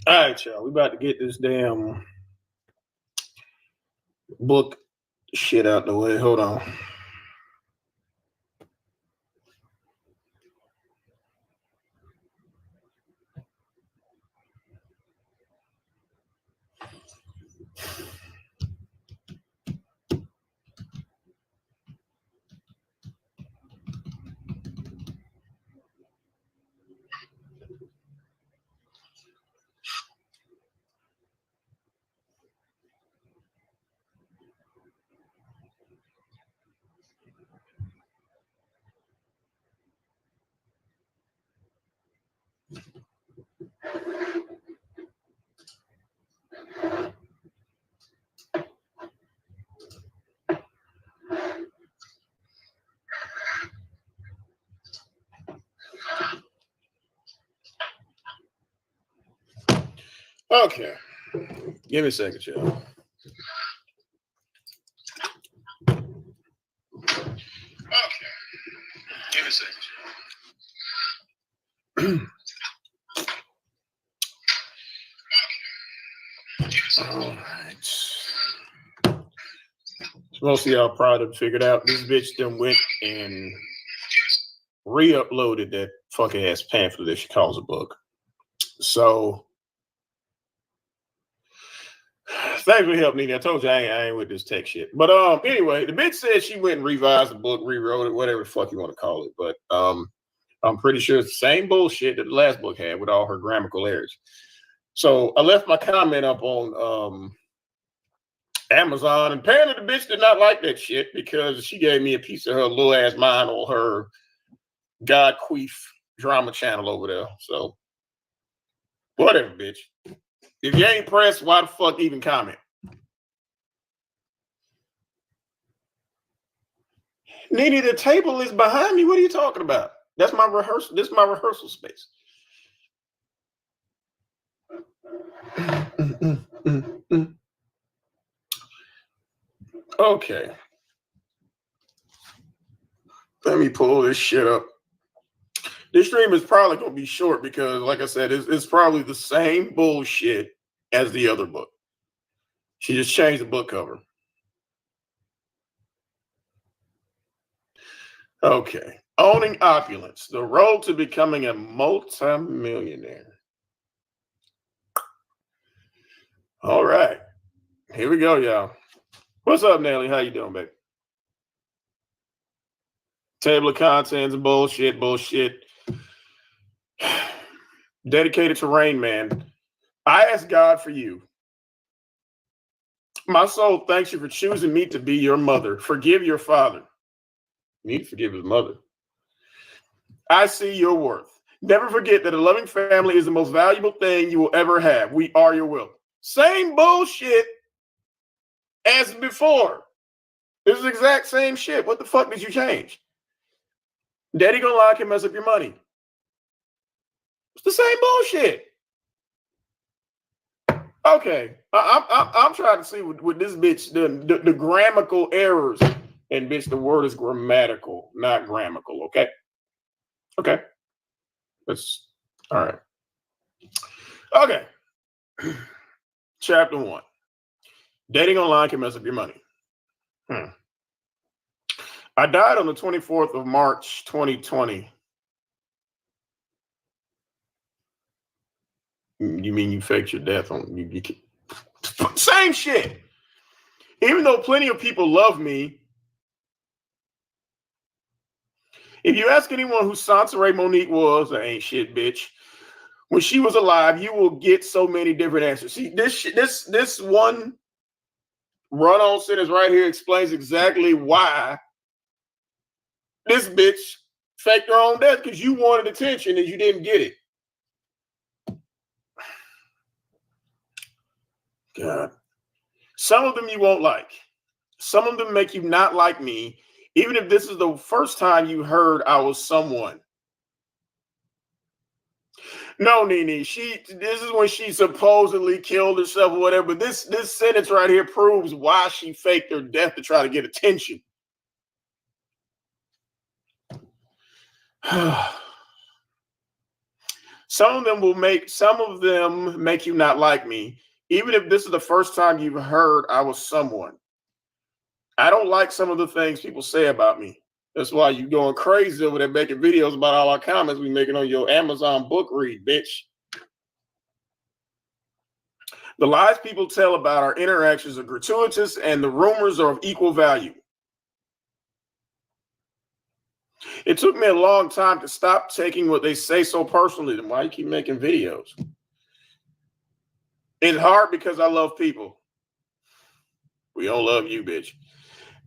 All right, y'all. We about to get this damn book shit out the way. Hold on. Okay. Give me a second, y'all. Okay. Give me a second, y'all. All right. Most of y'all probably have figured out this bitch then went and re-uploaded that fucking ass pamphlet that she calls a book. So thanks for helping me. I told you I ain't with this tech shit. But anyway, the bitch said she went and revised the book, rewrote it, whatever the fuck you want to call it. But I'm pretty sure it's the same bullshit that the last book had with all her grammatical errors. So I left my comment up on Amazon, and apparently the bitch did not like that shit because she gave me a piece of her little ass mind on her God Queef drama channel over there. So whatever, bitch. If you ain't pressed, why the fuck even comment? Nene, the table is behind me. What are you talking about? That's my rehearsal. This is my rehearsal space. Okay. Let me pull this shit up. This stream is probably going to be short because, like I said, it's probably the same bullshit as the other book. She just changed the book cover. Okay. Owning Opulance, the road to becoming a multi-millionaire. All right. Here we go, y'all. What's up, Nelly? How you doing, baby? Table of contents and bullshit. Dedicated to Rain Man. I ask God for you. My soul thanks you for choosing me to be your mother. Forgive your father. You need to forgive his mother. I see your worth. Never forget that a loving family is the most valuable thing you will ever have. We are your will. Same bullshit as before. This is the exact same shit. What the fuck did you change? Daddy gonna lock and mess up your money. It's the same bullshit. Okay, I'm trying to see what this bitch the grammatical errors, and bitch, the word is grammatical, not grammatical. Okay, that's all right. Okay, chapter 1: dating online can mess up your money. I died on the 24th of March, 2020. You mean you faked your death on you? Same shit. Even though plenty of people love me, if you ask anyone who Soncerae Monique was, I ain't shit, bitch. When she was alive, you will get so many different answers. See, this one run-on sentence right here explains exactly why this bitch faked her own death, because you wanted attention and you didn't get it. God. Some of them you won't like. Some of them make you not like me, even if this is the first time you heard I was someone. No, Nene, this is when she supposedly killed herself or whatever. But this sentence right here proves why she faked her death to try to get attention. Some of them make you not like me, even if this is the first time you've heard I was someone. I don't like some of the things people say about me. That's why you going crazy over there making videos about all our comments we making on your Amazon book read, bitch. The lies people tell about our interactions are gratuitous and the rumors are of equal value. It took me a long time to stop taking what they say so personally. Then why you keep making videos? It's hard because I love people. We don't love you, bitch.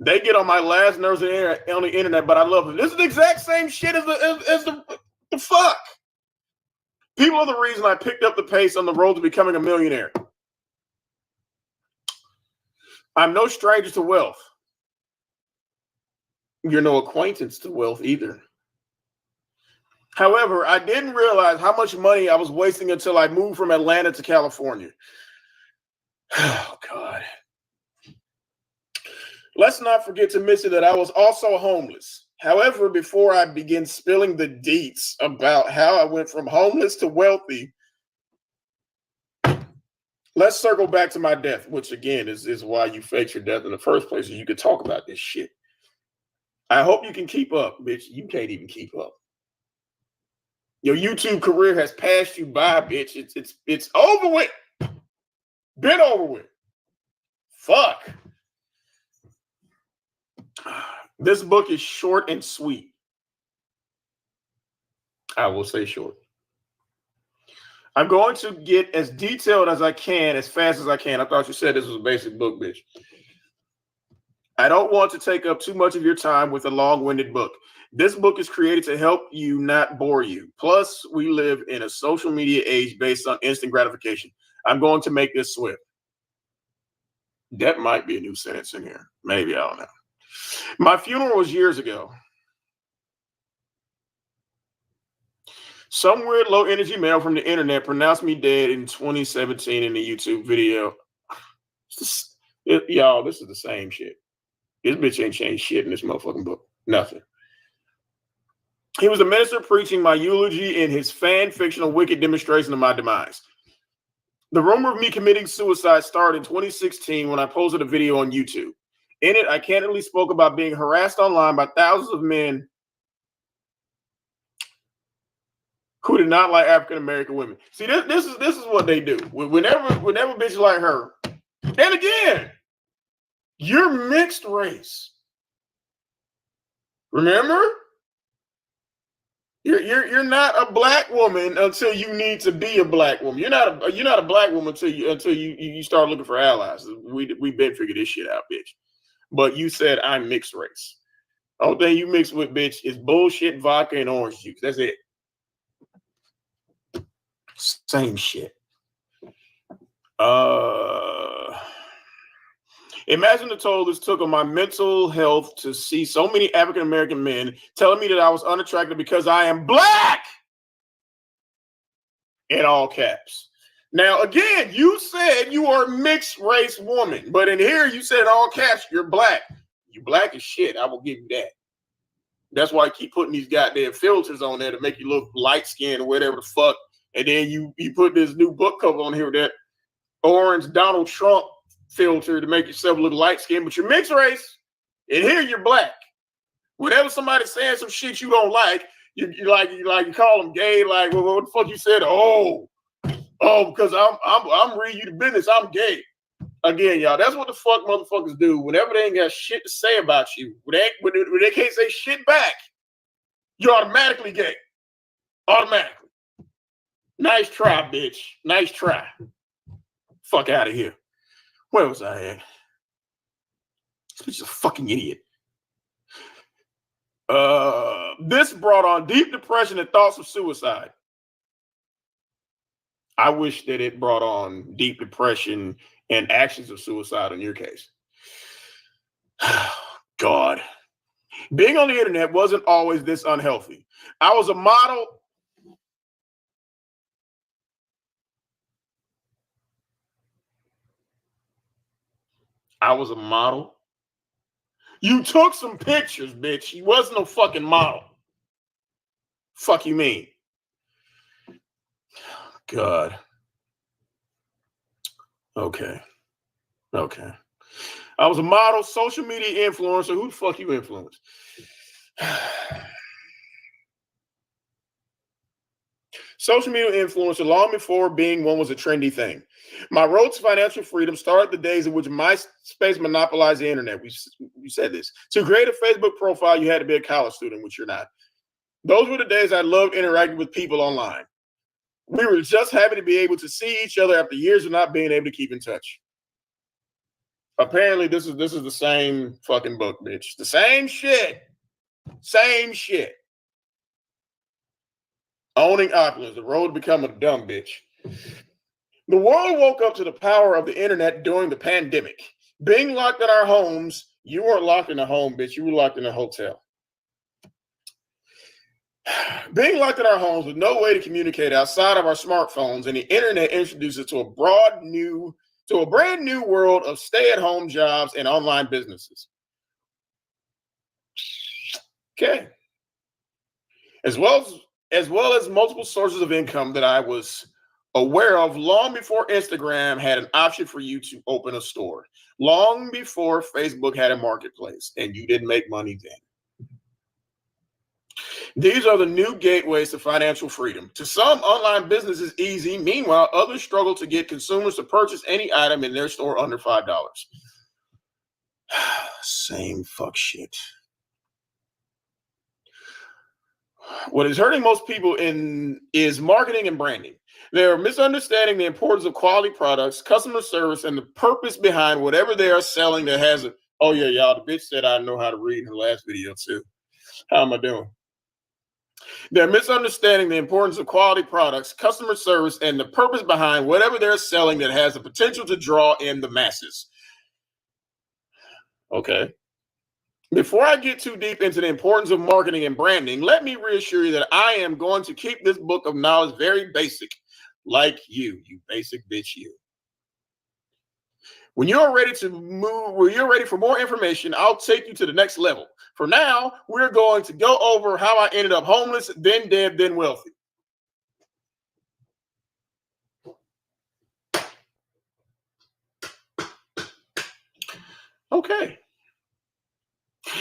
They get on my last nerves on the internet, but I love them. This is the exact same shit as the fuck. People are the reason I picked up the pace on the road to becoming a millionaire. I'm no stranger to wealth. You're no acquaintance to wealth either. However, I didn't realize how much money I was wasting until I moved from Atlanta to California. Oh, God. Let's not forget to mention that I was also homeless. However, before I begin spilling the deets about how I went from homeless to wealthy, let's circle back to my death, which again is why you faked your death in the first place, so you could talk about this shit. I hope you can keep up, bitch. You can't even keep up. Your YouTube career has passed you by, bitch. It's over with. Been over with. Fuck. This book is short and sweet. I will say short. I'm going to get as detailed as I can, as fast as I can. I thought you said this was a basic book, bitch. I don't want to take up too much of your time with a long-winded book. This book is created to help you, not bore you. Plus, we live in a social media age based on instant gratification. I'm going to make this swift. That might be a new sentence in here. Maybe, I don't know. My funeral was years ago. Some weird low-energy male from the internet pronounced me dead in 2017 in the YouTube video. Y'all, this is the same shit. This bitch ain't changed shit in this motherfucking book. Nothing. He was a minister preaching my eulogy in his fan-fictional wicked demonstration of my demise. The rumor of me committing suicide started in 2016 when I posted a video on YouTube. In it, I candidly spoke about being harassed online by thousands of men who did not like African-American women. See, this is what they do. Whenever bitches like her, and again, you're mixed race. Remember? You're not a black woman until you need to be a black woman. You're not a black woman until you start looking for allies. We been figured this shit out, bitch. But you said I'm mixed race. Only thing you mix with, bitch, is bullshit vodka and orange juice. That's it. Same shit. Imagine the toll this took on my mental health to see so many African American men telling me that I was unattractive because I am black. In all caps. Now, again, you said you are a mixed race woman, but in here you said in all caps, you're black. You black as shit. I will give you that. That's why I keep putting these goddamn filters on there to make you look light skinned or whatever the fuck. And then you put this new book cover on here with that orange Donald Trump filter to make yourself look light skinned, but you're mixed race. And here you're black. Whenever somebody's saying some shit you don't like, you call them gay. Like, well, what the fuck you said? Oh, because I'm reading you the business. I'm gay. Again, y'all, that's what the fuck motherfuckers do. Whenever they ain't got shit to say about you, when they can't say shit back, you're automatically gay. Automatically. Nice try, bitch. Nice try. Fuck out of here. Where was I at? This bitch is a fucking idiot. This brought on deep depression and thoughts of suicide. I wish that it brought on deep depression and actions of suicide in your case. God. Being on the internet wasn't always this unhealthy. I was a model. You took some pictures, bitch. You wasn't no fucking model. Fuck you mean? God. Okay. I was a model, social media influencer. Who the fuck you influence? Social media influencer long before being one was a trendy thing. My road to financial freedom started the days in which MySpace monopolized the internet. We said this. To create a Facebook profile, you had to be a college student, which you're not. Those were the days I loved interacting with people online. We were just happy to be able to see each other after years of not being able to keep in touch. Apparently, this is the same fucking book, bitch. The same shit. Same shit. Owning Opulance, the road to becoming a dumb bitch. The world woke up to the power of the internet during the pandemic. Being locked in our homes, you weren't locked in a home, bitch. You were locked in a hotel. Being locked in our homes with no way to communicate outside of our smartphones, and the internet introduced us to a brand new world of stay-at-home jobs and online businesses. Okay. As well as multiple sources of income that I was aware of long before Instagram had an option for you to open a store, long before Facebook had a marketplace, and you didn't make money then. These are the new gateways to financial freedom. To some, online business is easy. Meanwhile, others struggle to get consumers to purchase any item in their store under $5. Same fuck shit. What is hurting most people is marketing and branding. They're misunderstanding the importance of quality products, customer service, and the purpose behind whatever they are selling that has a, oh yeah, y'all, the bitch said I know how to read in her last video too. How am I doing? They're misunderstanding the importance of quality products, customer service, and the purpose behind whatever they're selling that has the potential to draw in the masses. Okay. Before I get too deep into the importance of marketing and branding, let me reassure you that I am going to keep this book of knowledge very basic, like you basic bitch, you. When you're ready for more information, I'll take you to the next level. For now, we're going to go over how I ended up homeless, then dead, then wealthy. Okay.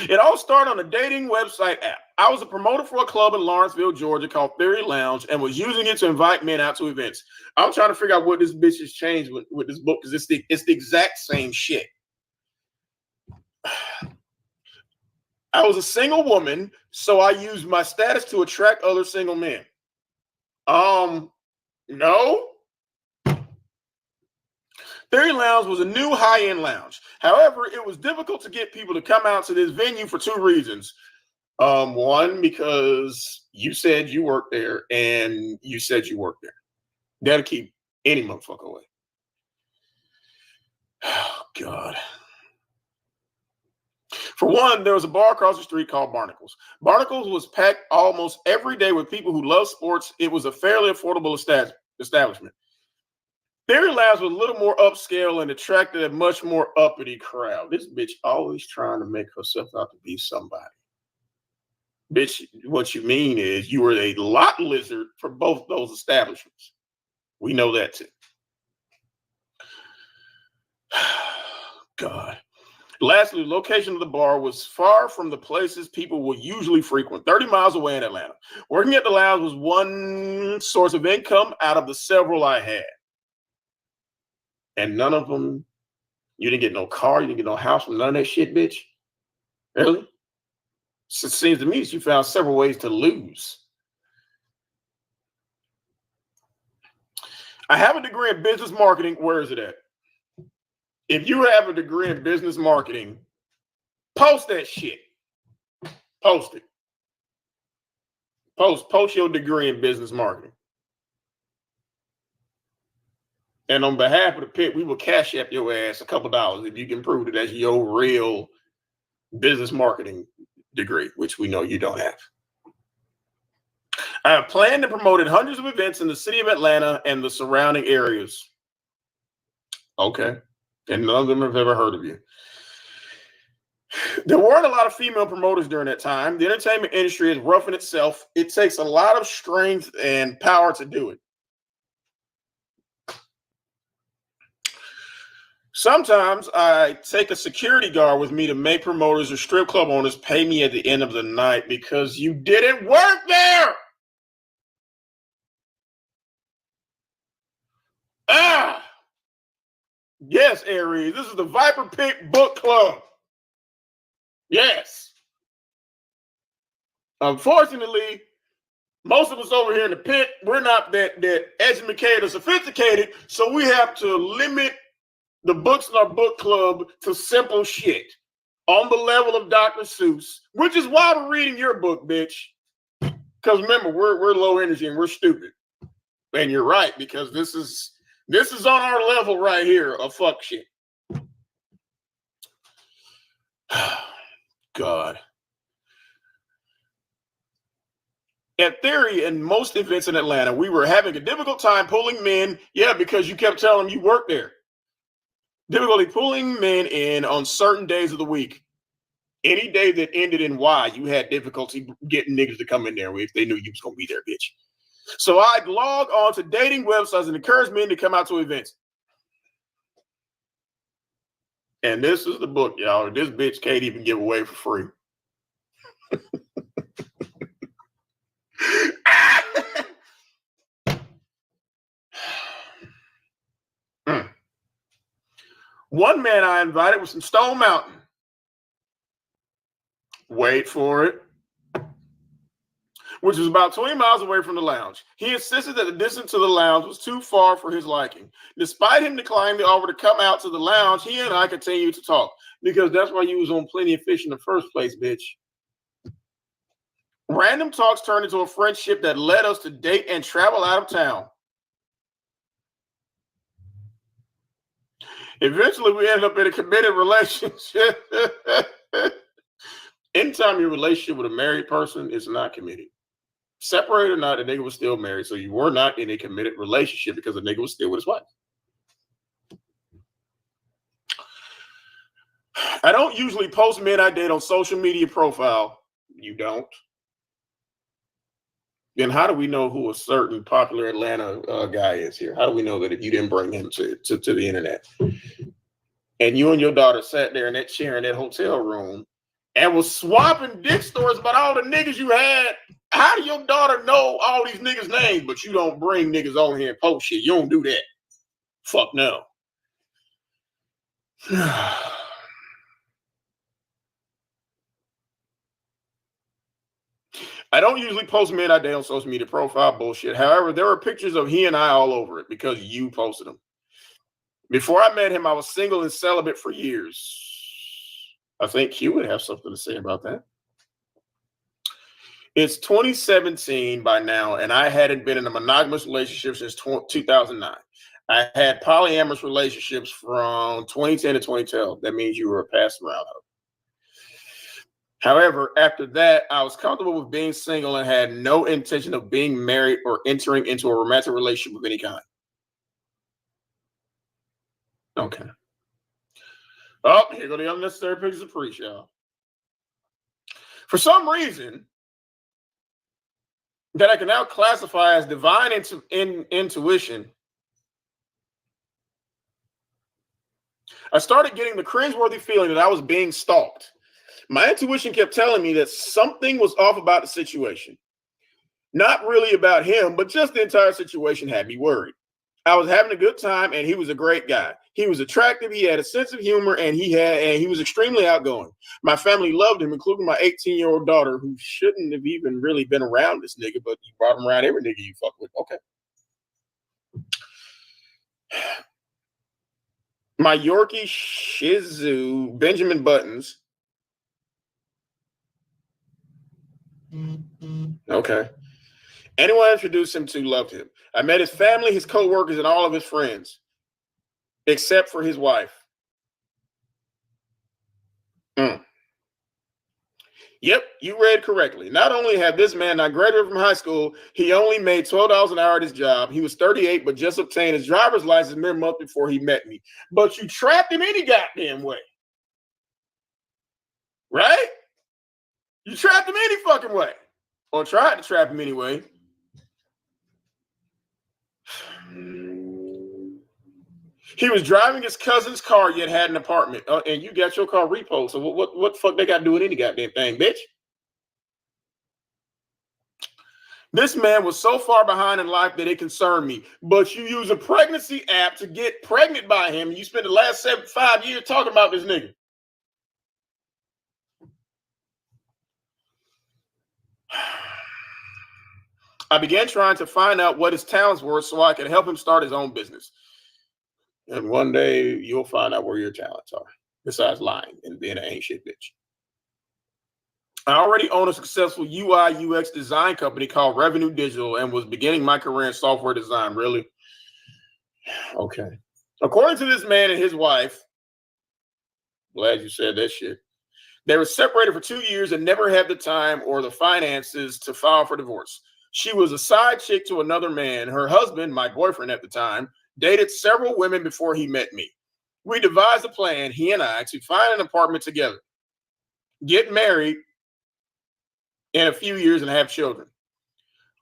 It all started on a dating website app. I was a promoter for a club in Lawrenceville, Georgia called Theory Lounge and was using it to invite men out to events. I'm trying to figure out what this bitch has changed with this book because it's the exact same shit. I was a single woman, so I used my status to attract other single men. No. Theory Lounge was a new high-end lounge. However, it was difficult to get people to come out to this venue for two reasons. One, because you said you worked there, and you said you worked there. That'll keep any motherfucker away. Oh, God. For one, there was a bar across the street called Barnacles. Barnacles was packed almost every day with people who love sports. It was a fairly affordable establishment. Theory Lounge was a little more upscale and attracted a much more uppity crowd. This bitch always trying to make herself out to be somebody. Bitch, what you mean is you were a lot lizard for both those establishments. We know that too. God. Lastly, the location of the bar was far from the places people would usually frequent, 30 miles away in Atlanta. Working at the lounge was one source of income out of the several I had. And none of them, you didn't get no car, you didn't get no house from none of that shit, bitch. Really? So it seems to me that you found several ways to lose. I have a degree in business marketing. Where is it at? If you have a degree in business marketing, post that shit. Post it. Post your degree in business marketing. And on behalf of the pit, we will cash up your ass a couple dollars if you can prove that that's your real business marketing degree, which we know you don't have. I have planned and promoted hundreds of events in the city of Atlanta and the surrounding areas. Okay. And none of them have ever heard of you. There weren't a lot of female promoters during that time. The entertainment industry is rough in itself. It takes a lot of strength and power to do it. Sometimes I take a security guard with me to make promoters or strip club owners pay me at the end of the night because you didn't work there. Ah, yes, Aries. This is the Viper Pit Book Club. Yes. Unfortunately, most of us over here in the pit, we're not that educated or sophisticated, so we have to limit the books in our book club to simple shit on the level of Dr. Seuss, which is why we're reading your book, bitch. Because remember, we're low energy and we're stupid. And you're right, because this is on our level right here of fuck shit. God. At Theory and most events in Atlanta, we were having a difficult time pulling men. Yeah, because you kept telling them you worked there. Difficulty pulling men in on certain days of the week. Any day that ended in Y, you had difficulty getting niggas to come in there if they knew you was going to be there, bitch. So I'd log on to dating websites and encourage men to come out to events. And this is the book, y'all. This bitch can't even give away for free. One man I invited was from Stone Mountain. Wait for it. Which was about 20 miles away from the lounge. He insisted that the distance to the lounge was too far for his liking. Despite him declining the offer to come out to the lounge, he and I continued to talk. Because that's why you was on Plenty of Fish in the first place, bitch. Random talks turned into a friendship that led us to date and travel out of town. Eventually, we ended up in a committed relationship. Anytime your relationship with a married person is not committed. Separated or not, the nigga was still married. So you were not in a committed relationship because the nigga was still with his wife. I don't usually post men I date on social media profile. You don't. Then how do we know who a certain popular Atlanta guy is here? How do we know that if you didn't bring him to the internet? And you and your daughter sat there in that chair in that hotel room and was swapping dick stories about all the niggas you had. How do your daughter know all these niggas' names, but you don't bring niggas on here and post shit? You don't do that. Fuck no. I don't usually post men I date on social media profile bullshit. However, there are pictures of he and I all over it because you posted them. Before I met him, I was single and celibate for years. I think Q would have something to say about that. It's 2017 by now, and I hadn't been in a monogamous relationship since 2009. I had polyamorous relationships from 2010 to 2012. That means you were a pass around. However, after that, I was comfortable with being single and had no intention of being married or entering into a romantic relationship of any kind. Okay. Oh, here go the unnecessary pictures of Preach, y'all. For some reason that I can now classify as divine intuition, I started getting the cringeworthy feeling that I was being stalked. My intuition kept telling me that something was off about the situation. Not really about him, but just the entire situation had me worried. I was having a good time, and he was a great guy. He was attractive, he had a sense of humor, and he was extremely outgoing. My family loved him, including my 18-year-old daughter, who shouldn't have even really been around this nigga, but you brought him around every nigga you fuck with. Okay. My Yorkie Shih Tzu, Benjamin Buttons. Okay. Anyone I introduced him to loved him. I met his family, his co-workers, and all of his friends, except for his wife. Yep, you read correctly. Not only had this man not graduated from high school, he only made $12 an hour at his job. He was 38, but just obtained his driver's license mere month before he met me. But you trapped him any goddamn way. Right? You trapped him any fucking way. Or tried to trap him anyway. He was driving his cousin's car, yet had an apartment. And you got your car repoed. So what the fuck they got to do with any goddamn thing, bitch? This man was so far behind in life that it concerned me. But you use a pregnancy app to get pregnant by him. You spent the last 5 years talking about this nigga. I began trying to find out what his talents were so I could help him start his own business. And one day you'll find out where your talents are, besides lying and being an ain't shit bitch. I already own a successful UI UX design company called Revenue Digital and was beginning my career in software design. Really? Okay. According to this man and his wife, glad you said that shit, they were separated for 2 years and never had the time or the finances to file for divorce. She was a side chick to another man. Her husband, my boyfriend at the time, dated several women before he met me. We devised a plan, he and I, to find an apartment together, get married in a few years, and have children.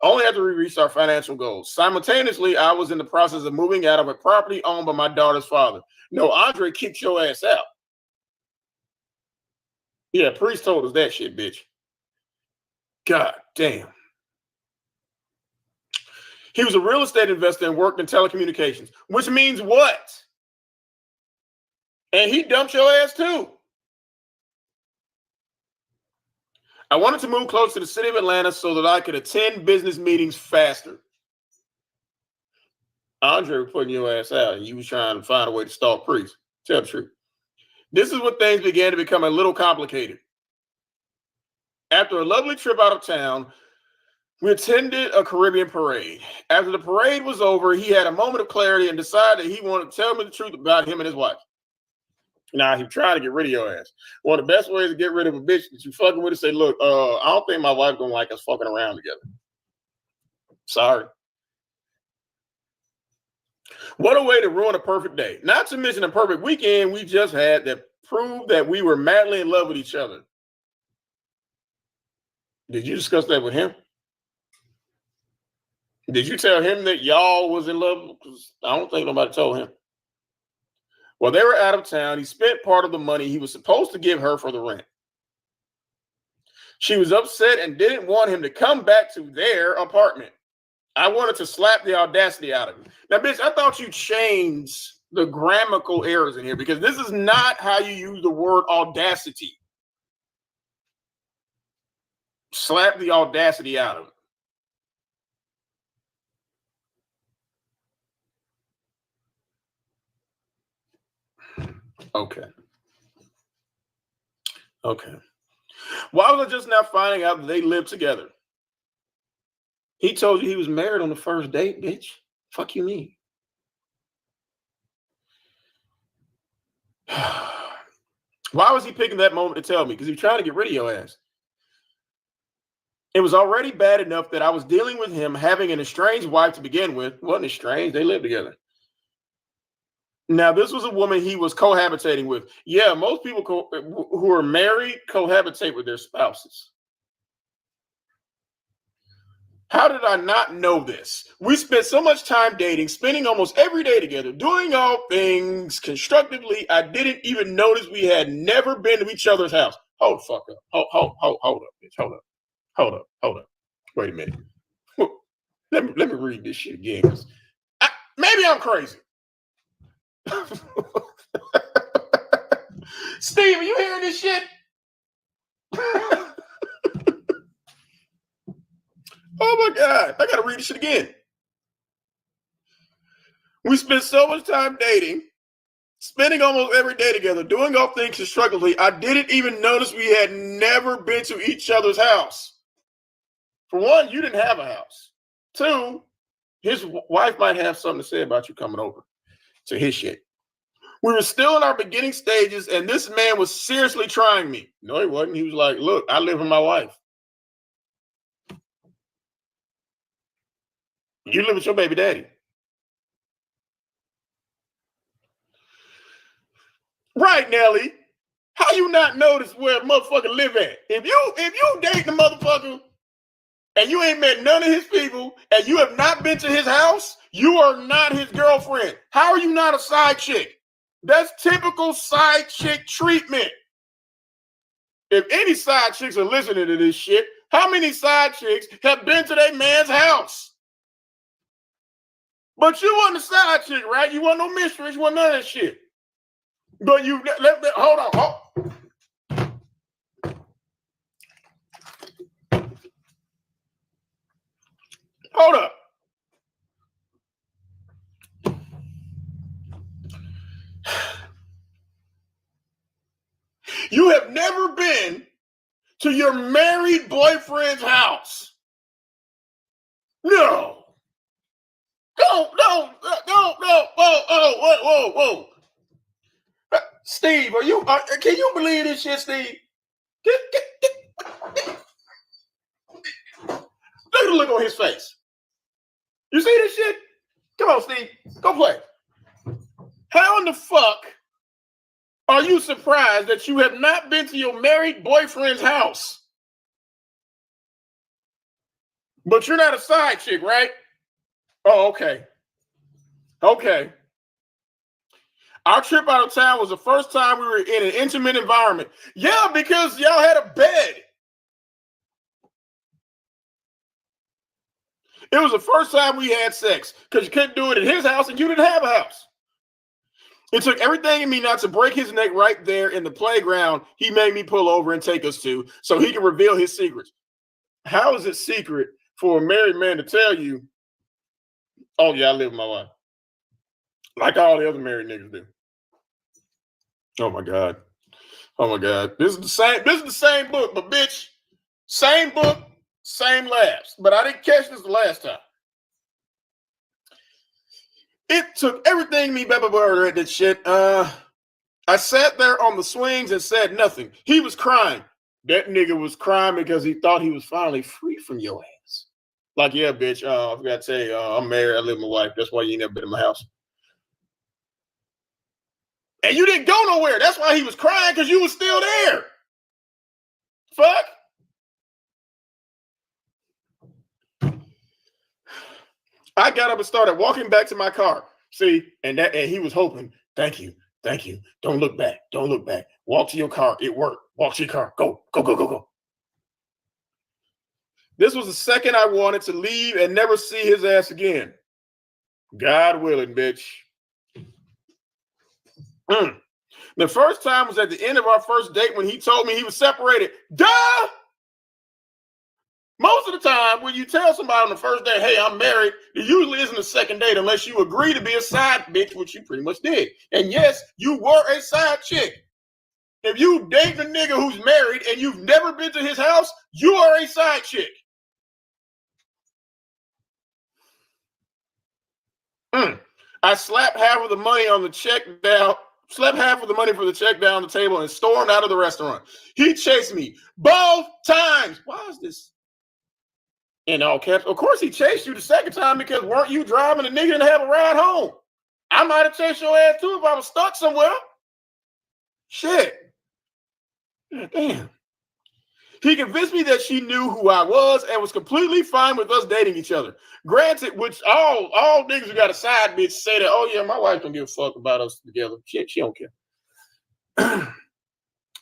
Only after we reached our financial goals. Simultaneously, I was in the process of moving out of a property owned by my daughter's father. No, Andre kicked your ass out. Yeah, Priest told us that shit, bitch. God damn. He was a real estate investor and worked in telecommunications, which means what? And he dumped your ass too. I wanted to move close to the city of Atlanta so that I could attend business meetings faster. Andre was putting your ass out and you was trying to find a way to stalk Priest. Tell the truth. This is when things began to become a little complicated. After a lovely trip out of town, we attended a Caribbean parade. After the parade was over, he had a moment of clarity and decided that he wanted to tell me the truth about him and his wife. Now, he tried to get rid of your ass. One of the best ways to get rid of a bitch that you fucking with is say, look, I don't think my wife gonna like us fucking around together. Sorry. What a way to ruin a perfect day. Not to mention a perfect weekend we just had that proved that we were madly in love with each other. Did you discuss that with him? Did you tell him that y'all was in love? Because I don't think nobody told him. Well, they were out of town. He spent part of the money he was supposed to give her for the rent. She was upset and didn't want him to come back to their apartment. I wanted to slap the audacity out of him. Now, bitch, I thought you changed the grammatical errors in here because this is not how you use the word audacity. Slap the audacity out of him. Okay. Why was I just now finding out that they lived together? He told you he was married on the first date, bitch. Fuck you mean? Why was he picking that moment to tell me? Because he was trying to get rid of your ass. It was already bad enough that I was dealing with him having an estranged wife to begin with. Wasn't estranged, they lived together. Now, this was a woman he was cohabitating with. Yeah, most people who are married cohabitate with their spouses. How did I not know this? We spent so much time dating, spending almost every day together, doing all things constructively. I didn't even notice we had never been to each other's house. Hold the fuck up. Hold up, bitch. Hold up. Wait a minute. Let me read this shit again. Maybe I'm crazy. Steve, are you hearing this shit? Oh my God, I gotta read this shit again. We spent so much time dating, spending almost every day together, doing all things constructively. I didn't even notice we had never been to each other's house. For one, you didn't have a house. Two, his wife might have something to say about you coming over to his shit. We were still in our beginning stages, and this man was seriously trying me. No, he wasn't. He was like, look, I live with my wife. You live with your baby daddy. Right, Nelly. How you not notice where a motherfucker live at? If you date the motherfucker and you ain't met none of his people and you have not been to his house, you are not his girlfriend. How are you not a side chick? That's typical side chick treatment. If any side chicks are listening to this shit, how many side chicks have been to their man's house? But you wasn't a side chick, right? You wasn't no mistress. You wasn't none of that shit. But you, hold on. Hold up. You have never been to your married boyfriend's house. No. Don't. Whoa. Steve, can you believe this shit, Steve? Look at the look on his face. You see this shit? Come on, Steve. Go play. How in the fuck are you surprised that you have not been to your married boyfriend's house? But you're not a side chick, right? Oh, okay. Okay. Our trip out of town was the first time we were in an intimate environment. Yeah, because y'all had a bed. It was the first time we had sex because you couldn't do it at his house and you didn't have a house. It took everything in me not to break his neck right there in the playground he made me pull over and take us to so he can reveal his secrets. How is it secret for a married man to tell you, oh yeah, I live with my wife? Like all the other married niggas do. Oh my God. This is the same book, but bitch, same book, same laughs. But I didn't catch this the last time. It took everything me baby read that shit. I sat there on the swings and said nothing. He was crying. That nigga was crying because he thought he was finally free from your ass. Like, yeah, bitch, I forgot to tell you, I'm married, I live with my wife. That's why you ain't never been in my house. And you didn't go nowhere. That's why he was crying, because you was still there. Fuck. I got up and started walking back to my car. See, and he was hoping, thank you. Don't look back. Walk to your car. It worked. Walk to your car. Go. This was the second I wanted to leave and never see his ass again. God willing, bitch. The first time was at the end of our first date when he told me he was separated. Duh! Most of the time, when you tell somebody on the first day, hey, I'm married, it usually isn't a second date unless you agree to be a side bitch, which you pretty much did. And yes, you were a side chick. If you date a nigga who's married and you've never been to his house, you are a side chick. I slapped half of the money on the check down. Slept half of the money for the check down the table and stormed out of the restaurant. He chased me both times. Why is this in all caps? Of course he chased you the second time because weren't you driving? The nigga didn't have a ride home. I might have chased your ass too if I was stuck somewhere. Shit. God damn. He convinced me that she knew who I was and was completely fine with us dating each other. Granted, which all niggas who got a side bitch say that, oh yeah, my wife don't give a fuck about us together. She don't care.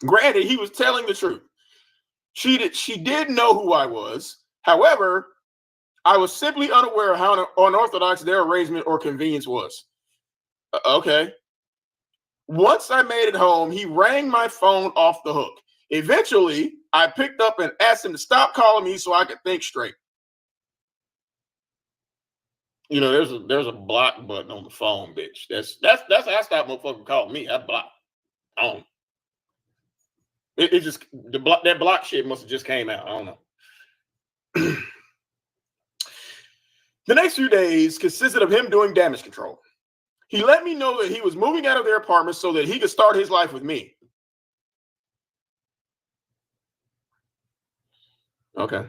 Granted, he was telling the truth. She did know who I was. However, I was simply unaware of how unorthodox their arrangement or convenience was. Okay. Once I made it home, he rang my phone off the hook. Eventually, I picked up and asked him to stop calling me so I could think straight. You know, there's a block button on the phone, bitch. That's how I stopped motherfucking calling me. I blocked. It just that block shit must have just came out. I don't know. The next few days consisted of him doing damage control. He let me know that he was moving out of their apartment so that he could start his life with me. Okay.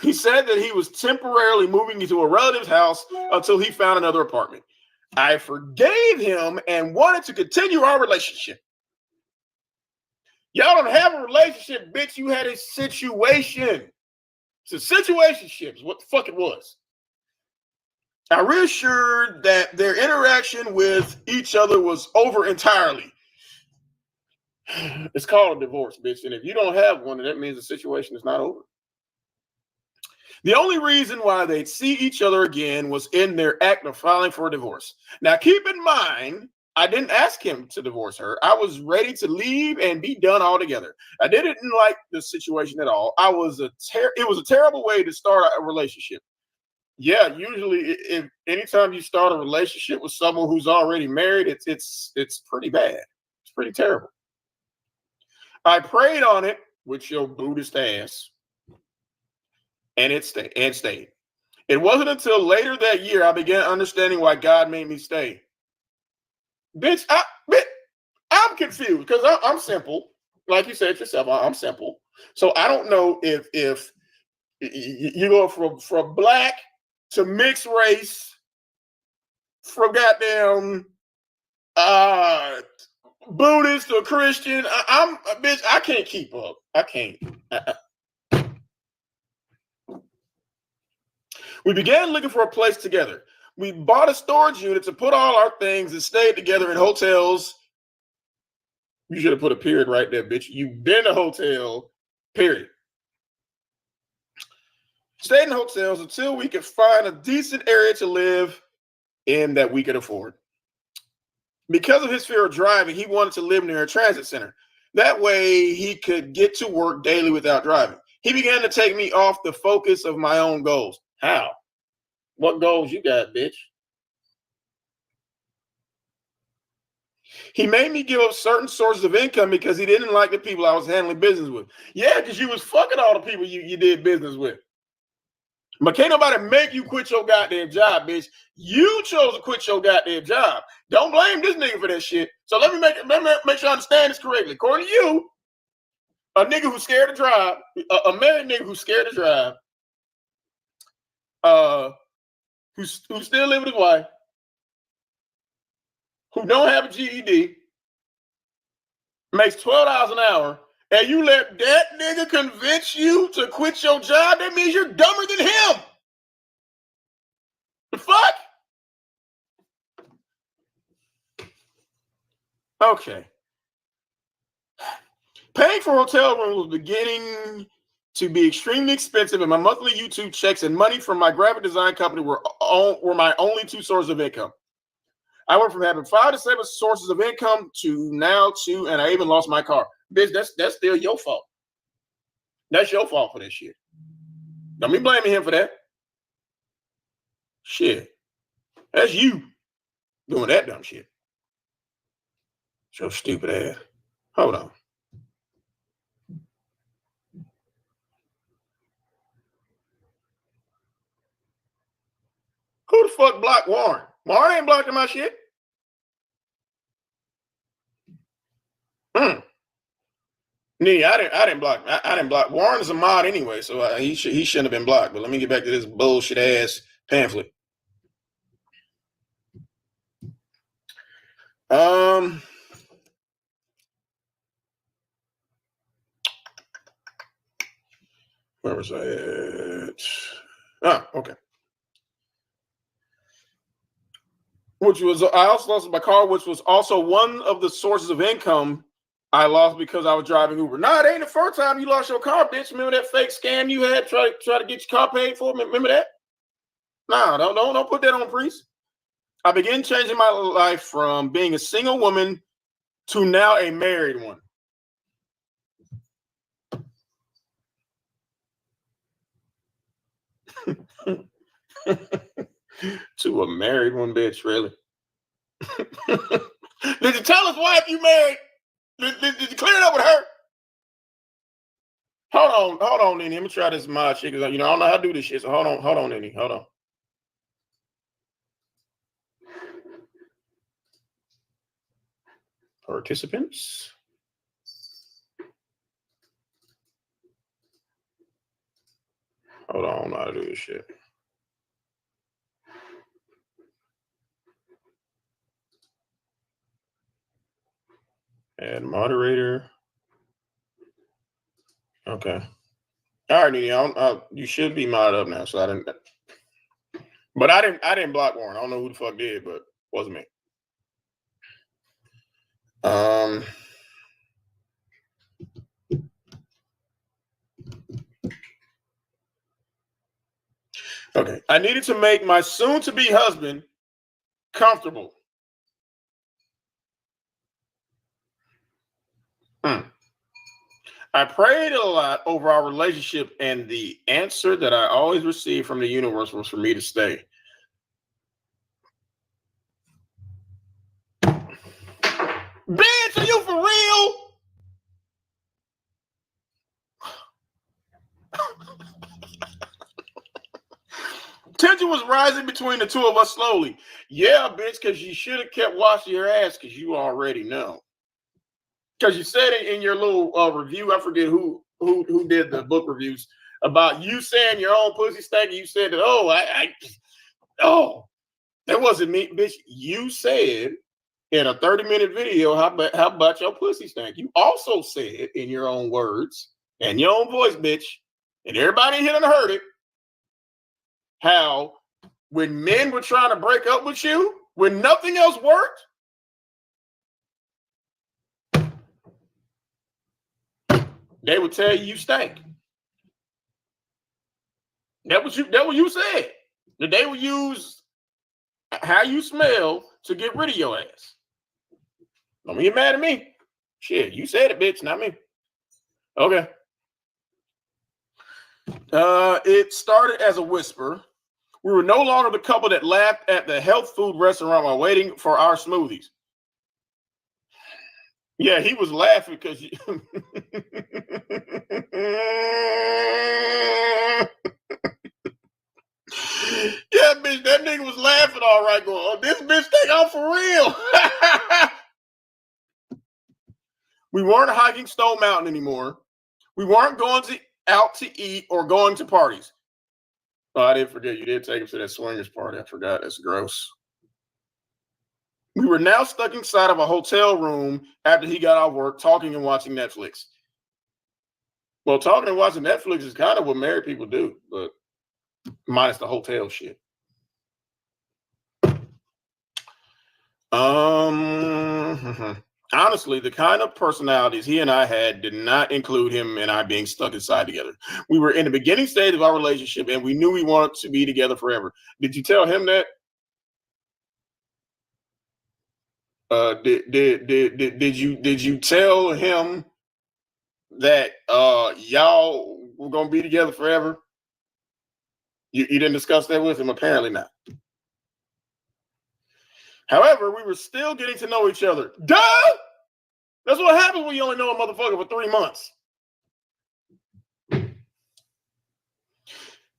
He said that he was temporarily moving into a relative's house until he found another apartment. I forgave him and wanted to continue our relationship. Y'all don't have a relationship, bitch. You had a situation. It's a situationship is what the fuck it was. I reassured that their interaction with each other was over entirely. It's called a divorce, bitch. And if you don't have one, that means the situation is not over. The only reason why they'd see each other again was in their act of filing for a divorce. Now, keep in mind, I didn't ask him to divorce her. I was ready to leave and be done altogether. I didn't like the situation at all. It was a terrible way to start a relationship. Yeah, usually, if anytime you start a relationship with someone who's already married, it's pretty bad. It's pretty terrible. I prayed on it with your Buddhist ass, and it stayed. It wasn't until later that year I began understanding why God made me stay. Bitch, I'm confused because I'm simple. Like you said yourself, I'm simple. So I don't know if you go from black to mixed race, from goddamn Buddhist to Christian. Bitch, I can't keep up. I can't. We began looking for a place together. We bought a storage unit to put all our things and stayed together in hotels. You should have put a period right there, bitch. You've been to a hotel, period. Stayed in hotels until we could find a decent area to live in that we could afford. Because of his fear of driving, he wanted to live near a transit center. That way he could get to work daily without driving. He began to take me off the focus of my own goals. How? What goals you got, bitch? He made me give up certain sources of income because he didn't like the people I was handling business with. Yeah, because you was fucking all the people you did business with. But can't nobody make you quit your goddamn job, bitch. You chose to quit your goddamn job. Don't blame this nigga for that shit. So let me make sure I understand this correctly. According to you, a nigga who's scared to drive, a married nigga who's scared to drive, who's still living with his wife, who don't have a GED, makes $12 an hour, and you let that nigga convince you to quit your job, that means you're dumber than him. The fuck? Okay. Paying for hotel rooms was beginning to be extremely expensive, and my monthly YouTube checks and money from my graphic design company were my only two sources of income. I went from having 5 to 7 sources of income to now 2, and I even lost my car. Bitch, that's still your fault. That's your fault for that shit. Don't be blaming him for that. Shit. That's you doing that dumb shit. So stupid ass. Hold on. Who the fuck blocked Warren? Warren ain't blocking my shit. I didn't block. I didn't block. Warren is a mod anyway, so he shouldn't have been blocked. But let me get back to this bullshit ass pamphlet. Where was I at? Ah, okay. I also lost my car, which was also one of the sources of income I lost because I was driving Uber. Nah, it ain't the first time you lost your car, bitch. Remember that fake scam you had? Try to get your car paid for? Remember that? Nah, don't put that on Priest. I began changing my life from being a single woman to now a married one. To a married one, bitch, really? Did you tell us why if you married? Did you clear it up with her? Hold on, Nene. Let me try this mod shit. Cause I don't know how to do this shit. So hold on, Nene. Hold on. Participants. Hold on, I don't know how to do this shit. Add moderator. Okay. All right, Nene. You should be modded up now. So I didn't. But I didn't block Warren. I don't know who the fuck did, but it wasn't me. Okay. I needed to make my soon-to-be husband comfortable. I prayed a lot over our relationship, and the answer that I always received from the universe was for me to stay. Bitch, are you for real? Tension was rising between the two of us slowly. Yeah, bitch, because you should have kept washing your ass because you already know. Because you said it in your little review. I forget who did the book reviews about you saying your own pussy stank. You said that, that wasn't me, bitch. You said in a 30-minute video, how about your pussy stank? You also said in your own words and your own voice, bitch, and everybody here done heard it, how when men were trying to break up with you, when nothing else worked, they would tell you stank. That what you said. That they would use how you smell to get rid of your ass. Don't get mad at me. Shit, you said it, bitch, not me. Okay. It started as a whisper. We were no longer the couple that laughed at the health food restaurant while waiting for our smoothies. Yeah, he was laughing because yeah, bitch, that nigga was laughing all right, going, oh, this bitch think I'm for real. We weren't hiking Stone Mountain anymore. We weren't going out to eat or going to parties. Oh, I didn't forget. You did take him to that swingers party. I forgot. That's gross. We were now stuck inside of a hotel room after he got off work, talking and watching Netflix. Well, talking and watching Netflix is kind of what married people do, but minus the hotel shit. Honestly, the kind of personalities he and I had did not include him and I being stuck inside together. We were in the beginning stage of our relationship and we knew we wanted to be together forever. Did you tell him that? Did you tell him that y'all were gonna be together forever? You didn't discuss that with him? Apparently not. However, we were still getting to know each other. Duh! That's what happens when you only know a motherfucker for 3 months.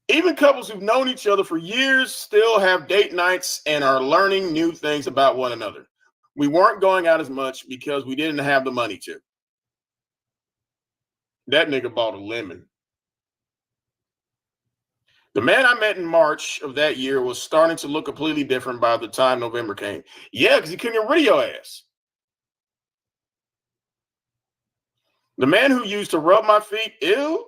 Even couples who've known each other for years still have date nights and are learning new things about one another. We weren't going out as much because we didn't have the money to. That nigga bought a lemon. The man I met in March of that year was starting to look completely different by the time November came. Yeah, because he couldn't get rid of your ass. The man who used to rub my feet, ew.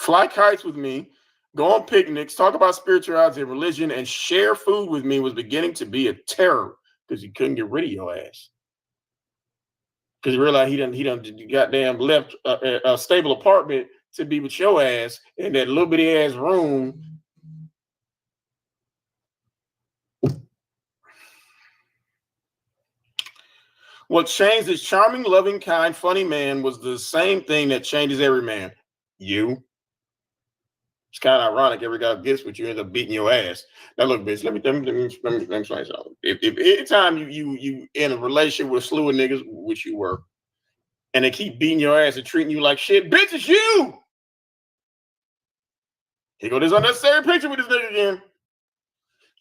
fly kites with me, go on picnics, talk about spirituality and religion, and share food with me was beginning to be a terror because he couldn't get rid of your ass. Because he realized he done goddamn left a stable apartment to be with your ass in that little bitty ass room. What changed this charming, loving, kind, funny man was the same thing that changes every man. You. It's kind of ironic. Every guy gets what you end up beating your ass. Now look, bitch. Let me explain something. If anytime you in a relationship with a slew of niggas, which you were, and they keep beating your ass and treating you like shit, bitch, it's you. Here go this unnecessary picture with this nigga again.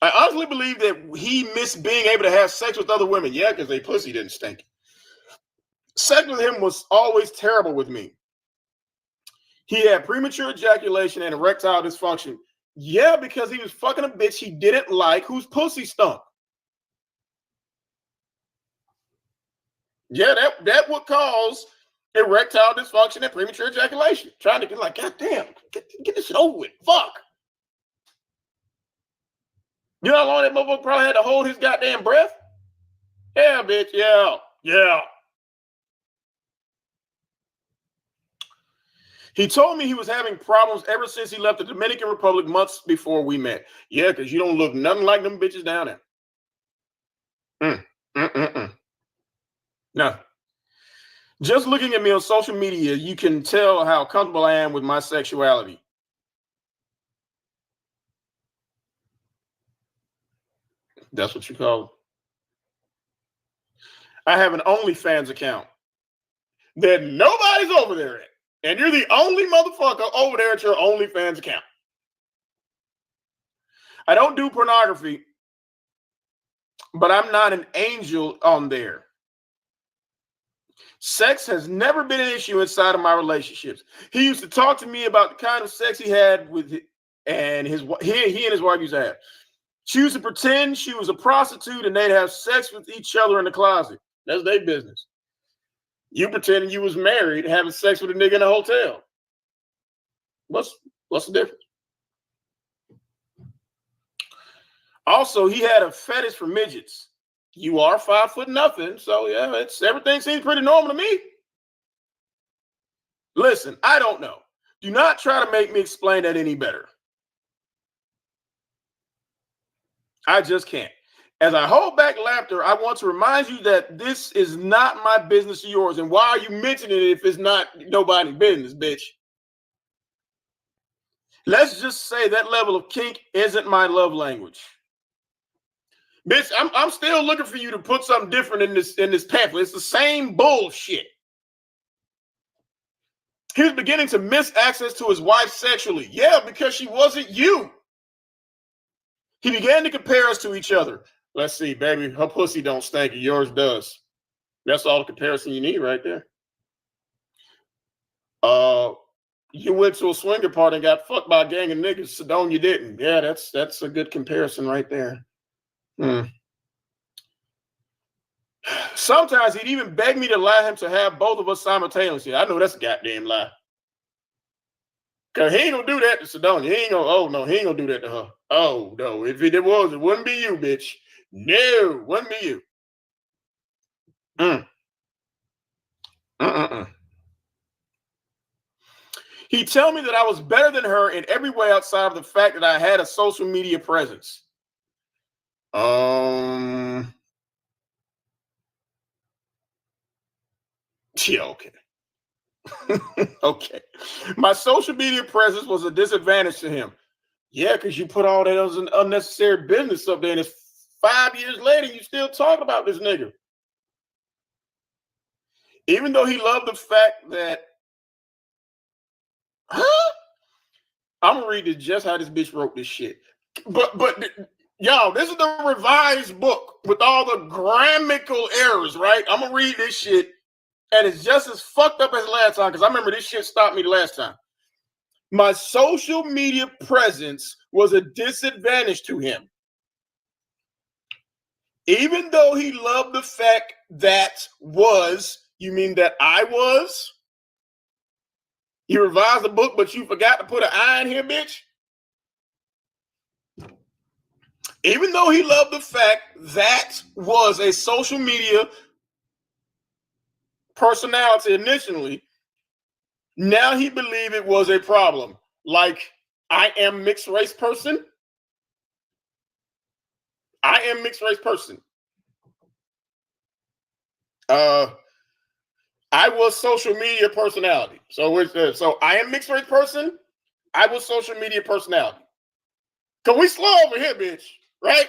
I honestly believe that he missed being able to have sex with other women. Yeah, because they pussy didn't stink. Sex with him was always terrible with me. He had premature ejaculation and erectile dysfunction. Yeah, because he was fucking a bitch he didn't like whose pussy stunk. Yeah, that would cause erectile dysfunction and premature ejaculation. Trying to get like, God damn, get this shit over with. Fuck. You know how long that motherfucker probably had to hold his goddamn breath? Yeah, bitch, yeah. He told me he was having problems ever since he left the Dominican Republic months before we met. Yeah, because you don't look nothing like them bitches down there. No. Just looking at me on social media, you can tell how comfortable I am with my sexuality. That's what you call it. I have an OnlyFans account that nobody's over there at. And you're the only motherfucker over there at your OnlyFans account. I don't do pornography, but I'm not an angel on there. Sex has never been an issue inside of my relationships. He used to talk to me about the kind of sex he had with he and his wife used to have. She used to pretend she was a prostitute and they'd have sex with each other in the closet. That's their business. You pretending you was married having sex with a nigga in a hotel. What's the difference? Also, he had a fetish for midgets. You are 5'0", so yeah, everything seems pretty normal to me. Listen, I don't know. Do not try to make me explain that any better. I just can't. As I hold back laughter, I want to remind you that this is not my business or yours. And why are you mentioning it if it's not nobody's business, bitch? Let's just say that level of kink isn't my love language. Bitch, I'm still looking for you to put something different in this pamphlet. It's the same bullshit. He was beginning to miss access to his wife sexually. Yeah, because she wasn't you. He began to compare us to each other. Let's see, baby, her pussy don't stink and yours does. That's all the comparison you need right there. You went to a swinger party and got fucked by a gang of niggas. Sedona, you didn't. Yeah, that's a good comparison right there. Sometimes he'd even beg me to allow him to have both of us simultaneously. I know that's a goddamn lie. Cause he ain't gonna do that to Sedona. He ain't gonna do that to her. Oh no, if it was, it wouldn't be you, bitch. No, it wouldn't be you. He'd tell me that I was better than her in every way outside of the fact that I had a social media presence. Yeah, okay. Okay. My social media presence was a disadvantage to him. Yeah, because you put all that unnecessary business up there, and it's 5 years later, you still talking about this nigga. Even though he loved the fact that, I'm gonna read this just how this bitch wrote this shit. But y'all, this is the revised book with all the grammatical errors, right? I'm gonna read this shit, and it's just as fucked up as last time, because I remember this shit stopped me the last time. My social media presence was a disadvantage to him. Even though he loved the fact that was, you mean that I was? You revised the book, but you forgot to put an I in here, bitch. Even though he loved the fact that was a social media personality initially, now he believed it was a problem. Like, I am mixed race person. I am mixed race person. I was social media personality. So I am mixed race person. I was social media personality. Cause we slow over here, bitch. Right?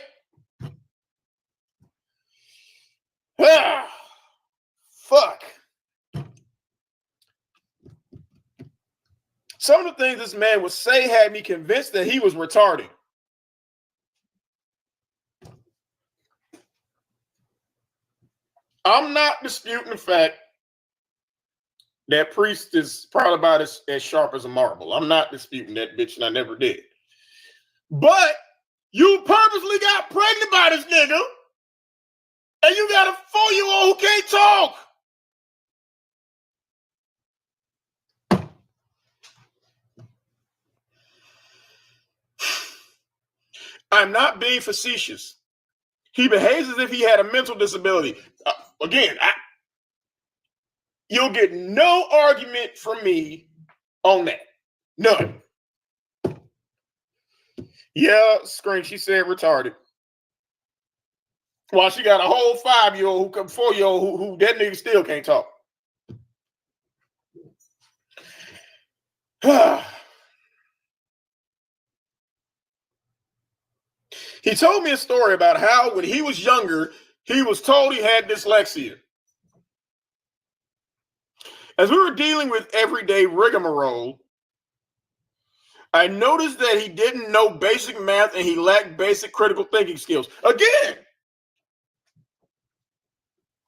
Ah, fuck. Some of the things this man would say had me convinced that he was retarded. I'm not disputing the fact that Priest is probably about as sharp as a marble. I'm not disputing that, bitch, and I never did. But you purposely got pregnant by this nigga, and you got a 4-year-old who can't talk. I'm not being facetious. He behaves as if he had a mental disability. Again, you'll get no argument from me on that. None. Yeah, Screen, she said retarded. While she got a whole 5-year-old, 4-year-old who that nigga still can't talk. He told me a story about how when he was younger, he was told he had dyslexia. As we were dealing with everyday rigmarole, I noticed that he didn't know basic math and he lacked basic critical thinking skills. Again,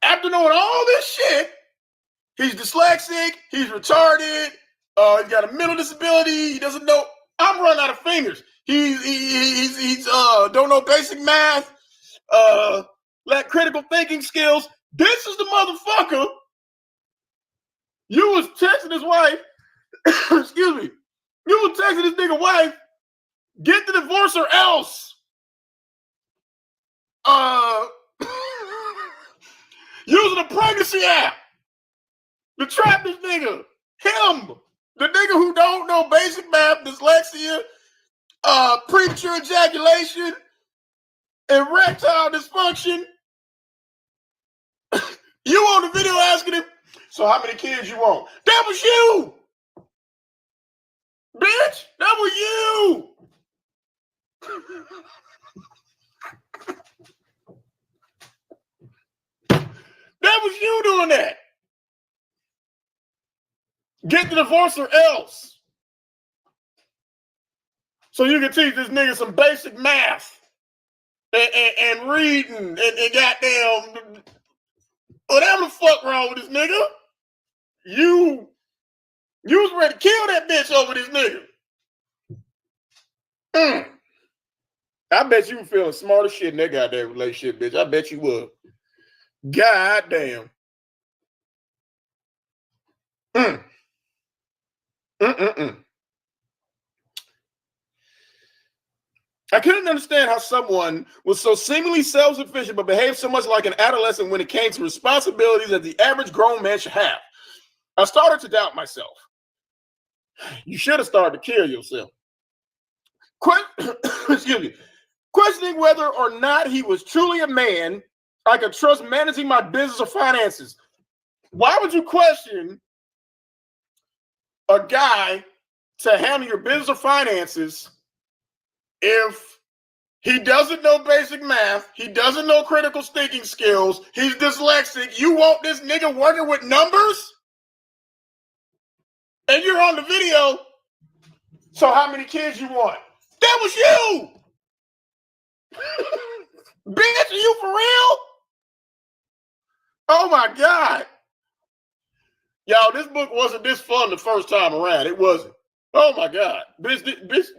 after knowing all this shit, he's dyslexic, he's retarded, he's got a mental disability, he doesn't know. I'm running out of fingers. He's don't know basic math, lack critical thinking skills. This is the motherfucker. You was texting his wife, excuse me, you was texting this nigga wife, get the divorce or else. Using a pregnancy app to trap this nigga. Him, the nigga who don't know basic math, dyslexia, premature ejaculation, erectile dysfunction. You on the video asking him, so how many kids you want? That was you! Bitch, that was you! That was you doing that. Get the divorce or else. So you can teach this nigga some basic math and reading and goddamn whatever the fuck wrong with this nigga. You was ready to kill that bitch over this nigga. I bet you were feeling smart as shit in that goddamn relationship, bitch. I bet you would. Goddamn. I couldn't understand how someone was so seemingly self-sufficient but behaved so much like an adolescent when it came to responsibilities that the average grown man should have. I started to doubt myself. You should have started to kill yourself. Excuse me. Questioning whether or not he was truly a man I could trust managing my business or finances. Why would you question a guy to handle your business or finances if he doesn't know basic math, he doesn't know critical thinking skills, he's dyslexic? You want this nigga working with numbers? And you're on the video, so how many kids you want? That was you! Bitch, are you for real? Oh my God. Y'all, this book wasn't this fun the first time around. It wasn't. Oh my God. Bitch, this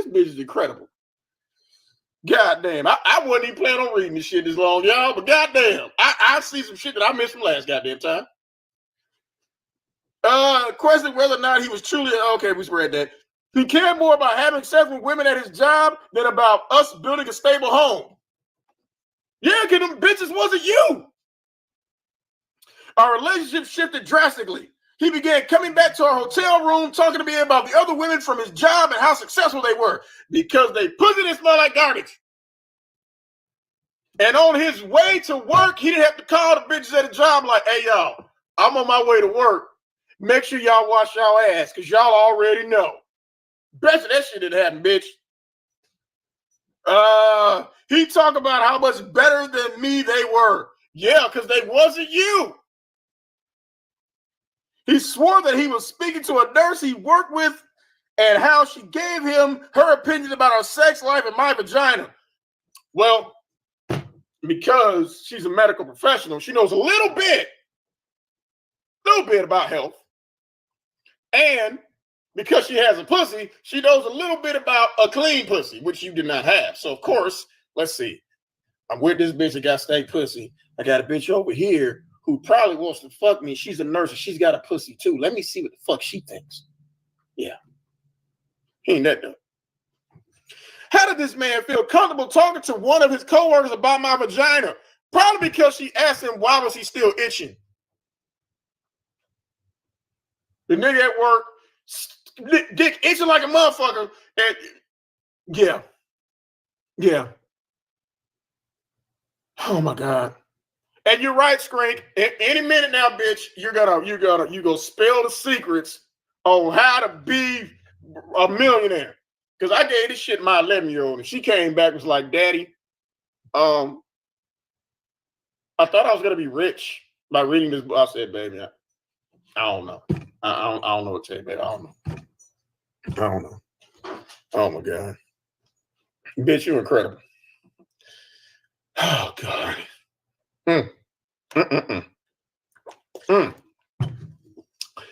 bitch is incredible. Goddamn. I wasn't even planning on reading this shit this long, y'all, but goddamn. I see some shit that I missed from last goddamn time. Question whether or not he was truly okay. We read that. He cared more about having sex with women at his job than about us building a stable home. Yeah, because them bitches wasn't you. Our relationship shifted drastically. He began coming back to our hotel room, talking to me about the other women from his job and how successful they were because they pussy didn't smell like garbage. And on his way to work, he didn't have to call the bitches at the job like, hey, y'all, I'm on my way to work. Make sure y'all wash y'all ass because y'all already know. Bet you that shit didn't happen, bitch. He talked about how much better than me they were. Yeah, because they wasn't you. He swore that he was speaking to a nurse he worked with and how she gave him her opinion about our sex life and my vagina. Well, because she's a medical professional, she knows a little bit about health. And because she has a pussy, she knows a little bit about a clean pussy, which you did not have. So, of course, let's see. I'm with this bitch that got stank pussy. I got a bitch over here who probably wants to fuck me. She's a nurse and she's got a pussy too. Let me see what the fuck she thinks. Yeah. He ain't that dumb. How did this man feel comfortable talking to one of his coworkers about my vagina? Probably because she asked him why was he still itching. The nigga at work, dick itching like a motherfucker. And yeah. Oh my God. And you're right, Scrank. Any minute now, bitch, you're gonna spill the secrets on how to be a millionaire. Because I gave this shit my 11-year-old, and she came back and was like, Daddy, I thought I was gonna be rich by reading this book. I said, baby, I don't know. I don't know what to tell you, baby. I don't know. Oh my God. Bitch, you're incredible. Oh God.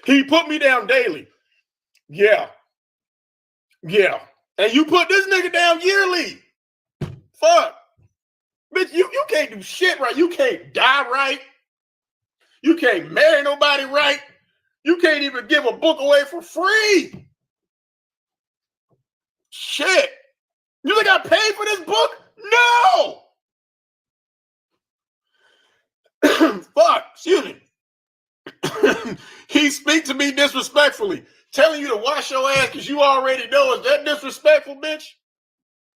He put me down daily. Yeah. And you put this nigga down yearly. Fuck. Bitch, you can't do shit right. You can't die right. You can't marry nobody right. You can't even give a book away for free. Shit. You think I paid for this book? No. Fuck, excuse me. He speak to me disrespectfully, telling you to wash your ass because you already know. Is that disrespectful, bitch?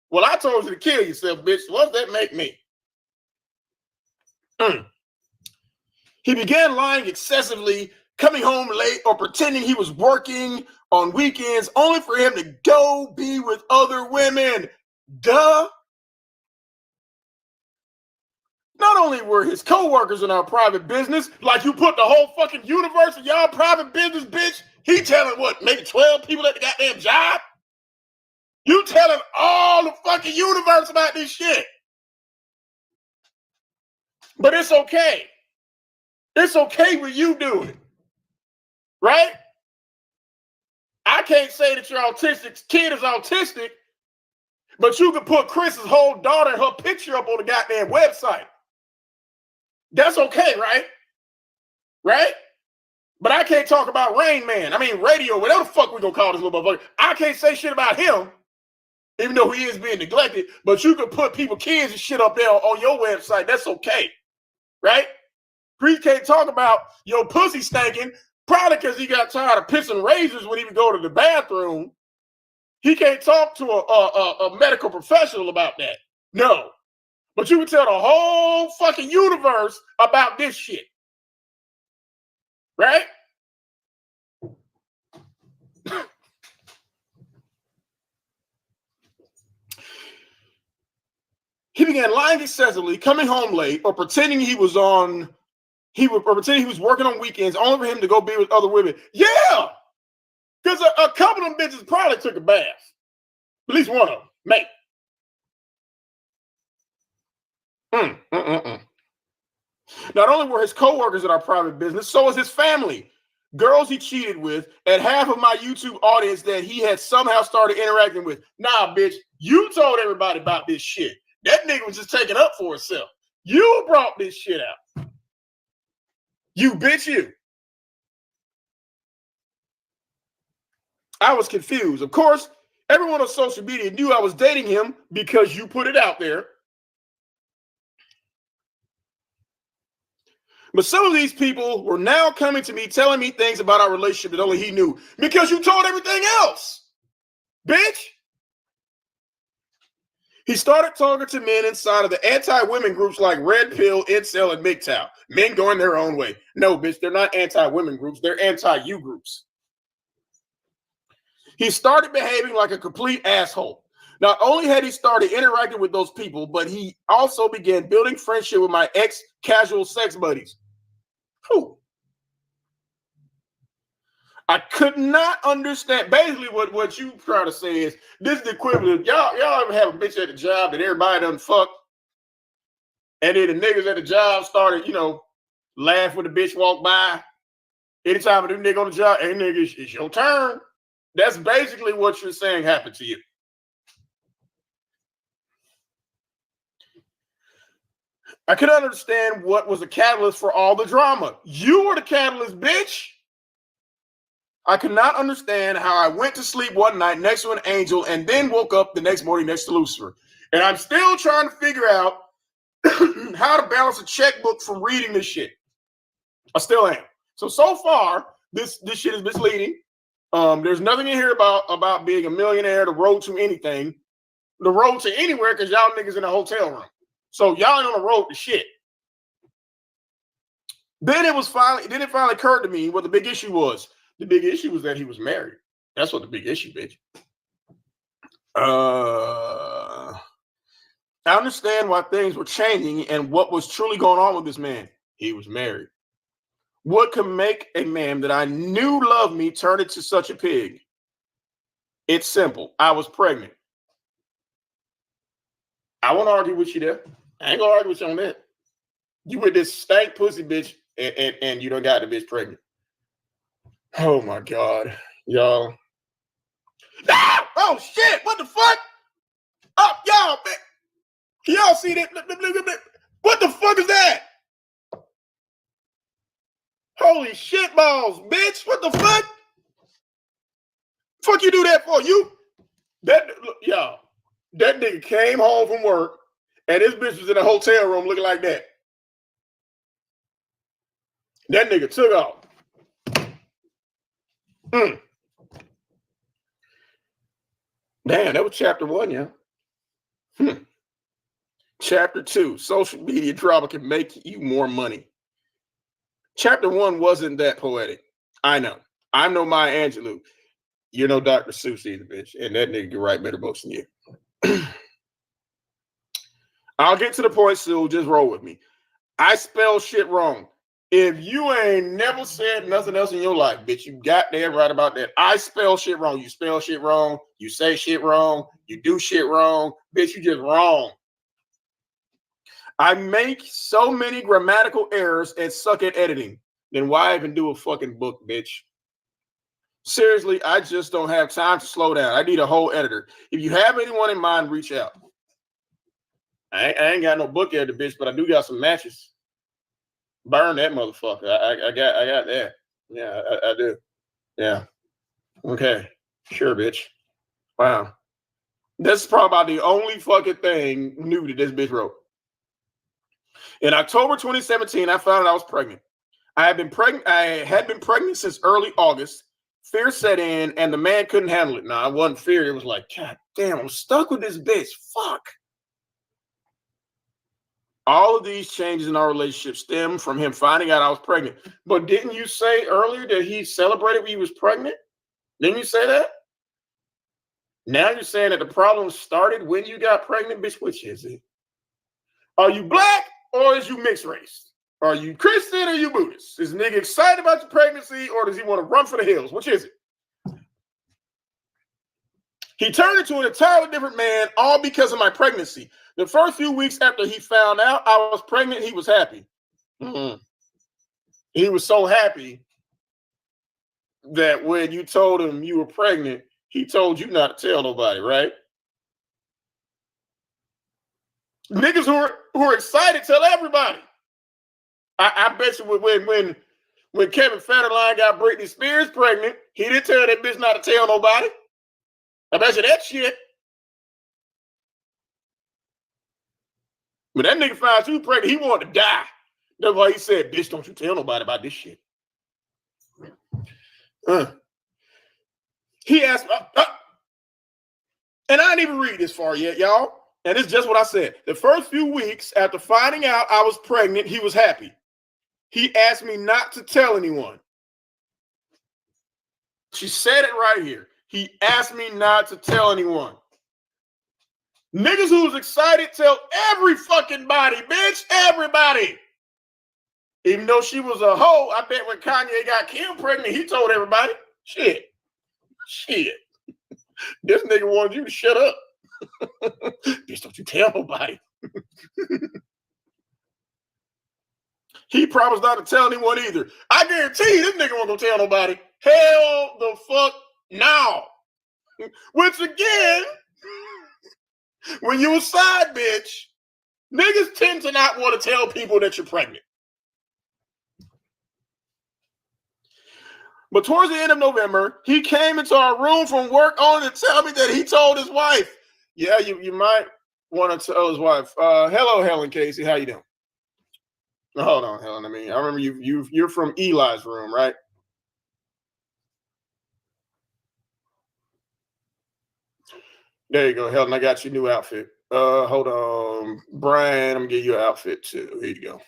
Well, I told you to kill yourself, bitch. What does that make me? He began lying excessively, coming home late or pretending he was working on weekends only for him to go be with other women. Duh. Not only were his co-workers in our private business, like you put the whole fucking universe in y'all private business, bitch. He telling what, maybe 12 people at the goddamn job? You telling all the fucking universe about this shit. But it's okay. It's okay when you do it. Right? I can't say that your autistic kid is autistic, but you can put Chris's whole daughter and her picture up on the goddamn website. That's okay, right? Right? But I can't talk about Rain Man. I mean, radio, whatever the fuck we gonna call this little motherfucker. I can't say shit about him, even though he is being neglected. But you can put people, kids and shit up there on your website. That's okay. Right? Chris can't talk about your pussy stinking, probably because he got tired of pissing razors when he would go to the bathroom. He can't talk to a medical professional about that. No. But you can tell the whole fucking universe about this shit. Right? He began lying excessively, coming home late, or pretending he was working on weekends only for him to go be with other women. Yeah! Because a couple of them bitches probably took a bath. At least one of them, mate. Not only were his co-workers in our private business, so was his family. Girls he cheated with, and half of my YouTube audience that he had somehow started interacting with. Nah, bitch, you told everybody about this shit. That nigga was just taking up for himself. You brought this shit out. You bitch, you. I was confused. Of course, everyone on social media knew I was dating him because you put it out there. But some of these people were now coming to me telling me things about our relationship that only he knew because you told everything else, bitch. He started talking to men inside of the anti-women groups like Red Pill, Incel, and MGTOW. Men going their own way. No, bitch, they're not anti-women groups. They're anti-you groups. He started behaving like a complete asshole. Not only had he started interacting with those people, but he also began building friendship with my ex-casual sex buddies. Who? I could not understand. Basically, what you try to say is this is the equivalent. Y'all ever have a bitch at the job that everybody done fuck, and then the niggas at the job started, laugh when the bitch walked by. Anytime a new nigga on the job, hey nigga, it's your turn. That's basically what you're saying happened to you. I could understand what was the catalyst for all the drama. You were the catalyst, bitch. I could not understand how I went to sleep one night next to an angel and then woke up the next morning next to Lucifer. And I'm still trying to figure out how to balance a checkbook from reading this shit. I still am. So far, this shit is misleading. There's nothing in here about being a millionaire, the road to anything, the road to anywhere, because y'all niggas in a hotel room. So y'all ain't on the road to shit. Then it finally occurred to me what the big issue was. The big issue was that he was married. That's what the big issue, bitch. I understand why things were changing and what was truly going on with this man. He was married. What could make a man that I knew loved me turn into such a pig? It's simple. I was pregnant. I won't argue with you there. I ain't gonna argue with you on that. You with this stank pussy bitch and you done got the bitch pregnant. Oh my God, y'all. Ah! Oh shit, what the fuck? Oh, y'all, man. Can y'all see that? What the fuck is that? Holy shit balls, bitch. What the fuck? Fuck you do that for? Y'all, that nigga came home from work and this bitch was in a hotel room looking like that. That nigga took off. Damn, that was chapter 1, yeah. Chapter 2, social media drama can make you more money. Chapter 1 wasn't that poetic. I know. I'm no Maya Angelou. You're no Dr. Seuss either, bitch. And that nigga can write better books than you. I'll get to the point, Sue. Just roll with me. I spell shit wrong. If you ain't never said nothing else in your life, bitch, you goddamn right about that. I spell shit wrong. You spell shit wrong. You say shit wrong. You do shit wrong. Bitch, you just wrong. I make so many grammatical errors and suck at editing. Then why even do a fucking book, bitch? Seriously, I just don't have time to slow down. I need a whole editor. If you have anyone in mind, reach out. I ain't got no book editor, bitch, but I do got some matches. Burn that motherfucker. I got that. Yeah, I do. Yeah. Okay. Sure, bitch. Wow. That's probably about the only fucking thing new that this bitch wrote. In October 2017, I found out I was pregnant. I had been pregnant since early August. Fear set in, and the man couldn't handle it. Now, it wasn't fear. It was like, God damn, I'm stuck with this bitch. Fuck. All of these changes in our relationship stem from him finding out I was pregnant. But didn't you say earlier that he celebrated when he was pregnant? Didn't you say that? Now you're saying that the problem started when you got pregnant? Bitch, which is it? Are you black or is you mixed race? Are you Christian or you Buddhist? Is nigga excited about your pregnancy or does he want to run for the hills? Which is it? He turned into an entirely different man, all because of my pregnancy. The first few weeks after he found out I was pregnant, he was happy. He was so happy that when you told him you were pregnant, he told you not to tell nobody, right? Niggas who are excited tell everybody. I bet you when Kevin Federline got Britney Spears pregnant, he didn't tell that bitch not to tell nobody. I bet you that shit. When that nigga finds you pregnant, he wanted to die. That's why he said, bitch, don't you tell nobody about this shit. He asked, and I didn't even read this far yet, y'all. And it's just what I said. The first few weeks after finding out I was pregnant, he was happy. He asked me not to tell anyone. She said it right here. He asked me not to tell anyone. Niggas who's excited tell every fucking body, bitch, everybody. Even though she was a hoe, I bet when Kanye got Kim pregnant, he told everybody. Shit. This nigga wanted you to shut up. Bitch, don't you tell nobody. He promised not to tell anyone either. I guarantee you this nigga wasn't gonna tell nobody. Hell the fuck no. Which again, when you a side bitch, niggas tend to not want to tell people that you're pregnant. But towards the end of November, he came into our room from work only to tell me that he told his wife. Yeah, you might want to tell his wife. Hello, Helen Casey. How you doing? Hold on, Helen. I remember you're from Eli's room, right? There you go, Helen. I got your new outfit. Hold on, Brian. I'm gonna give you an outfit too. Here you go.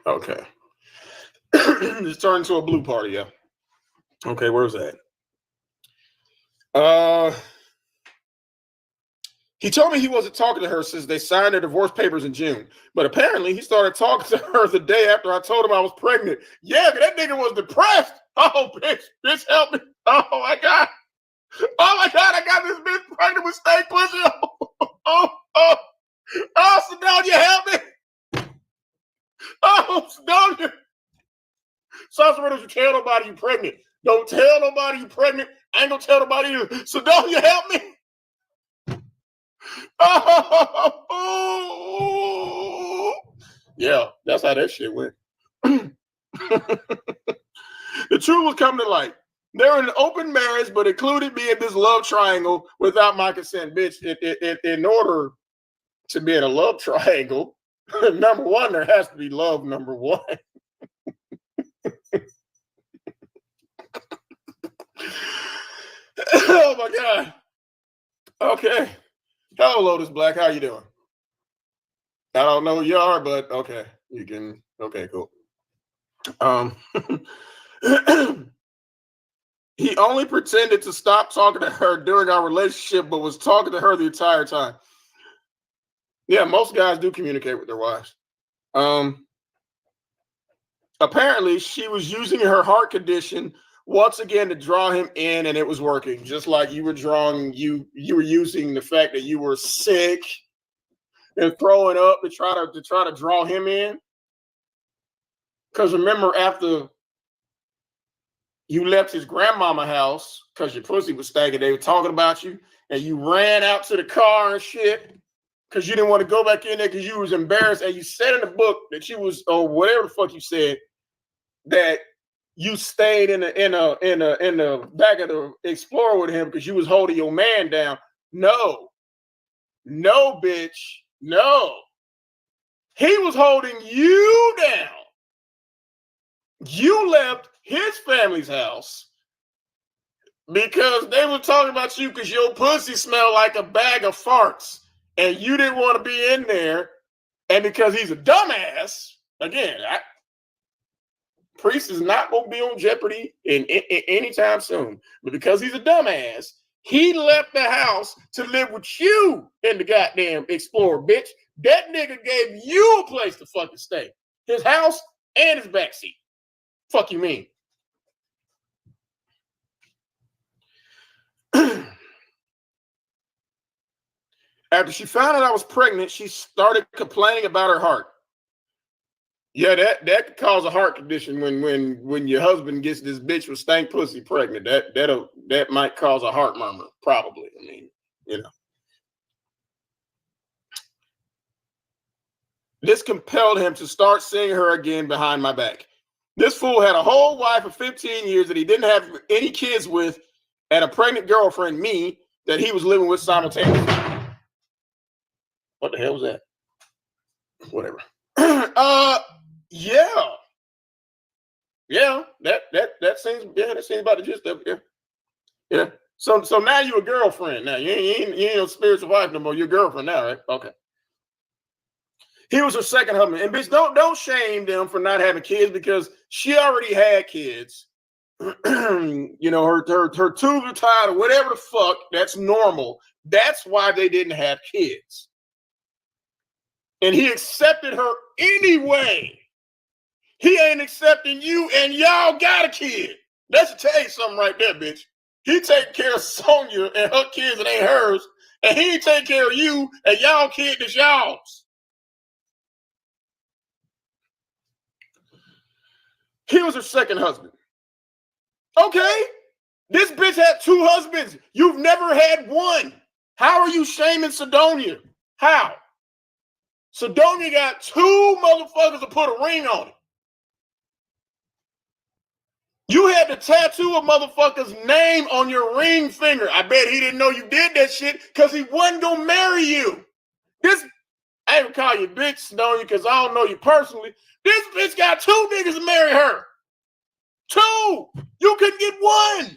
Okay. Just turned into a blue party, yeah. Okay, where's that? He told me he wasn't talking to her since they signed their divorce papers in June. But apparently he started talking to her the day after I told him I was pregnant. Yeah, that nigga was depressed. Oh, bitch, help me. Oh my God, I got this bitch pregnant with steak pussy. Oh, Sedonia, help me. Oh, Sedonia. Soncerae, don't you tell nobody you pregnant. Don't tell nobody you pregnant. I ain't gonna tell nobody either. Sedonia, help me. Oh, yeah, that's how that shit went. The truth was coming to light. They're in an open marriage, but included me in this love triangle without my consent. Bitch, in order to be in a love triangle, number one, there has to be love, number one. Oh my God. Okay. Hello, Lotus Black. How you doing? I don't know who you are, but okay. You can. Okay, cool. He only pretended to stop talking to her during our relationship, but was talking to her the entire time. Yeah, most guys do communicate with their wives. Apparently, she was using her heart condition once again to draw him in, and it was working. Just like you were drawing, you were using the fact that you were sick and throwing up to try to draw him in. Because remember, after you left his grandmama house because your pussy was stinking, they were talking about you, and you ran out to the car and shit because you didn't want to go back in there because you was embarrassed, and you said in the book that you was, or whatever the fuck you said, that you stayed in the back of the Explorer with him because you was holding your man down. No, bitch, no. He was holding you down. You left his family's house because they were talking about you because your pussy smelled like a bag of farts and you didn't want to be in there. And because he's a dumbass, again, Priest is not going to be on Jeopardy in anytime soon. But because he's a dumbass, he left the house to live with you in the goddamn Explorer, bitch. That nigga gave you a place to fucking stay. His house and his backseat. Fuck you mean? After she found out I was pregnant, she started complaining about her heart. Yeah, that could cause a heart condition when your husband gets this bitch with stank pussy pregnant. That might cause a heart murmur, probably. I mean, you know. This compelled him to start seeing her again behind my back. This fool had a whole wife of 15 years that he didn't have any kids with, and a pregnant girlfriend, me, that he was living with simultaneously. What the hell was that? Whatever. Yeah. Yeah, that seems about the gist of it. Yeah. So now you a girlfriend. Now you ain't no spiritual wife no more. You're a girlfriend now, right? Okay. He was her second husband. And bitch, don't shame them for not having kids, because she already had kids. You know, her tubes are tied or whatever the fuck. That's normal. That's why they didn't have kids. And he accepted her anyway. He ain't accepting you, and y'all got a kid. That should tell you something right there, bitch. He taking care of Sonya and her kids that ain't hers, and he ain't taking care of you and y'all kid that's y'all's. He was her second husband. Okay, this bitch had two husbands. You've never had one. How are you shaming Sidonia? How? Sidonia got two motherfuckers to put a ring on it. You had to tattoo a motherfucker's name on your ring finger. I bet he didn't know you did that shit because he wasn't gonna marry you. This, I ain't gonna call you bitch, Sidonia, because I don't know you personally. This bitch got two niggas to marry her. Two. You couldn't get one.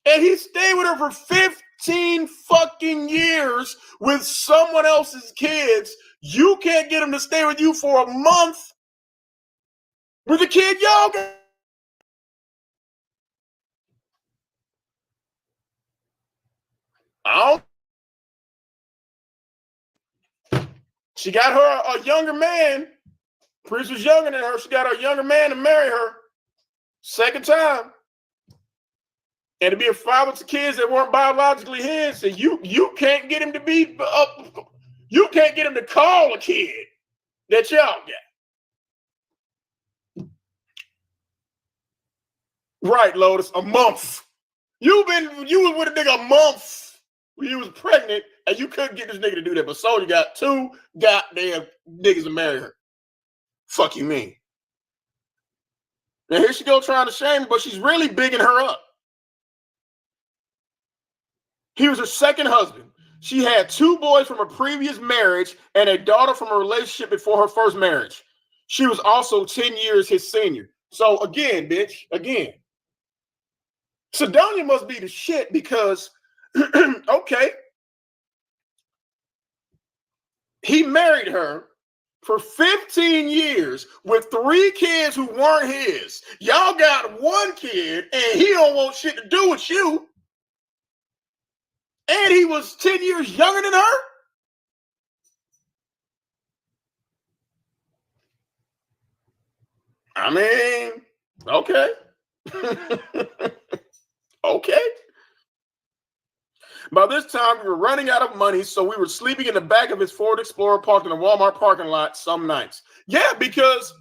And he stayed with her for 15 fucking years with someone else's kids. You can't get him to stay with you for a month with the kid y'all got. She got her a younger man. Priest was younger than her. She got her younger man to marry her. Second time. And to be a father to kids that weren't biologically his. So you can't get him to be you can't get him to call a kid that y'all got. Right, Lotus, a month. You was with a nigga a month when you was pregnant, and you couldn't get this nigga to do that. But Sonya got two goddamn niggas to marry her. Fuck you mean? Now here she go trying to shame her, but she's really bigging her up. He was her second husband. She had two boys from a previous marriage and a daughter from a relationship before her first marriage. She was also 10 years his senior. So again, bitch, again. Sidonia must be the shit because, okay, he married her for 15 years with 3 kids who weren't his. Y'all got 1 kid and he don't want shit to do with you. And he was 10 years younger than her? I mean, okay. Okay. By this time, we were running out of money, so we were sleeping in the back of his Ford Explorer parked in a Walmart parking lot some nights. Yeah, because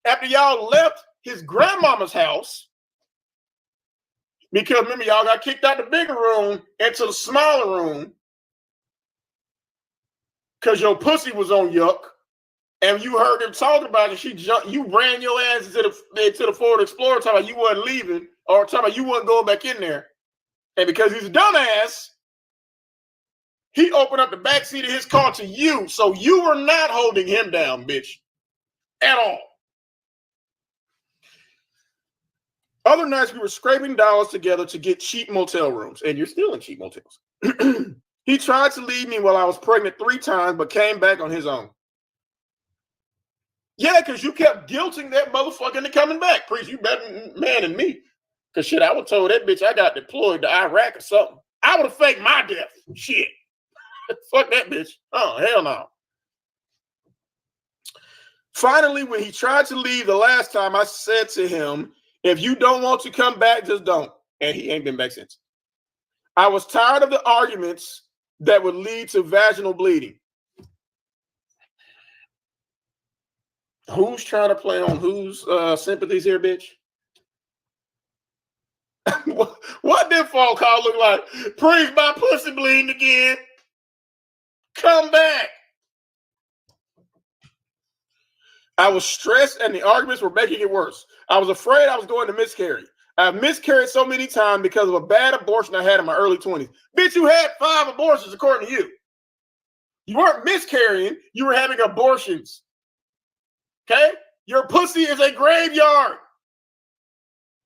after y'all left his grandmama's house, because remember, y'all got kicked out the bigger room into the smaller room because your pussy was on yuck, and you heard them talking about it. You ran your ass into the Ford Explorer talking about you wasn't leaving, or talking about you wasn't going back in there. And because he's a dumbass, he opened up the back seat of his car to you, so you were not holding him down, bitch, at all. Other nights, we were scraping dollars together to get cheap motel rooms, and you're still in cheap motels. He tried to leave me while I was pregnant 3 times, but came back on his own. Yeah, because you kept guilting that motherfucker into coming back. Priest, you better man than me. Because shit, I would have told that bitch I got deployed to Iraq or something. I would have faked my death. Shit. Fuck that bitch. Oh, hell no. Finally, when he tried to leave the last time, I said to him, if you don't want to come back, just don't. And he ain't been back since. I was tired of the arguments that would lead to vaginal bleeding. Who's trying to play on whose sympathies here, bitch? What did phone call look like? Priest, my pussy bleeding again. Come back. I was stressed and the arguments were making it worse. I was afraid I was going to miscarry. I miscarried so many times because of a bad abortion I had in my early 20s. Bitch, you had 5 abortions according to you. You weren't miscarrying, you were having abortions. Okay? Your pussy is a graveyard.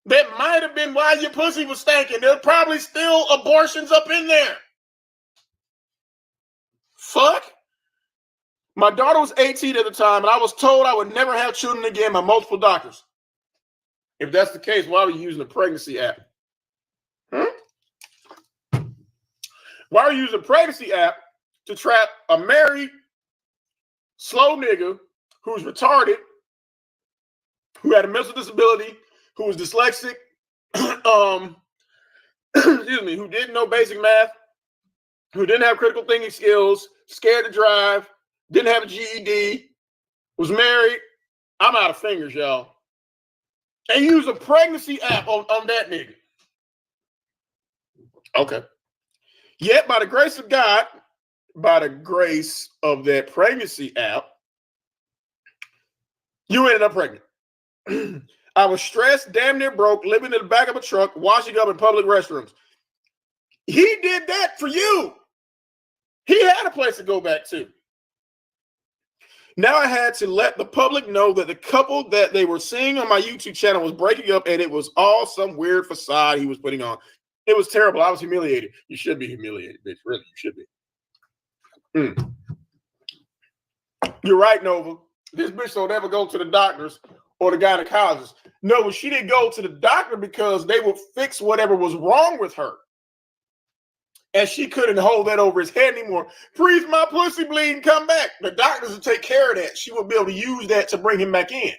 That might have been why your pussy was stinking. There's probably still abortions up in there. Fuck. My daughter was 18 at the time, and I was told I would never have children again by multiple doctors. If that's the case, why are you using a pregnancy app? Why are you using a pregnancy app to trap a married, slow nigga who's retarded, who had a mental disability, who was dyslexic, excuse me, who didn't know basic math, who didn't have critical thinking skills, scared to drive, didn't have a GED, was married? I'm out of fingers, y'all. And use a pregnancy app on that nigga. Okay. Yet, by the grace of God, by the grace of that pregnancy app, you ended up pregnant. I was stressed, damn near broke, living in the back of a truck, washing up in public restrooms. He did that for you. He had a place to go back to. Now I had to let the public know that the couple that they were seeing on my YouTube channel was breaking up, and it was all some weird facade he was putting on. It was terrible. I was humiliated. You should be humiliated, bitch. Really, you should be. You're right, Nova. This bitch don't ever go to the doctors or the gynecologist. No, she didn't go to the doctor because they would fix whatever was wrong with her. And she couldn't hold that over his head anymore. Please, my pussy bleeding, come back. The doctors would take care of that. She would be able to use that to bring him back in.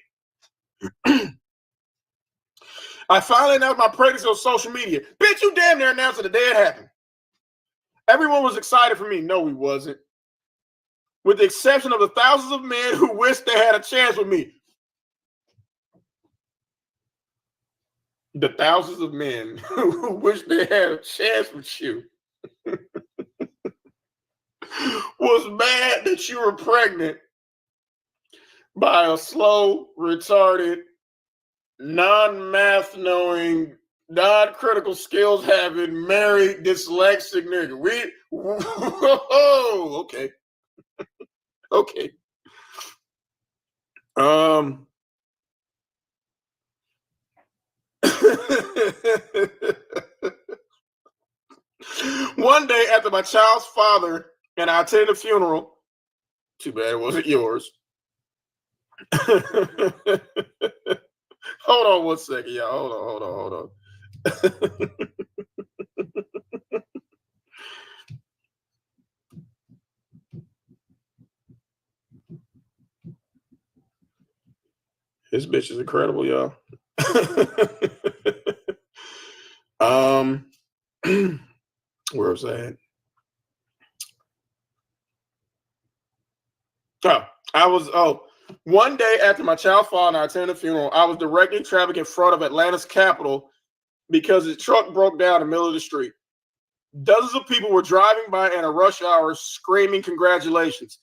I finally announced my pregnancy on social media. Bitch, you damn near announced it the day it happened. Everyone was excited for me. No, he wasn't. With the exception of the thousands of men who wished they had a chance with me. The thousands of men who wish they had a chance with you was mad that you were pregnant by a slow, retarded, non-math knowing, non-critical skills having, married, dyslexic nigga. Okay. Okay. One day after my child's father and I attended a funeral, too bad it wasn't yours. Hold on one second, y'all. Hold on. This bitch is incredible, y'all. Where was that? One day after my child's father and I attended a funeral, I was directing traffic in front of Atlanta's Capitol because his truck broke down in the middle of the street. Dozens of people were driving by in a rush hour screaming congratulations.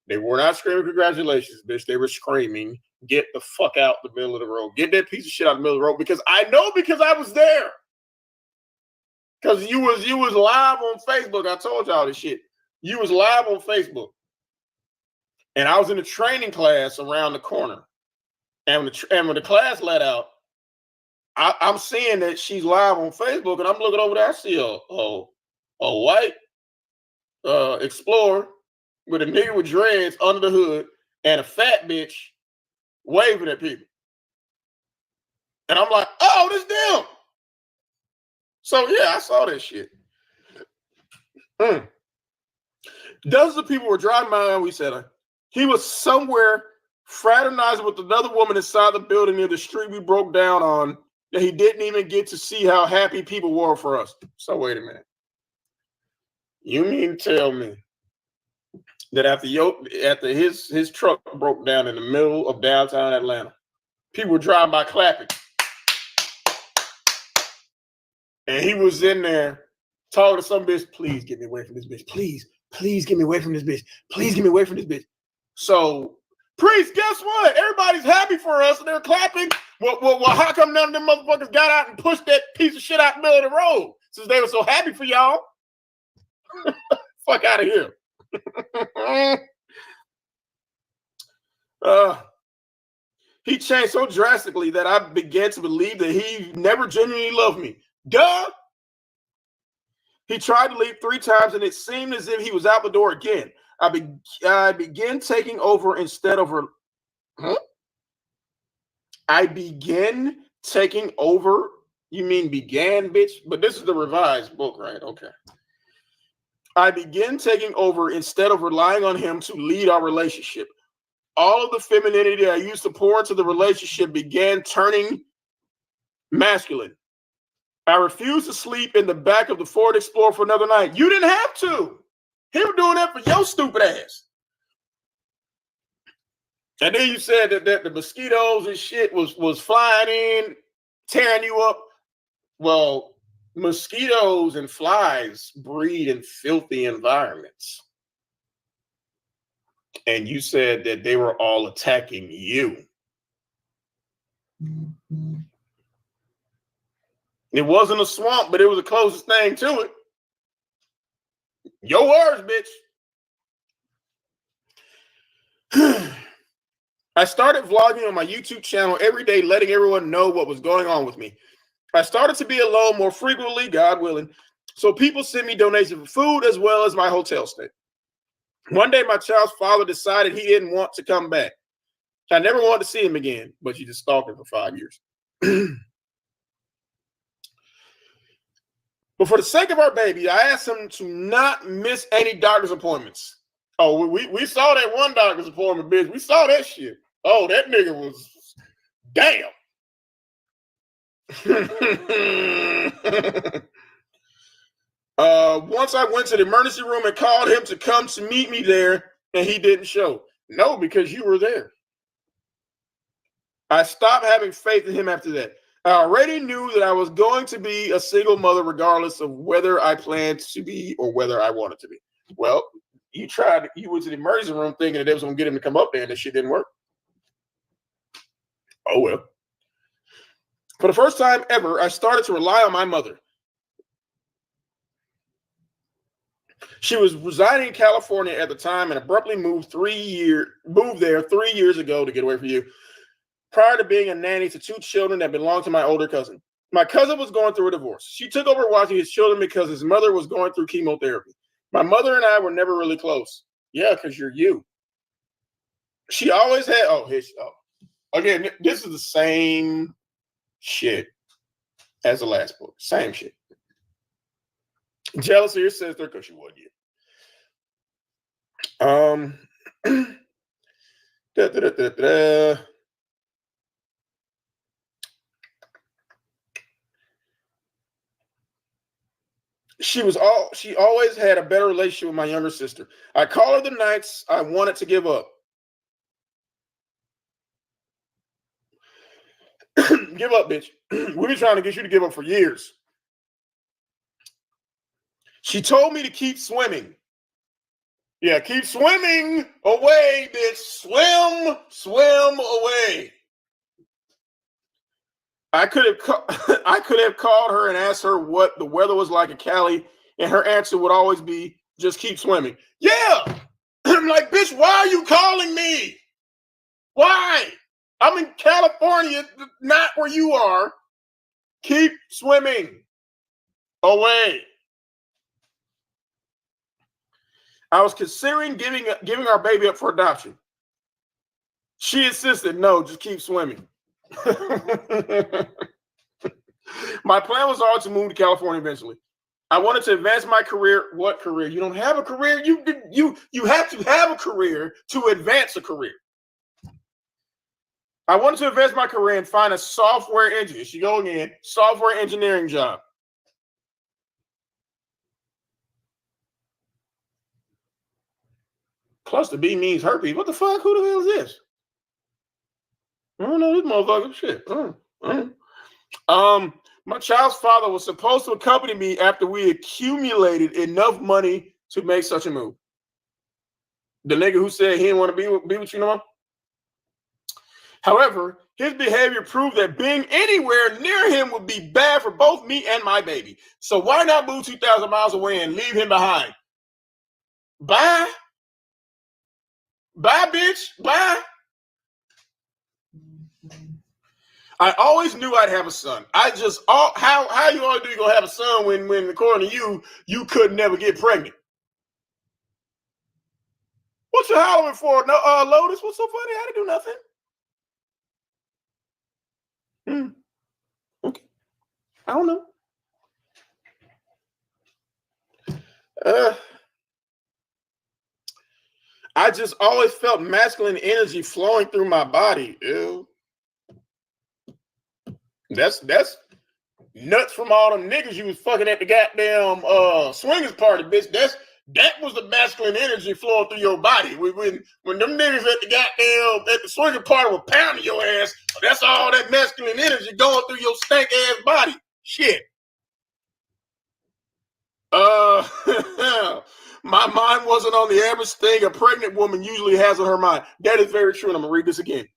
They were not screaming congratulations, bitch. They were screaming, get the fuck out the middle of the road. Get that piece of shit out the middle of the road. Because I know, because I was there. Because you was live on Facebook. I told y'all this shit. You was live on Facebook. And I was in a training class around the corner. And when the class let out, I'm seeing that she's live on Facebook, and I'm looking over there. I see a white Explorer with a nigga with dreads under the hood and a fat bitch waving at people. And I'm like, oh, this them. So yeah, I saw that shit. Dozens of people were driving by, and we said he was somewhere fraternizing with another woman inside the building near the street we broke down on, that he didn't even get to see how happy people were for us. So wait a minute. You mean to tell me that after his truck broke down in the middle of downtown Atlanta, people were driving by clapping, and he was in there talking to some bitch, please get me away from this bitch. Please get me away from this bitch. Please get me away from this bitch. So Priest, guess what? Everybody's happy for us and they're clapping. Well, how come none of them motherfuckers got out and pushed that piece of shit out in the middle of the road since they were so happy for y'all? Fuck out of here. He changed so drastically that I began to believe that he never genuinely loved me. Duh. He tried to leave 3 times and it seemed as if he was out the door again. I began taking over instead of her. Huh? I began taking over. You mean began, bitch? But this is the revised book, right? Okay. I began taking over instead of relying on him to lead our relationship. All of the femininity I used to pour into the relationship began turning masculine. I refused to sleep in the back of the Ford Explorer for another night. You didn't have to. He was doing that for your stupid ass. And then you said that the mosquitoes and shit was flying in, tearing you up. Well, mosquitoes and flies breed in filthy environments. And you said that they were all attacking you. It wasn't a swamp, but it was the closest thing to it. Your words, bitch. I started vlogging on my YouTube channel every day, letting everyone know what was going on with me. I started to be alone more frequently, God willing, so people sent me donations for food as well as my hotel stay. One day, my child's father decided he didn't want to come back. I never wanted to see him again, but she just stalked him for 5 years. But for the sake of our baby, I asked him to not miss any doctor's appointments. Oh, we saw that one doctor's appointment, bitch. We saw that shit. Oh, that nigga was damn. Once I went to the emergency room and called him to come to meet me there, and he didn't show. No, because you were there. I stopped having faith in him after that. I already knew that I was going to be a single mother regardless of whether I planned to be or whether I wanted to be. Well, you went to the emergency room thinking that it was going to get him to come up there and that shit didn't work. Oh, well. For the first time ever, I started to rely on my mother. She was residing in California at the time and abruptly moved there 3 years ago to get away from you, prior to being a nanny to 2 children that belonged to my older cousin. My cousin was going through a divorce. She took over watching his children because his mother was going through chemotherapy. My mother and I were never really close. Yeah, because you're you. She always had, again, this is the same shit as the last book. Same shit. Jealousy or sister because she wasn't you. She always had a better relationship with my younger sister. I call her the nights I wanted to give up. Give up, bitch. We've been trying to get you to give up for years. She told me to keep swimming. Yeah, keep swimming away, bitch. Swim away. I could have called her and asked her what the weather was like in Cali, and her answer would always be, just keep swimming. Yeah. I'm like, bitch, why are you calling me? Why? I'm in California, not where you are. Keep swimming away. I was considering giving our baby up for adoption. She insisted, no, just keep swimming. My plan was always to move to California eventually. I wanted to advance my career. What career? You don't have a career. You have to have a career to advance a career. I wanted to advance my career and find a software engineer. She going in software engineering job. Plus the B means herpes. What the fuck? Who the hell is this? I don't know this motherfucker. Shit. My child's father was supposed to accompany me after we accumulated enough money to make such a move. The nigga who said he didn't want to be with you no more? However, his behavior proved that being anywhere near him would be bad for both me and my baby. So why not move 2,000 miles away and leave him behind? Bye. Bye, bitch. Bye. I always knew I'd have a son. How you always do you gonna have a son when according to you could never get pregnant? What you hollering for? No, Lotus. What's so funny? I didn't do nothing. Okay. I don't know. I just always felt masculine energy flowing through my body. Ew. That's nuts from all them niggas you was fucking at the goddamn swingers party, bitch. That was the masculine energy flowing through your body. When them niggas at the swinger party were pounding your ass, that's all that masculine energy going through your stank ass body. Shit. My mind wasn't on the average thing a pregnant woman usually has on her mind. That is very true, and I'm gonna read this again.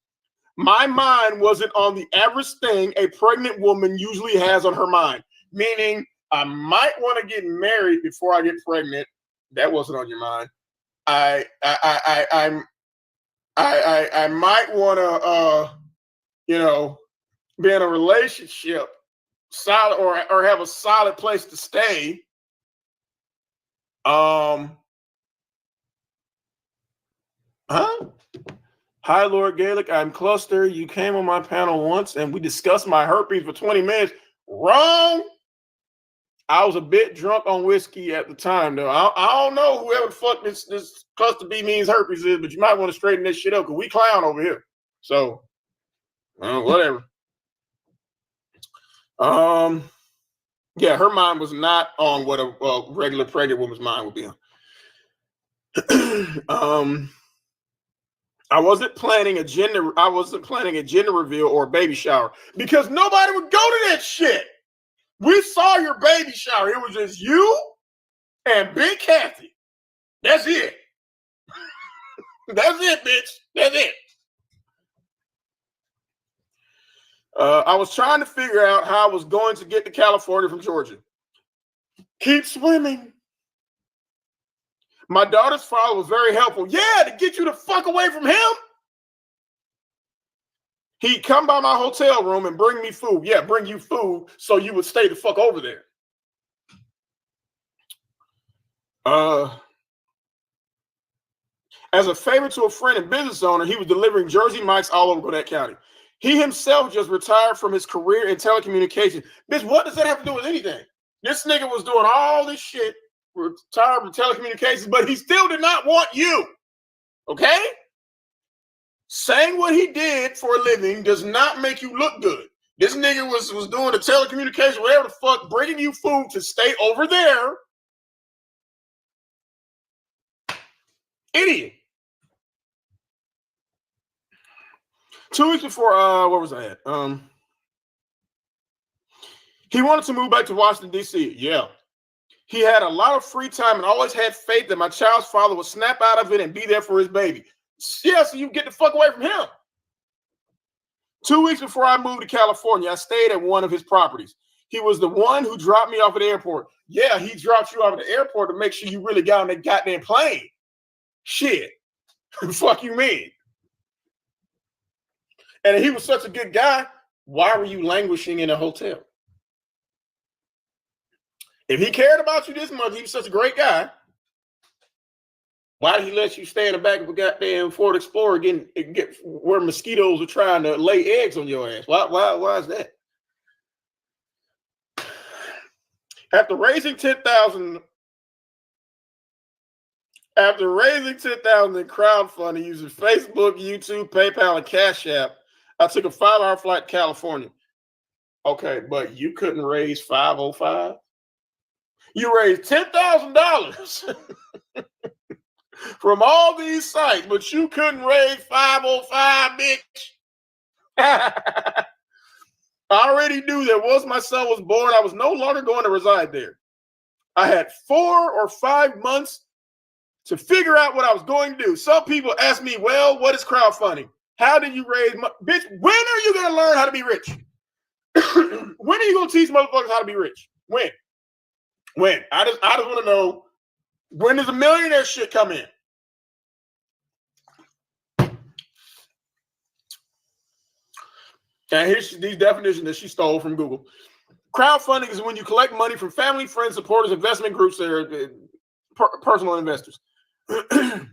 My mind wasn't on the average thing a pregnant woman usually has on her mind. Meaning, I might want to get married before I get pregnant. That wasn't on your mind. I might want to, be in a relationship, solid or have a solid place to stay. Hi, Lord Gaelic. I'm Cluster. You came on my panel once and we discussed my herpes for 20 minutes. Wrong. I was a bit drunk on whiskey at the time, though. I don't know whoever the fuck this Cluster B means herpes is, but you might want to straighten this shit up because we clown over here. So, whatever. Yeah, her mind was not on what a regular pregnant woman's mind would be on. I wasn't planning a gender reveal or a baby shower because nobody would go to that shit. We saw your baby shower. It was just you and Big Kathy. That's it. That's it, bitch. That's it. I was trying to figure out how I was going to get to California from Georgia. Keep swimming. My daughter's father was very helpful. Yeah, to get you the fuck away from him. He'd come by my hotel room and bring me food. Yeah, bring you food so you would stay the fuck over there. As a favor to a friend and business owner, he was delivering Jersey Mike's all over Gwinnett County. He himself just retired from his career in telecommunications. Bitch, what does that have to do with anything? This nigga was doing all this shit, retired from telecommunications, but he still did not want you. Okay? Saying what he did for a living does not make you look good. This nigga was doing the telecommunications, whatever the fuck, bringing you food to stay over there. Idiot. 2 weeks before, where was I at? He wanted to move back to Washington, D.C. Yeah. He had a lot of free time and always had faith that my child's father would snap out of it and be there for his baby. Yeah, so you get the fuck away from him. 2 weeks before I moved to California, I stayed at one of his properties. He was the one who dropped me off at the airport. Yeah, he dropped you off at the airport to make sure you really got on that goddamn plane. Shit. Fuck you mean? And he was such a good guy. Why were you languishing in a hotel? If he cared about you this much, he was such a great guy. Why did he let you stay in the back of a goddamn Ford Explorer get where mosquitoes are trying to lay eggs on your ass? Why is that? After raising $10,000 in crowdfunding using Facebook, YouTube, PayPal, and Cash App, I took a 5-hour flight to California. Okay, but you couldn't raise $505? You raised $10,000 from all these sites, but you couldn't raise $505, bitch. I already knew that once my son was born, I was no longer going to reside there. I had 4 or 5 months to figure out what I was going to do. Some people ask me, well, what is crowdfunding? How did you raise money? Bitch, when are you going to learn how to be rich? When are you going to teach motherfuckers how to be rich? When? I just want to know, when does a millionaire shit come in? And here's these definitions that she stole from Google. Crowdfunding is when you collect money from family, friends, supporters, investment groups, that are personal investors. The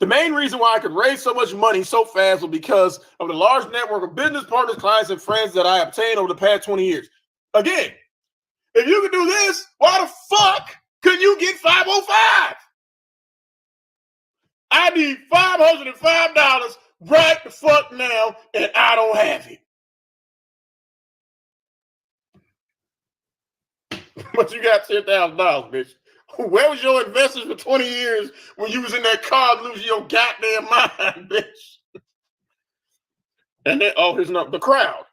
main reason why I could raise so much money so fast was because of the large network of business partners, clients, and friends that I obtained over the past 20 years. Again, if you could do this, why the fuck couldn't you get 505? I need $505 right the fuck now, and I don't have it. But you got $10,000, bitch. Where was your investors for 20 years when you was in that car losing your goddamn mind, bitch? And then, here's the crowd.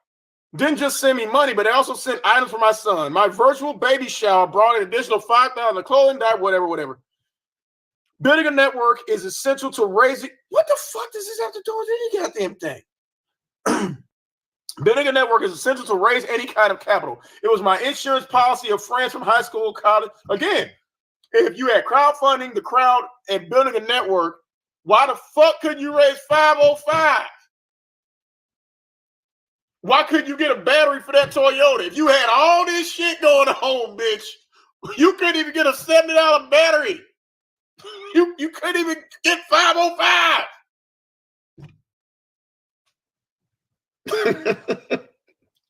Didn't just send me money, but they also sent items for my son. My virtual baby shower brought an additional $5,000 clothing, diet, whatever. Building a network is essential to raising. What the fuck does this have to do with any goddamn thing? Building a network is essential to raise any kind of capital. It was my insurance policy of friends from high school, college. Again, if you had crowdfunding, the crowd, and building a network, why the fuck couldn't you raise 505? Why couldn't you get a battery for that Toyota? If you had all this shit going on, bitch, you couldn't even get a $70 battery. You couldn't even get 505.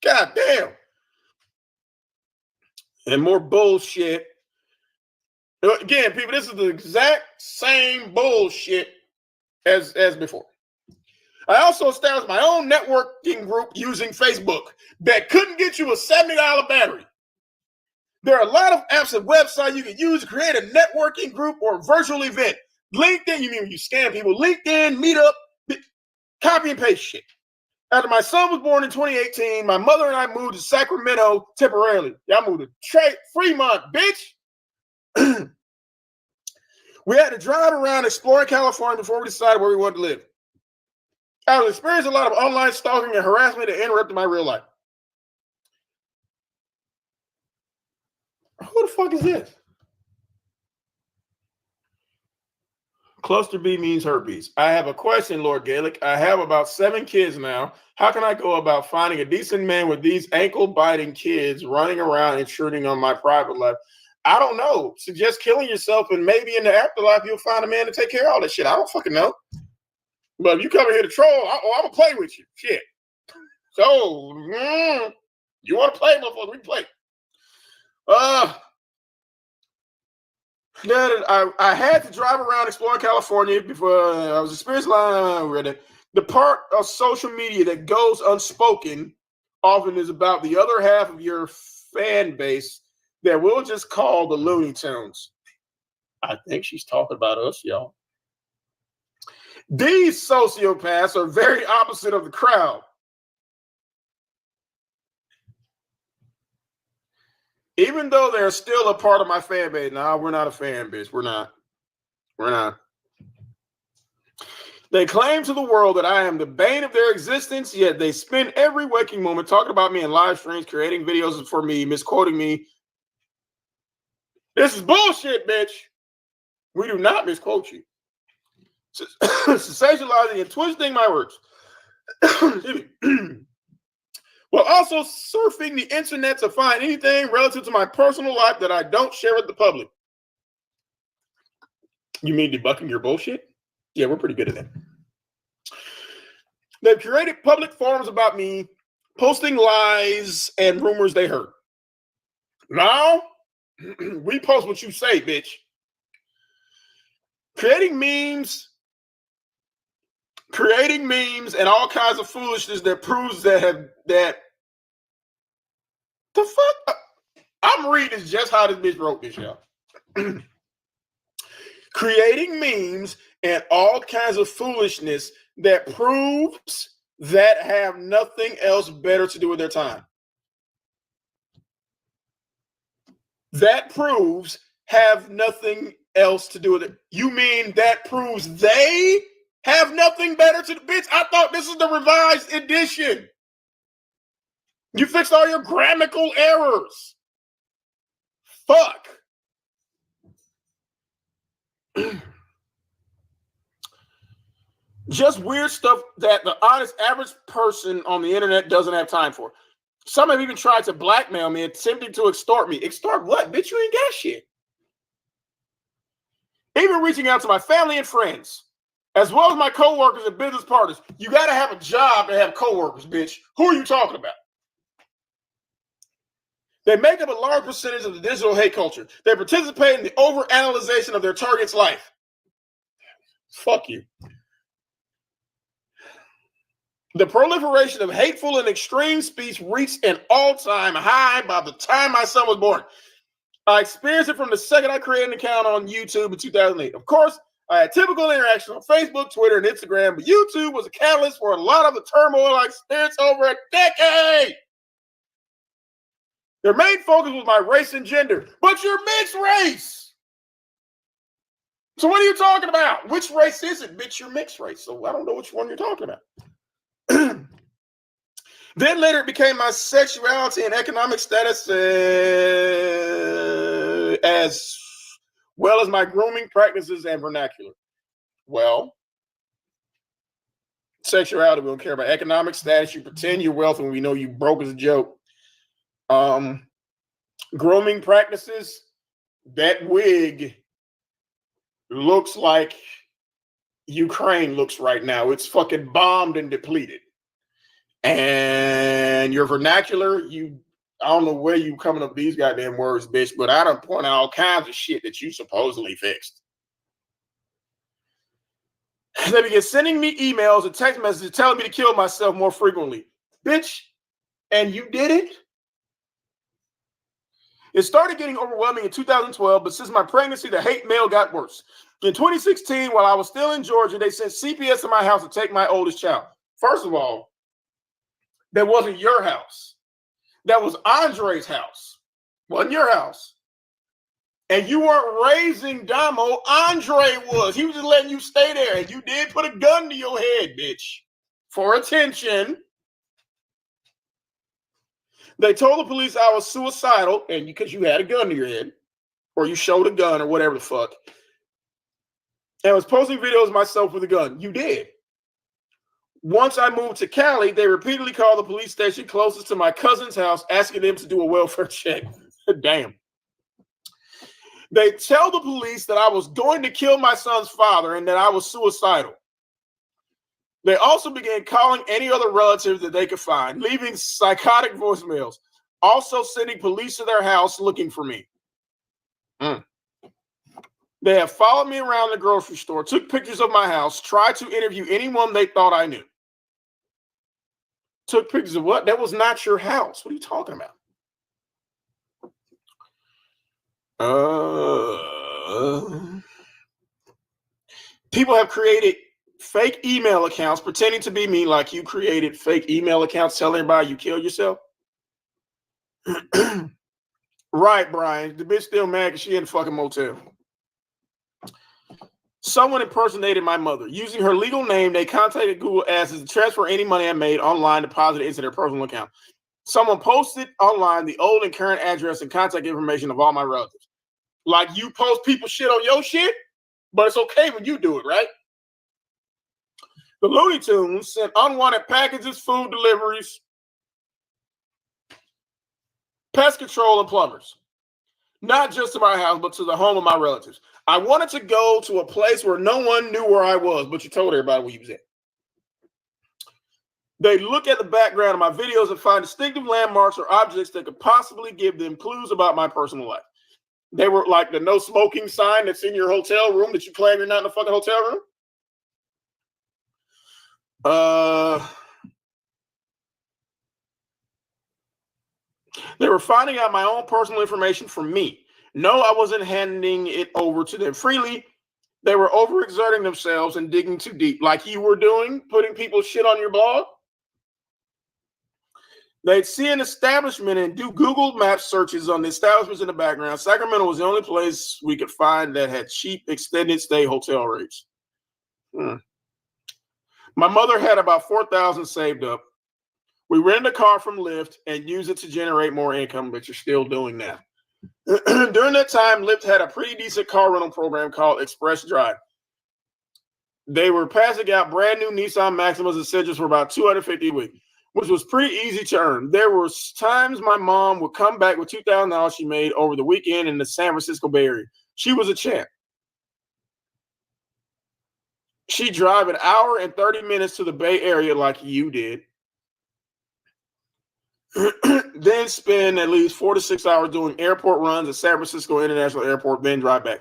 God damn. And more bullshit. Again, people, this is the exact same bullshit as before. I also established my own networking group using Facebook that couldn't get you a $70 battery. There are a lot of apps and websites you can use to create a networking group or a virtual event. LinkedIn, you mean when you scam people, LinkedIn, Meetup, copy and paste shit. After my son was born in 2018, my mother and I moved to Sacramento temporarily. Y'all moved to Fremont, bitch. We had to drive around exploring California before we decided where we wanted to live. I was experiencing a lot of online stalking and harassment that interrupted my real life. Who the fuck is this? Cluster B means herpes. I have a question, Lord Gaelic. I have about 7 kids now. How can I go about finding a decent man with these ankle-biting kids running around intruding on my private life? I don't know. Suggest killing yourself, and maybe in the afterlife you'll find a man to take care of all this shit. I don't fucking know. But if you come in here to troll, I'm going to play with you. Shit. So, you want to play, motherfucker? We can play. I had to drive around exploring California before I was experiencing the part of social media that goes unspoken often is about the other half of your fan base that we'll just call the Looney Tunes. I think she's talking about us, y'all. These sociopaths are very opposite of the crowd. Even though they're still a part of my fan base. Nah, we're not a fan base. We're not. They claim to the world that I am the bane of their existence, yet they spend every waking moment talking about me in live streams, creating videos for me, misquoting me. This is bullshit, bitch. We do not misquote you. Sensationalizing and twisting my words. While also surfing the internet to find anything relative to my personal life that I don't share with the public. You mean debunking your bullshit? Yeah, we're pretty good at that. They've created public forums about me, posting lies and rumors they heard. Now, we post what you say, bitch. Creating memes and all kinds of foolishness that proves that the fuck. I'm reading this just how this bitch wrote this, y'all. Creating memes and all kinds of foolishness that proves that have nothing else better to do with their time. That proves have nothing else to do with it. You mean that proves they Have nothing better to the bitch. I thought this is the revised edition. You fixed all your grammatical errors. Fuck. Just weird stuff that the honest average person on the internet doesn't have time for. Some have even tried to blackmail me, attempting to extort me. Extort what? Bitch, you ain't got shit. Even reaching out to my family and friends, as well as my coworkers and business partners. You got to have a job to have coworkers, bitch. Who are you talking about? They make up a large percentage of the digital hate culture. They participate in the overanalyzation of their target's life. Fuck you. The proliferation of hateful and extreme speech reached an all-time high by the time my son was born. I experienced it from the second I created an account on YouTube in 2008. Of course, I had typical interactions on Facebook, Twitter, and Instagram, but YouTube was a catalyst for a lot of the turmoil I experienced over a decade. Their main focus was my race and gender, but you're mixed race. So what are you talking about? Which race is it? Bitch, you're mixed race. So I don't know which one you're talking about. Then later it became my sexuality and economic status as well as my grooming practices and vernacular. Well, sexuality, we don't care about economic status. You pretend you're wealthy when we know you broke as a joke. Grooming practices, that wig looks like Ukraine looks right now. It's fucking bombed and depleted. And your vernacular, I don't know where you coming up with these goddamn words, bitch, but I done point out all kinds of shit that you supposedly fixed. They began sending me emails and text messages telling me to kill myself more frequently. Bitch, and you did it? It started getting overwhelming in 2012, but since my pregnancy, the hate mail got worse. In 2016, while I was still in Georgia, they sent CPS to my house to take my oldest child. First of all, that wasn't your house. That was Andre's house. Wasn't your house. And you weren't raising Damo. Andre was. He was just letting you stay there. And you did put a gun to your head, bitch. For attention. They told the police I was suicidal, and because you had a gun to your head, or you showed a gun, or whatever the fuck. And I was posting videos of myself with a gun. You did. Once I moved to Cali, they repeatedly called the police station closest to my cousin's house, asking them to do a welfare check. Damn. They tell the police that I was going to kill my son's father and that I was suicidal. They also began calling any other relatives that they could find, leaving psychotic voicemails, also sending police to their house looking for me. They have followed me around the grocery store, took pictures of my house, tried to interview anyone they thought I knew. Took pictures of what? That was not your house. What are you talking about? People have created fake email accounts pretending to be me, like you created fake email accounts telling everybody you killed yourself. Right, Brian. The bitch still mad because she in the fucking motel. Someone impersonated my mother. Using her legal name, they contacted Google Ads to transfer any money I made online, deposited into their personal account. Someone posted online the old and current address and contact information of all my relatives. Like you post people shit on your shit, but it's okay when you do it, right? The Looney Tunes sent unwanted packages, food deliveries, pest control, and plumbers. Not just to my house, but to the home of my relatives. I wanted to go to a place where no one knew where I was, but you told everybody where you was at. They look at the background of my videos and find distinctive landmarks or objects that could possibly give them clues about my personal life. They were like the no smoking sign that's in your hotel room that you claim you're not in a fucking hotel room. They were finding out my own personal information from me. No, I wasn't handing it over to them freely. They were overexerting themselves and digging too deep, like you were doing, putting people's shit on your blog. They'd see an establishment and do Google Maps searches on the establishments in the background. Sacramento was the only place we could find that had cheap extended stay hotel rates. My mother had about $4,000 saved up. We rented a car from Lyft and used it to generate more income, which you're still doing now. During that time, Lyft had a pretty decent car rental program called Express Drive. They were passing out brand new Nissan Maximas Essentials for about $250 a week, which was pretty easy to earn. There were times my mom would come back with $2,000 she made over the weekend in the San Francisco Bay Area. She was a champ. She'd drive an hour and 30 minutes to the Bay Area like you did. Then spend at least 4 to 6 hours doing airport runs at San Francisco International Airport, then drive back.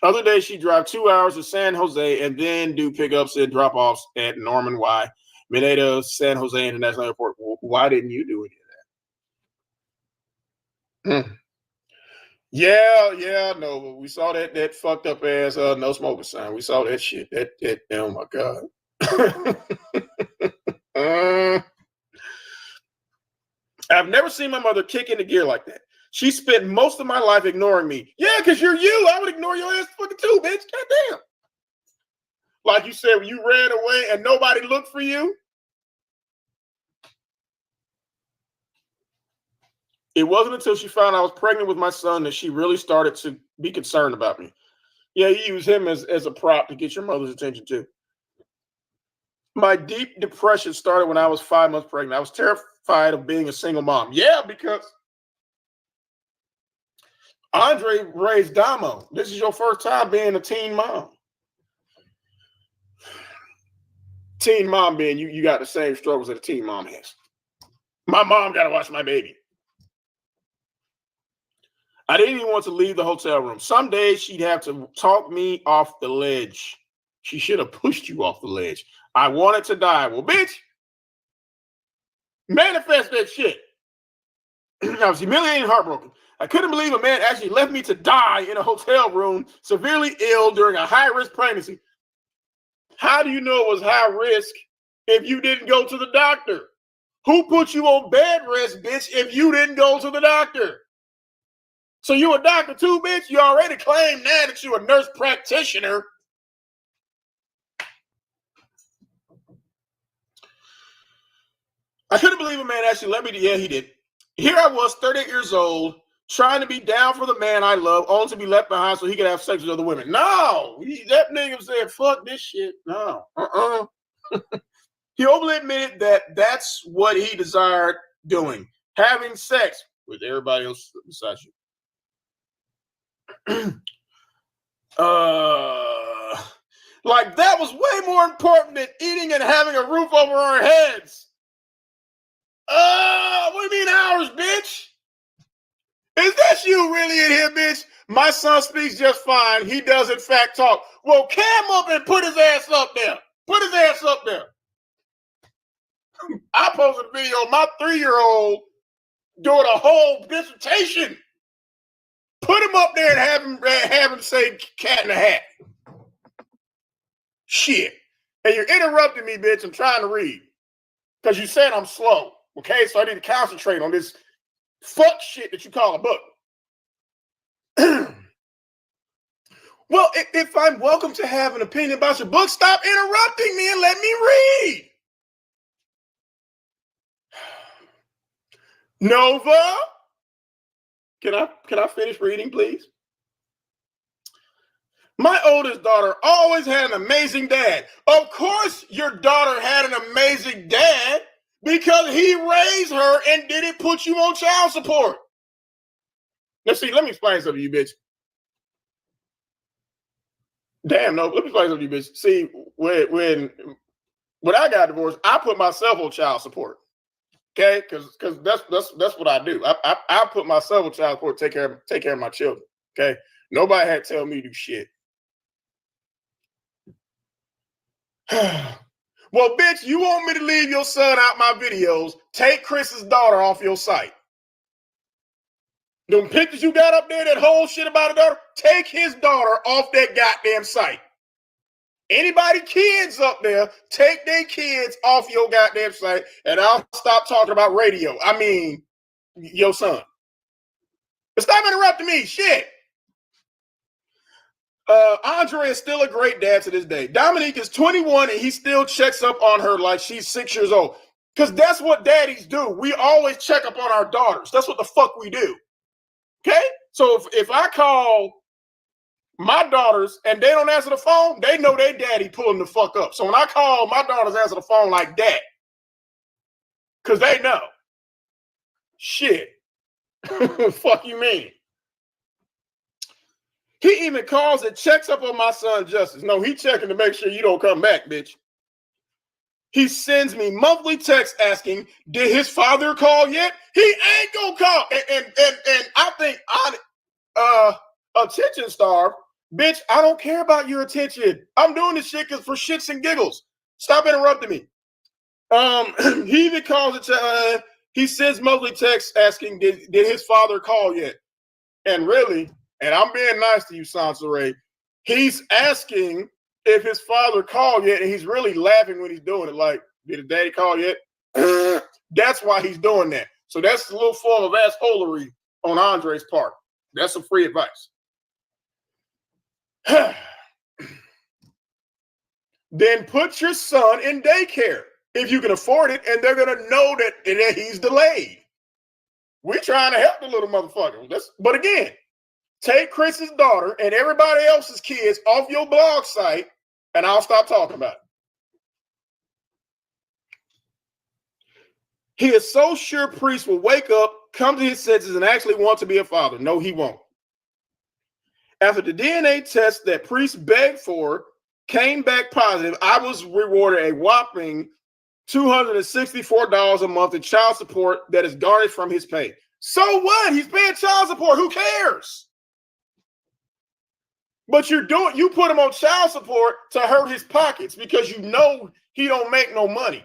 Other days, she'd drive 2 hours to San Jose and then do pickups and drop-offs at Norman Y, Mineta, San Jose International Airport. Why didn't you do any of that? Yeah, no, but we saw that fucked up ass no smoking sign. We saw that shit. That oh my God. I've never seen my mother kick into gear like that. She spent most of my life ignoring me. Yeah, because you're you. I would ignore your ass fucking too, bitch. Goddamn. Like you said, when you ran away and nobody looked for you. It wasn't until she found I was pregnant with my son that she really started to be concerned about me. Yeah, you use him as a prop to get your mother's attention too. My deep depression started when I was 5 months pregnant. I was terrified of being a single mom. Yeah, because Andre raised Damo. This is your first time being a teen mom. Teen mom being you got the same struggles that a teen mom has. My mom got to watch my baby. I didn't even want to leave the hotel room. Some days she'd have to talk me off the ledge. She should have pushed you off the ledge. I wanted to die. Well, bitch, manifest that shit. I was humiliated and heartbroken. I couldn't believe a man actually left me to die in a hotel room, severely ill during a high-risk pregnancy. How do you know it was high risk if you didn't go to the doctor? Who put you on bed rest, bitch, if you didn't go to the doctor? So you a doctor too, bitch? You already claim now that you're a nurse practitioner. I couldn't believe a man actually let me to, yeah, he did. Here I was, 38 years old, trying to be down for the man I love, only to be left behind so he could have sex with other women. No, that nigga said, fuck this shit. No, He openly admitted that that's what he desired doing, having sex with everybody else besides you. Like that was way more important than eating and having a roof over our heads. What do you mean ours, bitch? Is that you really in here, bitch? My son speaks just fine. He does in fact talk. Well, cam up and put his ass up there. Put his ass up there. I posted a video of my 3-year-old doing a whole dissertation. Put him up there and have him say cat in a hat. Shit. And you're interrupting me, bitch. I'm trying to read. Because you said I'm slow. Okay, so I need to concentrate on this fuck shit that you call a book. Well, if I'm welcome to have an opinion about your book, stop interrupting me and let me read. Nova, can I finish reading, please? My oldest daughter always had an amazing dad. Of course your daughter had an amazing dad because he raised her and didn't put you on child support. Now see, let me explain something to you, bitch. Damn, no, let me explain something to you, bitch. See, when I got divorced, I put myself on child support. Okay, because that's what I do. I put myself on child support, take care of my children. Okay, nobody had to tell me to do shit. Well, bitch, you want me to leave your son out my videos? Take Chris's daughter off your site. Them pictures you got up there, that whole shit about a daughter, take his daughter off that goddamn site. Anybody kids up there, take their kids off your goddamn site, and I'll stop talking about radio. I mean, your son. But stop interrupting me, shit. Andre is still a great dad to this day. Dominique is 21 and he still checks up on her like she's 6 years old. Because that's what daddies do. We always check up on our daughters. That's what the fuck we do. Okay? So if I call my daughters and they don't answer the phone, they know their daddy pulling the fuck up. So when I call my daughters answer the phone like that, because they know. Shit. Fuck you mean? He even calls and checks up on my son Justice. No, he checking to make sure you don't come back, bitch. He sends me monthly texts asking, did his father call yet? He ain't gonna call. And I think attention starved. Bitch, I don't care about your attention. I'm doing this shit for shits and giggles. Stop interrupting me. He even calls it. He sends monthly texts asking, did his father call yet? And really, and I'm being nice to you, Soncerae, he's asking if his father called yet, and he's really laughing when he's doing it. Like, did his daddy call yet? That's why he's doing that. So that's a little form of assholery on Andre's part. That's some free advice. Then put your son in daycare if you can afford it, and they're gonna know that he's delayed. We're trying to help the little motherfucker. But again, take Chris's daughter and everybody else's kids off your blog site, and I'll stop talking about it. He is so sure Priest will wake up, come to his senses, and actually want to be a father. No, he won't. After the DNA test that Priest begged for came back positive, I was rewarded a whopping $264 a month in child support that is garnished from his pay. So what? He's paying child support. Who cares? But you put him on child support to hurt his pockets because you know he don't make no money.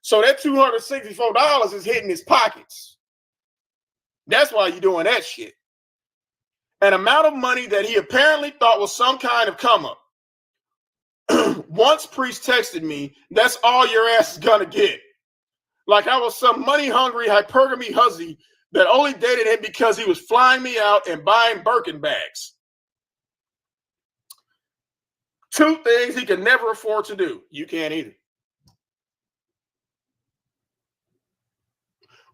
So that $264 is hitting his pockets. That's why you're doing that shit. An amount of money that he apparently thought was some kind of come up. Once Priest texted me, that's all your ass is gonna get. Like I was some money-hungry hypergamy hussy that only dated him because he was flying me out and buying Birkin bags. Two things he can never afford to do. You can't either.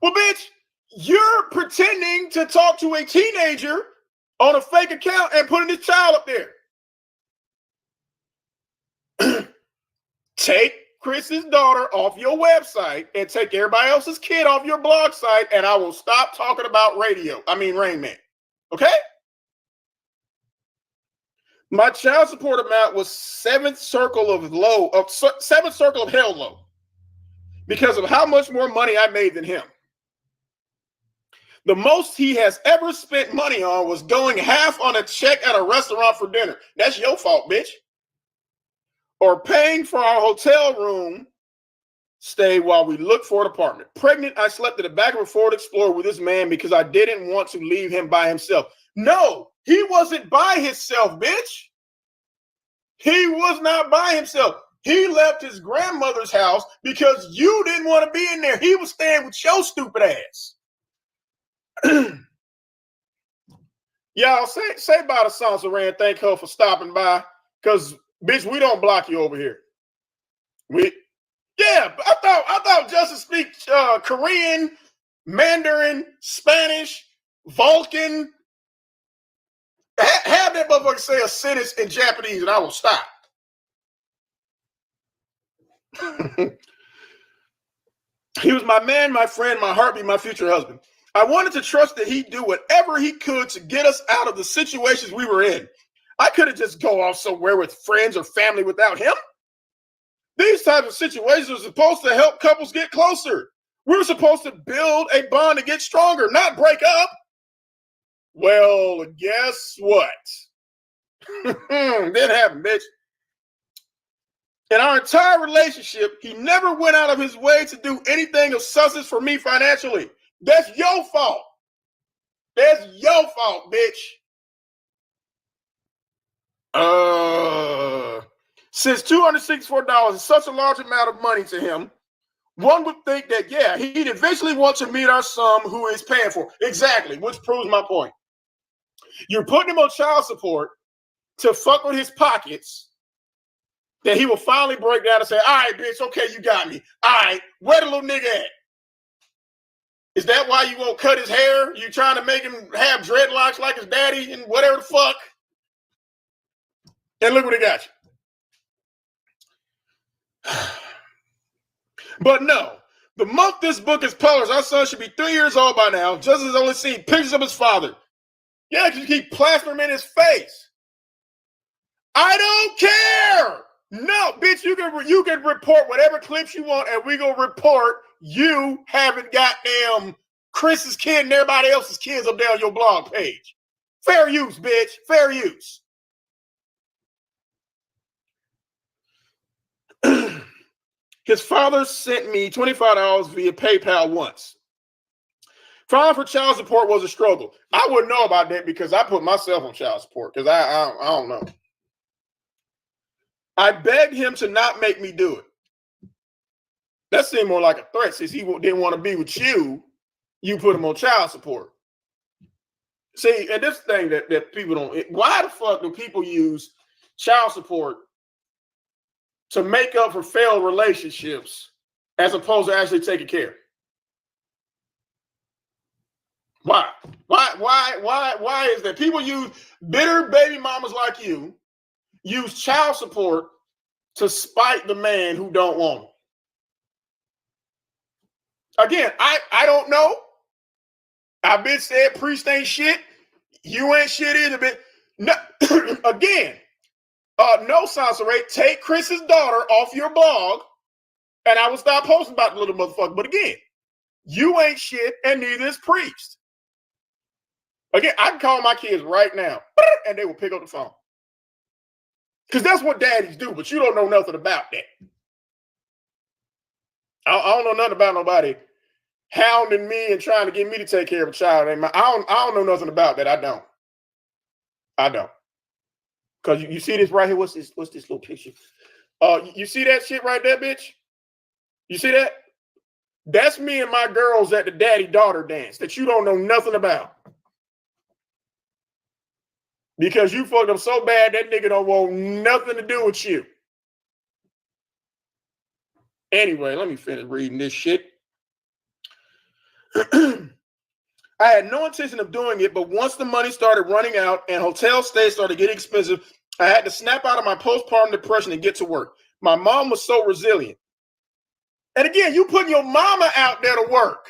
Well, bitch, you're pretending to talk to a teenager on a fake account and putting his child up there. Take Chris's daughter off your website and take everybody else's kid off your blog site, and I will stop talking about Rain Man. Okay? My child support amount was seventh circle of hell low because of how much more money I made than him. The most he has ever spent money on was going half on a check at a restaurant for dinner. That's your fault, bitch. Or paying for our hotel room stay while we look for an apartment. Pregnant, I slept in the back of a Ford Explorer with this man because I didn't want to leave him by himself. No, he wasn't by himself, bitch. He was not by himself. He left his grandmother's house because you didn't want to be in there. He was staying with your stupid ass. Y'all say bye to Soncerae and thank her for stopping by, because bitch, we don't block you over here. I thought Justice speaks Korean, Mandarin, Spanish, Vulcan. Have that motherfucker say a sentence in Japanese and I will stop. He was my man, my friend, my heartbeat, my future husband. I wanted to trust that he'd do whatever he could to get us out of the situations we were in. I couldn't just go off somewhere with friends or family without him. These types of situations are supposed to help couples get closer. We're supposed to build a bond to get stronger, not break up. Well, guess what? Didn't happen, bitch. In our entire relationship, he never went out of his way to do anything of substance for me financially. That's your fault. That's your fault, bitch. Since $264 is such a large amount of money to him, one would think that, yeah, he'd eventually want to meet our son who is paying for it. Exactly, which proves my point. You're putting him on child support to fuck with his pockets that he will finally break down and say, all right, bitch, okay, you got me. All right, where the little nigga at? Is that why you won't cut his hair? You trying to make him have dreadlocks like his daddy and whatever the fuck? And look what he got you. But no, the month this book is published, our son should be 3 years old by now. Just as only seen pictures of his father. Yeah, because you keep plastering him in his face. I don't care. No, bitch, you can report whatever clips you want, and we gonna report you having goddamn Chris's kid and everybody else's kids up there on your blog page. Fair use, bitch. Fair use. His father sent me $25 via PayPal once. Filing for child support was a struggle. I wouldn't know about that because I put myself on child support because I don't know. I begged him to not make me do it. That seemed more like a threat since he didn't want to be with you. You put him on child support. See, and this thing that people don't, why the fuck do people use child support to make up for failed relationships as opposed to actually taking care? Why? Why is that? People use bitter baby mamas like you, use child support to spite the man who don't want them. Again, I don't know. I've been said priest ain't shit. You ain't shit either, bitch. No, again, no, Soncerae, take Chris's daughter off your blog, and I will stop posting about the little motherfucker. But again, you ain't shit, and neither is priest. Again, I can call my kids right now, and they will pick up the phone. Because that's what daddies do, but you don't know nothing about that. I don't know nothing about nobody hounding me and trying to get me to take care of a child. I don't know nothing about that. I don't. Because you see this right here. What's this little picture? You see that shit right there, bitch? You see that? That's me and my girls at the daddy-daughter dance that you don't know nothing about. Because you fucked up so bad that nigga don't want nothing to do with you. Anyway, let me finish reading this shit. I had no intention of doing it, but once the money started running out and hotel stays started getting expensive, I had to snap out of my postpartum depression and get to work. My mom was so resilient. And again, you putting your mama out there to work.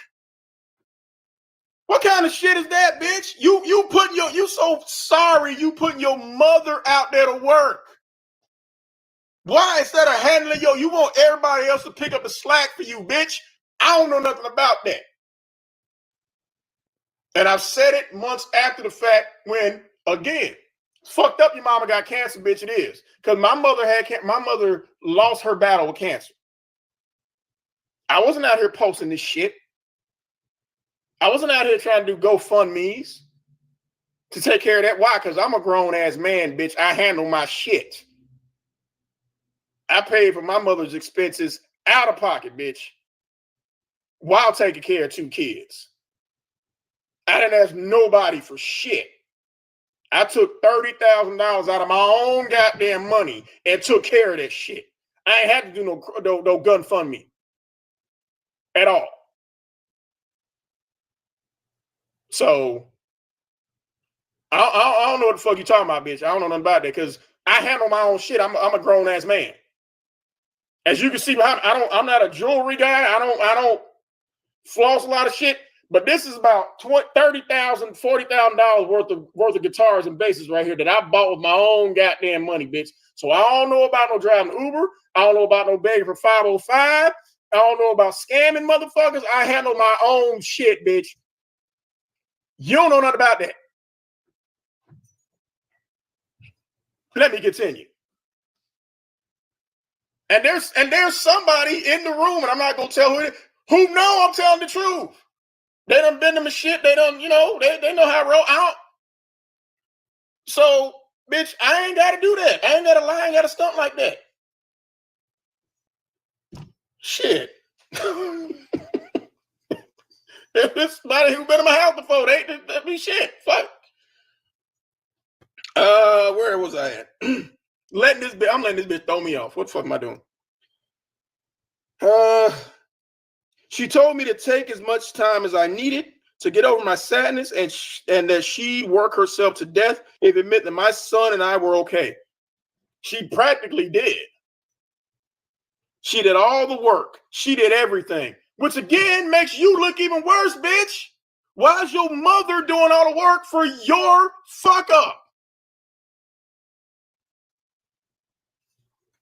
What kind of shit is that, bitch? You so sorry you putting your mother out there to work. Why, instead of handling you want everybody else to pick up the slack for you, bitch? I don't know nothing about that. And I've said it months after the fact when, again, fucked up your mama got cancer, bitch, it is. Because my mother lost her battle with cancer. I wasn't out here posting this shit. I wasn't out here trying to do GoFundMes to take care of that. Why? Because I'm a grown-ass man, bitch. I handle my shit. I paid for my mother's expenses out of pocket, bitch, while taking care of 2 kids. I didn't ask nobody for shit. I took $30,000 out of my own goddamn money and took care of that shit. I ain't had to do no GoFundMe at all. So I don't know what the fuck you talking about, bitch. I don't know nothing about that because I handle my own shit. I'm a grown ass man. As you can see behind me, I'm not a jewelry guy. I don't floss a lot of shit. But this is about $30,000, $40,000 worth of guitars and basses right here that I bought with my own goddamn money, bitch. So I don't know about no driving Uber. I don't know about no begging for 505. I don't know about scamming motherfuckers. I handle my own shit, bitch. You don't know nothing about that. Let me continue. And there's somebody in the room, and I'm not gonna tell who know I'm telling the truth. They done been to my shit. They done, they know how I roll out. So, bitch, I ain't got to do that. I ain't got to lie. I ain't got to stunt like that. Shit. There's somebody who been in my house before. They be shit. Fuck. Where was I at? I'm letting this bitch throw me off. What the fuck am I doing? She told me to take as much time as I needed to get over my sadness, and that she'd work herself to death if it meant that my son and I were okay. She practically did. She did all the work. She did everything, which again makes you look even worse, bitch. Why is your mother doing all the work for your fuck up?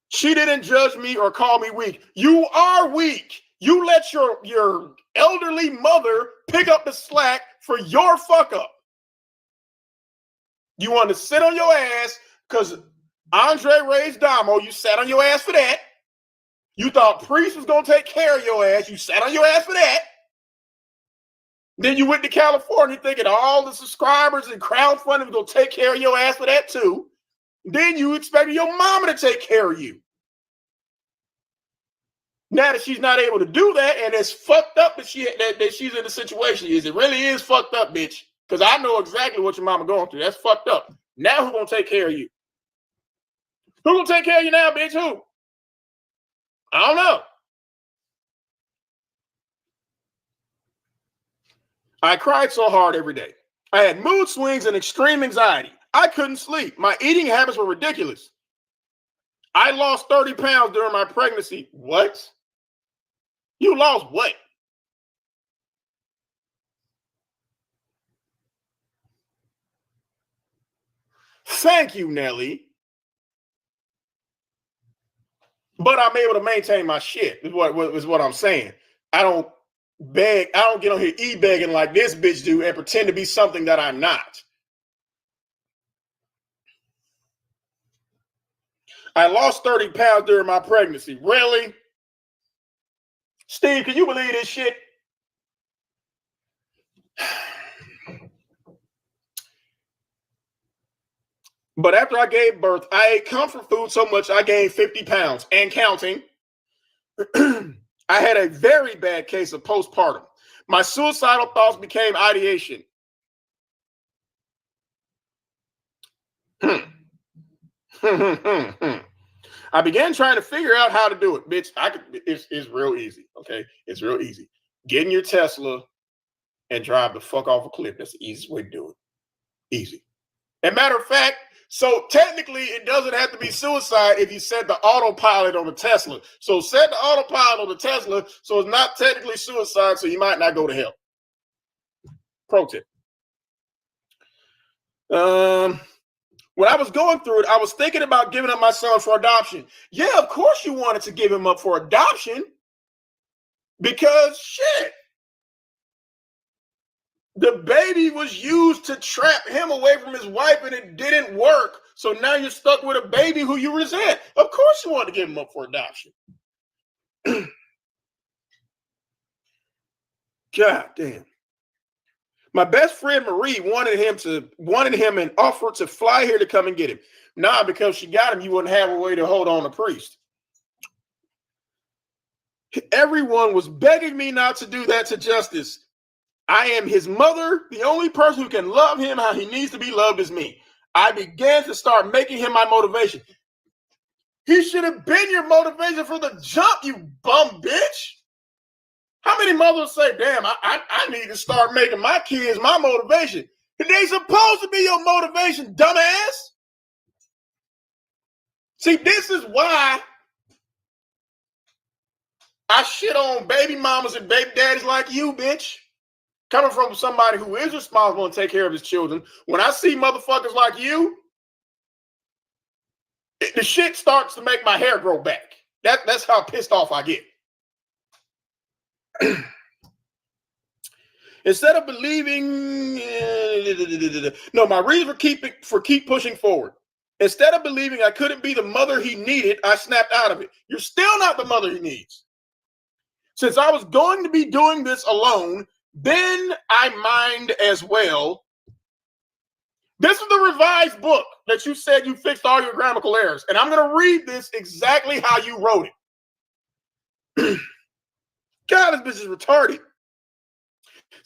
She didn't judge me or call me weak. You are weak. You let your elderly mother pick up the slack for your fuck up. You want to sit on your ass because Andre raised Damo. You sat on your ass for that. You thought Priest was going to take care of your ass. You sat on your ass for that. Then you went to California thinking all the subscribers and crowdfunding was going to take care of your ass for that too. Then you expected your mama to take care of you. Now that she's not able to do that, and it's fucked up that she's in the situation. It really is fucked up, bitch. Because I know exactly what your mama going through. That's fucked up. Now who's going to take care of you? Who's going to take care of you now, bitch? Who? I don't know. I cried so hard every day. I had mood swings and extreme anxiety. I couldn't sleep. My eating habits were ridiculous. I lost 30 pounds during my pregnancy. What? You lost what? Thank you, Nelly. But I'm able to maintain my shit, is what I'm saying. I don't beg. I don't get on here e-begging like this bitch do and pretend to be something that I'm not. I lost 30 pounds during my pregnancy. Really? Steve, can you believe this shit? But after I gave birth, I ate comfort food so much I gained 50 pounds and counting. I had a very bad case of postpartum. My suicidal thoughts became ideation. I began trying to figure out how to do it, bitch. It's real easy, okay? It's real easy. Get in your Tesla and drive the fuck off a cliff. That's the easiest way to do it. Easy. And matter of fact, so technically it doesn't have to be suicide if you set the autopilot on the Tesla. So set the autopilot on the Tesla so it's not technically suicide, so you might not go to hell. Pro tip. When I was going through it, I was thinking about giving up my son for adoption. Yeah, of course you wanted to give him up for adoption because shit. The baby was used to trap him away from his wife and it didn't work. So now you're stuck with a baby who you resent. Of course you want to give him up for adoption. God damn. My best friend Marie wanted him and offered to fly here to come and get him. Nah, because she got him, you wouldn't have a way to hold on to Priest. Everyone was begging me not to do that to Justice. I am his mother. The only person who can love him how he needs to be loved is me. I began to start making him my motivation. He should have been your motivation from the jump, you bum bitch. How many mothers say, damn, I need to start making my kids my motivation? They supposed to be your motivation, dumbass. See, this is why I shit on baby mamas and baby daddies like you, bitch. Coming from somebody who is responsible and take care of his children. When I see motherfuckers like you, the shit starts to make my hair grow back. That's how pissed off I get. Instead of believing, my reason for keep pushing forward. Instead of believing I couldn't be the mother he needed, I snapped out of it. You're still not the mother he needs. Since I was going to be doing this alone, then I mined as well. This is the revised book that you said you fixed all your grammatical errors. And I'm going to read this exactly how you wrote it. God, this bitch is retarded.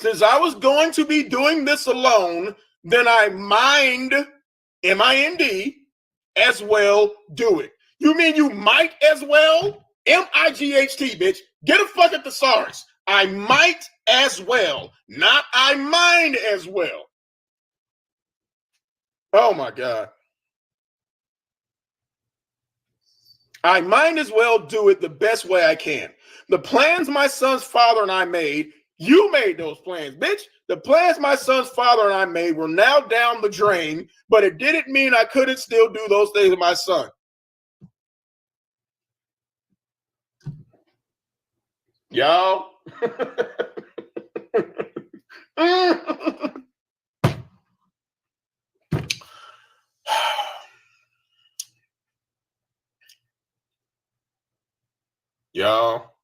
Since I was going to be doing this alone, then I mined M-I-N-D, as well do it. You mean you might as well? M-I-G-H-T, bitch. Get a fucking thesaurus. I might as well, not I mind as well. Oh my God. I might as well do it the best way I can. The plans my son's father and I made, you made those plans, bitch. The plans my son's father and I made were now down the drain, but it didn't mean I couldn't still do those things with my son. Y'all. Y'all.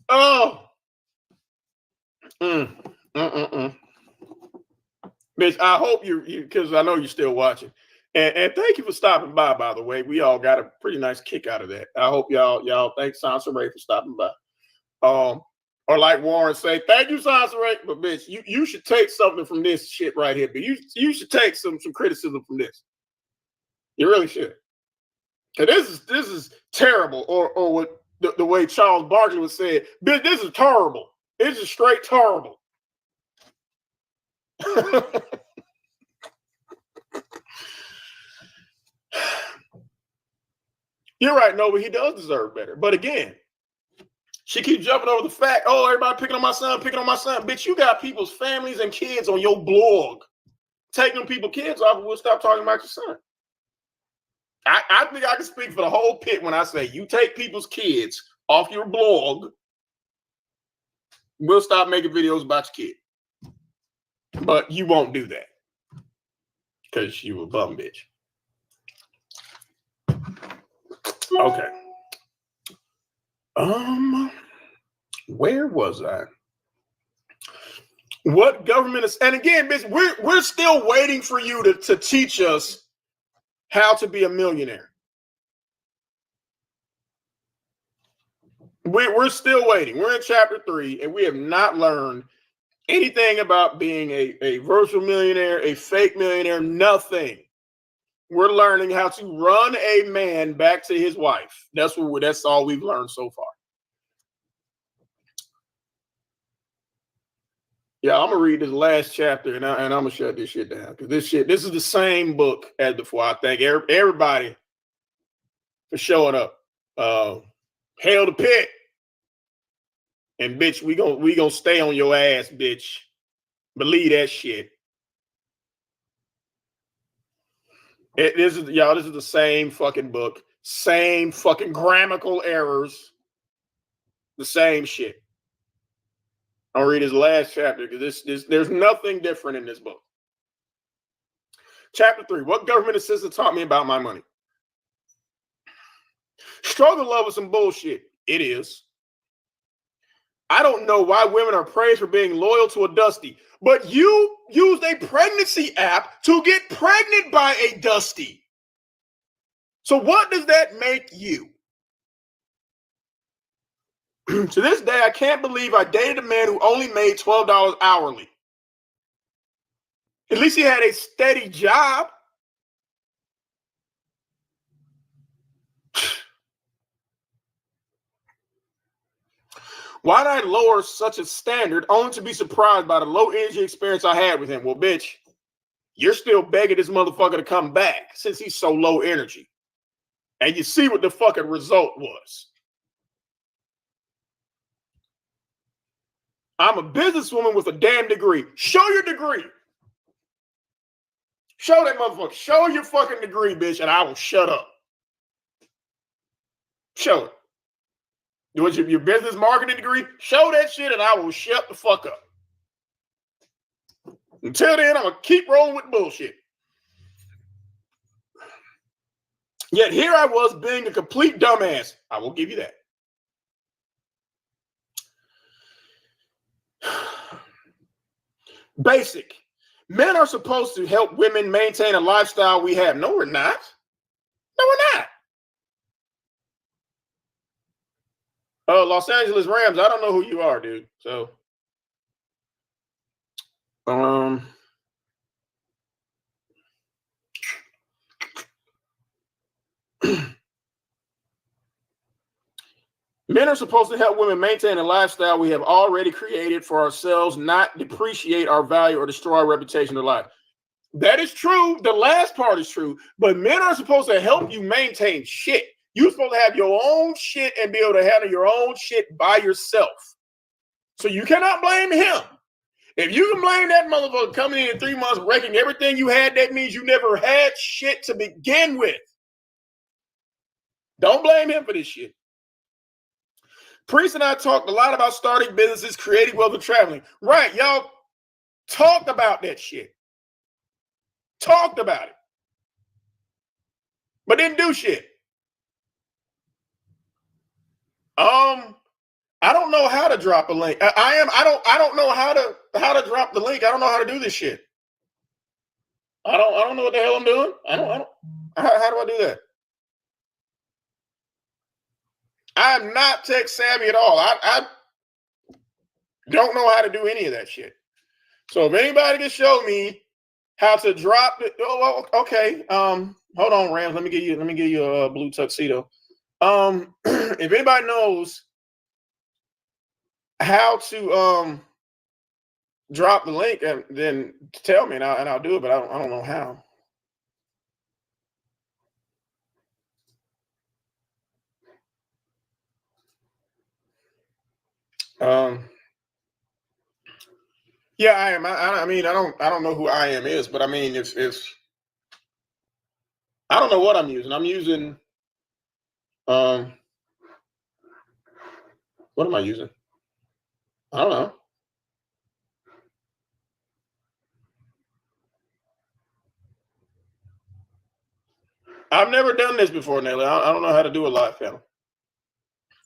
Oh. Bitch, I hope you because I know you're still watching. And thank you for stopping by the way. We all got a pretty nice kick out of that. I hope y'all thank Soncerae for stopping by. Or like Warren say, thank you, Soncerae. But bitch, you should take something from this shit right here. But you should take some criticism from this. You really should. Cause this is terrible. Or what the way Charles Barkley would say it, bitch, this is terrible. This is straight terrible. You're right, no, but he does deserve better. But again, she keeps jumping over the fact, oh, everybody picking on my son. Bitch, you got people's families and kids on your blog. Take them people kids off and we'll stop talking about your son. I think I can speak for the whole pit when I say you take people's kids off your blog, we'll stop making videos about your kid. But you won't do that because you a bum bitch. Okay. Where was I? What government is, and again, bitch, we're still waiting for you to teach us how to be a millionaire. We're still waiting. We're in chapter 3, and we have not learned anything about being a virtual millionaire, a fake millionaire, nothing. We're learning how to run a man back to his wife. That's all we've learned so far. Yeah, I'm gonna read this last chapter and I'm gonna shut this shit down because this is the same book as before. I thank everybody for showing up. Hail the pit, and bitch, we gonna stay on your ass, bitch. Believe that shit. This is the same fucking book, same fucking grammatical errors, the same shit. I'll read his last chapter because there's nothing different in this book. Chapter 3, what government assistant taught me about my money? Struggle love is some bullshit. It is. I don't know why women are praised for being loyal to a Dusty, but you used a pregnancy app to get pregnant by a Dusty. So what does that make you? To this day, I can't believe I dated a man who only made $12 hourly. At least he had a steady job. Why did I lower such a standard only to be surprised by the low energy experience I had with him? Well, bitch, you're still begging this motherfucker to come back since he's so low energy. And you see what the fucking result was. I'm a businesswoman with a damn degree. Show your degree. Show that motherfucker. Show your fucking degree, bitch, and I will shut up. Show it. What's your business marketing degree? Show that shit and I will shut the fuck up. Until then, I'm going to keep rolling with bullshit. Yet here I was being a complete dumbass. I will give you that. Basic. Men are supposed to help women maintain a lifestyle we have. No, we're not. No, we're not. Los Angeles Rams. I don't know who you are, dude. So, men are supposed to help women maintain a lifestyle we have already created for ourselves, not depreciate our value or destroy our reputation of life. That is true. The last part is true. But men are supposed to help you maintain shit. You're supposed to have your own shit and be able to handle your own shit by yourself. So you cannot blame him. If you can blame that motherfucker coming in 3 months, wrecking everything you had, that means you never had shit to begin with. Don't blame him for this shit. Priest and I talked a lot about starting businesses, creating wealth, and traveling. Right, y'all talked about that shit. Talked about it. But didn't do shit. I don't know how to drop a link. I don't know how to drop the link. I don't know how to do this shit. I don't know what the hell I'm doing. How do I do that? I'm not tech savvy at all. I don't know how to do any of that shit. So if anybody can show me how to drop it, okay. Hold on, Rams. Let me give you a blue tuxedo. If anybody knows how to drop the link, then tell me and I'll do it, but I don't know how. Yeah, I am. I mean, I don't know who I am is, but I mean, if I don't know what I'm using. I'm using what am I using? I don't know. I've never done this before, Nelly. I don't know how to do a live panel.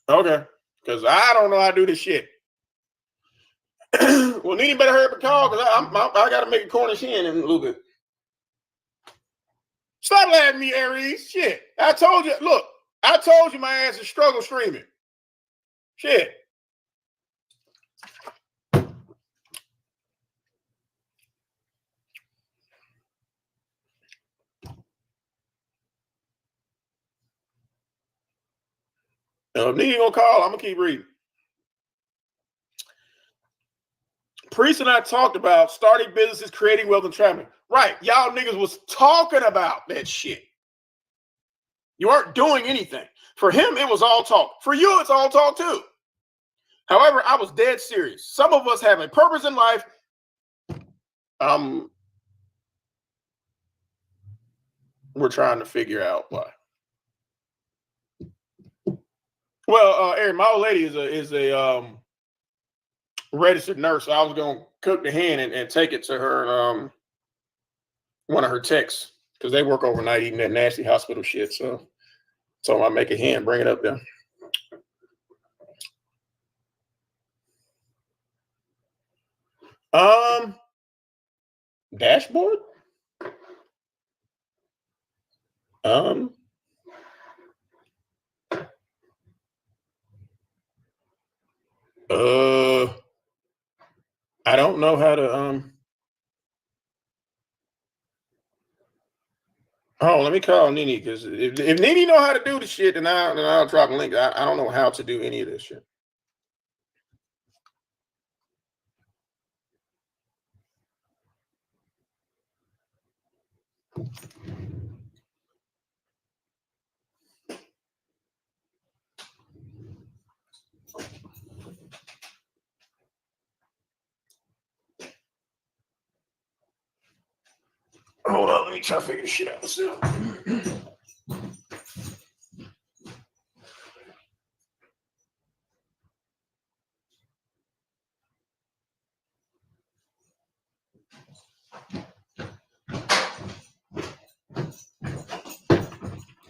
Okay, because I don't know how to do this shit. Well, Nene better hurry up and call because I got to make a Cornish hen in a little bit. Stop laughing at me, Aries. Shit. I told you. Look, I told you my ass is struggle streaming. Shit. If Nene gonna call, I'm gonna keep reading. Priest and I talked about starting businesses, creating wealth, and traveling. Right. Y'all niggas was talking about that shit. You aren't doing anything. For him, it was all talk. For you, it's all talk too. However, I was dead serious. Some of us have a purpose in life. We're trying to figure out why. Well, Aaron, my old lady is a registered nurse. So I was gonna cook the hen and take it to her one of her techs because they work overnight eating that nasty hospital shit. So I make a hen, bring it up there. Dashboard. I don't know how to Oh, let me call Nene because if Nene know how to do the shit, then I'll drop a link. I don't know how to do any of this shit. Hold on, let me try to figure this shit out myself.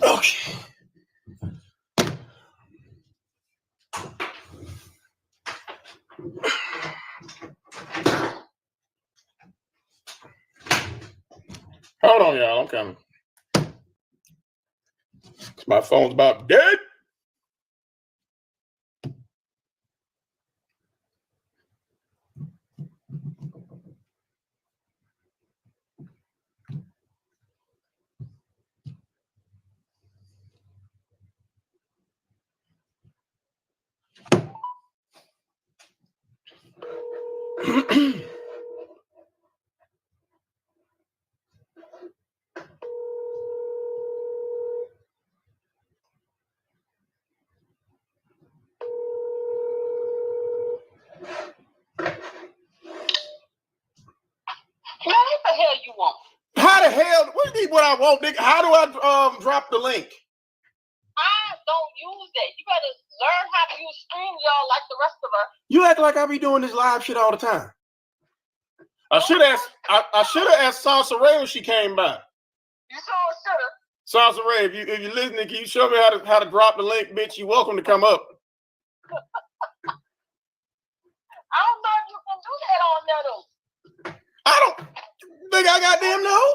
Okay. Hold on, y'all. I'm coming. My phone's about dead. I won't. How do I drop the link? I don't use it. You better learn how to use StreamYard like the rest of us. You act like I be doing this live shit all the time. I should have asked Soncerae when she came by. You sure should have. Soncerae, if you're listening, can you show me how to drop the link, bitch? You're welcome to come up. I don't know if you can do that on there though. I don't think I goddamn know.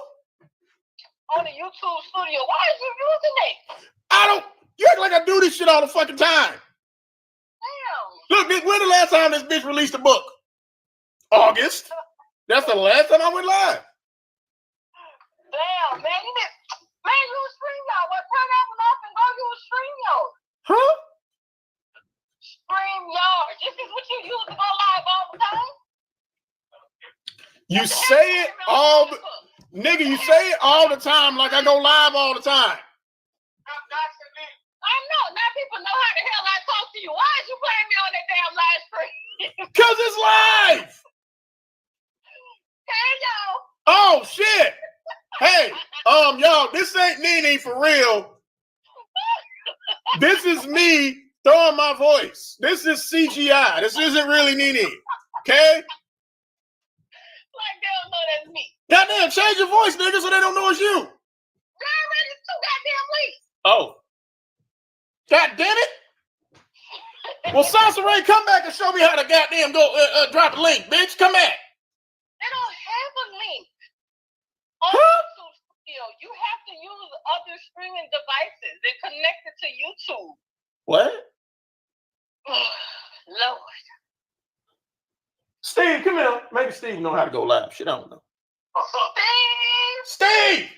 On the YouTube studio. Why are you using it? You act like I do this shit all the fucking time. Damn. Look, when the last time this bitch released a book? August. That's the last time I went live. Damn, man. Use StreamYard. Well, turn that one off and go use StreamYard. Huh? StreamYard. This is what you use to go live all the time? You say it all the... Nigga, you say it all the time like I go live all the time. I know. Now people know how the hell I talk to you. Why is you playing me on that damn live stream? Because it's live. Hey, y'all. Oh, shit. Hey, y'all, this ain't Nene for real. This is me throwing my voice. This is CGI. This isn't really Nene. Okay? Like they don't know that's me. Goddamn, change your voice, nigga, so they don't know it's you. You're already too goddamn late. Oh. God damn it. Well, Soncerae, come back and show me how to goddamn go drop the link, bitch. Come back. They don't have a link. On YouTube Studio, you have to use other streaming devices and connect it to YouTube. What? Lord. Steve, come here. Maybe Steve know how to go live. Shit, I don't know. Steve!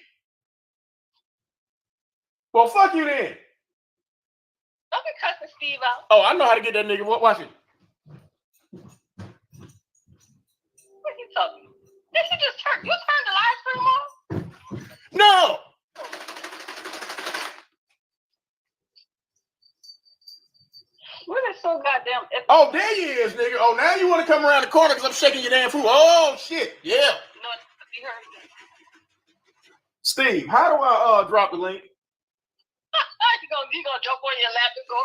Well, fuck you then. Don't be cussing Steve out. Oh, I know how to get that nigga. Watch it. What are you talking about? Did you just turn the live stream on? No! What is so goddamn epic? Oh, there you is, nigga. Oh, now you want to come around the corner because I'm shaking your damn food. Oh, shit. Yeah. No, it's to be heard. Steve, how do I drop the link? You gonna jump on your lap and go,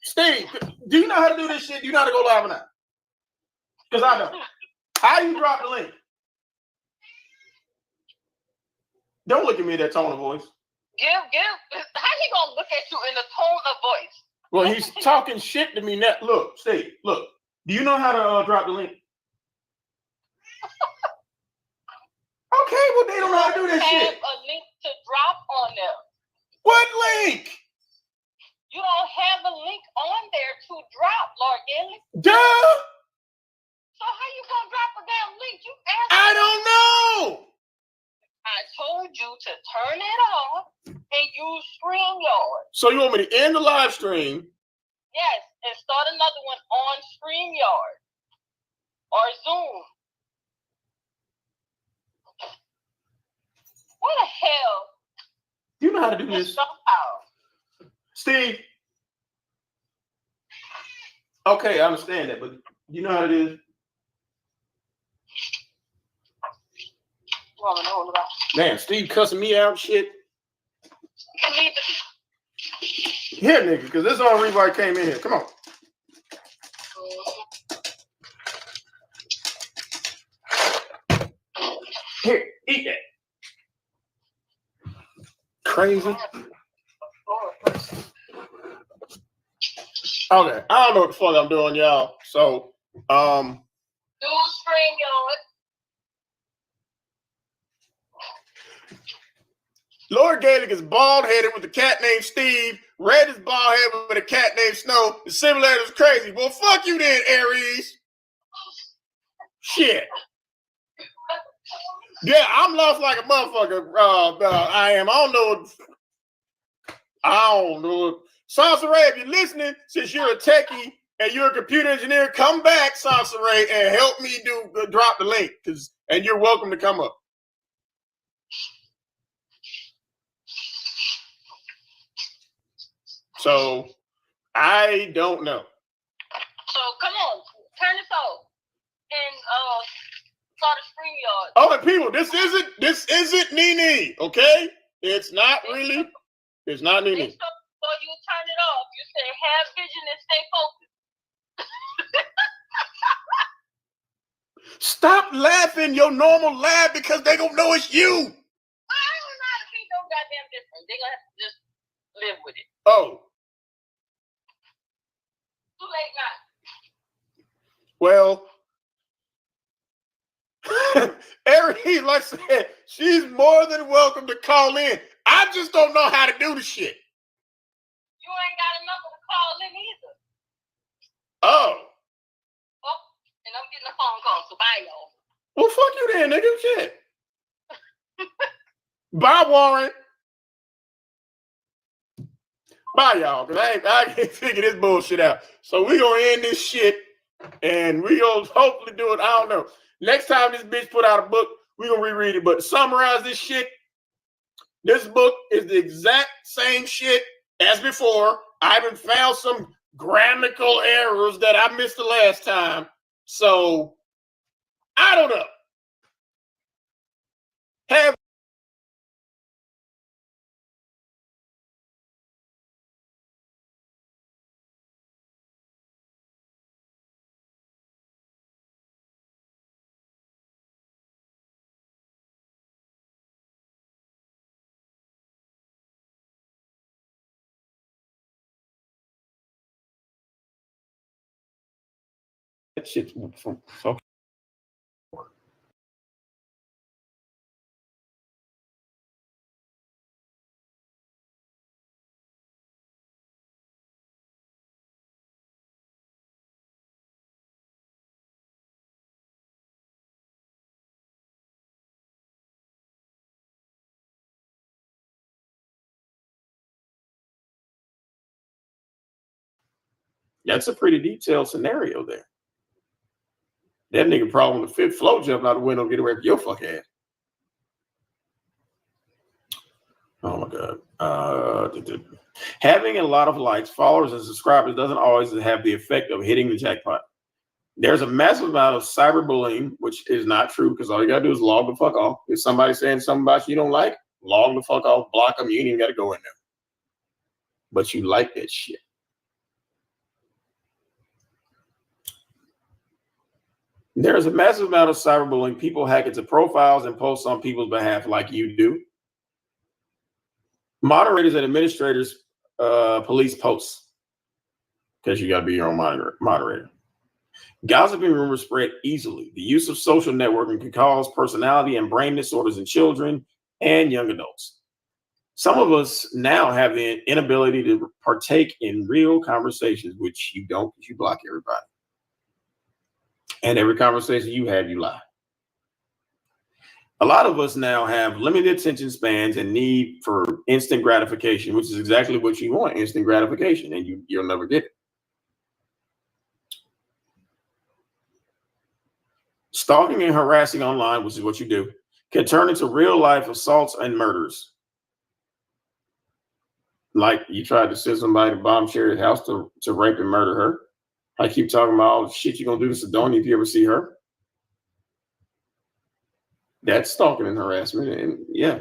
Steve, do you know how to do this shit? Do you know how to go live or not? Because I know. How do you drop the link? Don't look at me in that tone of voice. How he gonna look at you in the tone of voice? Well, he's talking shit to me now. Look, Steve, look. Do you know how to drop the link? Okay, well, they don't know how to do this shit. Have a link to drop on them. What link? You don't have a link on there to drop, Larkin. Duh! So how you gonna drop a damn link? I don't know! I told you to turn it off and use StreamYard. So you want me to end the live stream? Yes, and start another one on StreamYard or Zoom. What the hell? Do you know how to do this? Steve. Okay, I understand that, but you know how it is? Man, Steve cussing me out and shit. Here, nigga, because this is the only reason why I came in here. Come on. Here, eat that. Crazy. Okay, I don't know what the fuck I'm doing, y'all. So, do StreamYard. Lord Gaelic is bald-headed with a cat named Steve. Red is bald-headed with a cat named Snow. The similarity is crazy. Well, fuck you then, Aries. Shit. Yeah, I'm lost like a motherfucker. I am. I don't know. Soncerae, if you're listening, since you're a techie and you're a computer engineer, come back, Soncerae, and help me drop the link. And you're welcome to come up. So I don't know. So come on, turn this off and start a StreamYard. yard. Oh, and people, this isn't Nene, okay? It's not really. It's not Nene. So you turn it off. You say, have vision and stay focused. Stop laughing your normal laugh because they gonna know it's you. I don't know how to be no goddamn different. They're gonna have to just live with it. Oh. Too late now. Well, Erin, like I said, she's more than welcome to call in. I just don't know how to do the shit. You ain't got a number to call in either. Oh. And I'm getting a phone call, so bye, y'all. Well, fuck you then, nigga. Shit. Bye, Warren. Bye, y'all. Cause I can't figure this bullshit out. So we gonna end this shit, and we gonna hopefully do it. I don't know. Next time this bitch put out a book, we gonna reread it. But to summarize this shit, this book is the exact same shit as before. I even found some grammatical errors that I missed the last time. So I don't know. Have that shit's from so. That's a pretty detailed scenario there. That nigga problem the fifth floor jumping out the window, get away from your fuck ass. Oh my God. Having a lot of likes, followers, and subscribers doesn't always have the effect of hitting the jackpot. There's a massive amount of cyberbullying, which is not true because all you gotta do is log the fuck off. If somebody's saying something about you don't like, log the fuck off, block them. You ain't even gotta go in there. But you like that shit. There's a massive amount of cyberbullying. People hack into profiles and post on people's behalf like you do. Moderators and administrators police posts because you got to be your own moderator. Gossiping rumors spread easily. The use of social networking can cause personality and brain disorders in children and young adults. Some of us now have the inability to partake in real conversations, which you don't because you block everybody. And every conversation you have, you lie. A lot of us now have limited attention spans and need for instant gratification, which is exactly what you want, instant gratification, and you'll never get it. Stalking and harassing online, which is what you do, can turn into real life assaults and murders. Like you tried to send somebody to bomb Sherry's house to rape and murder her. I keep talking about all the shit you're going to do to Sidonia if you ever see her. That's stalking and harassment. And yeah.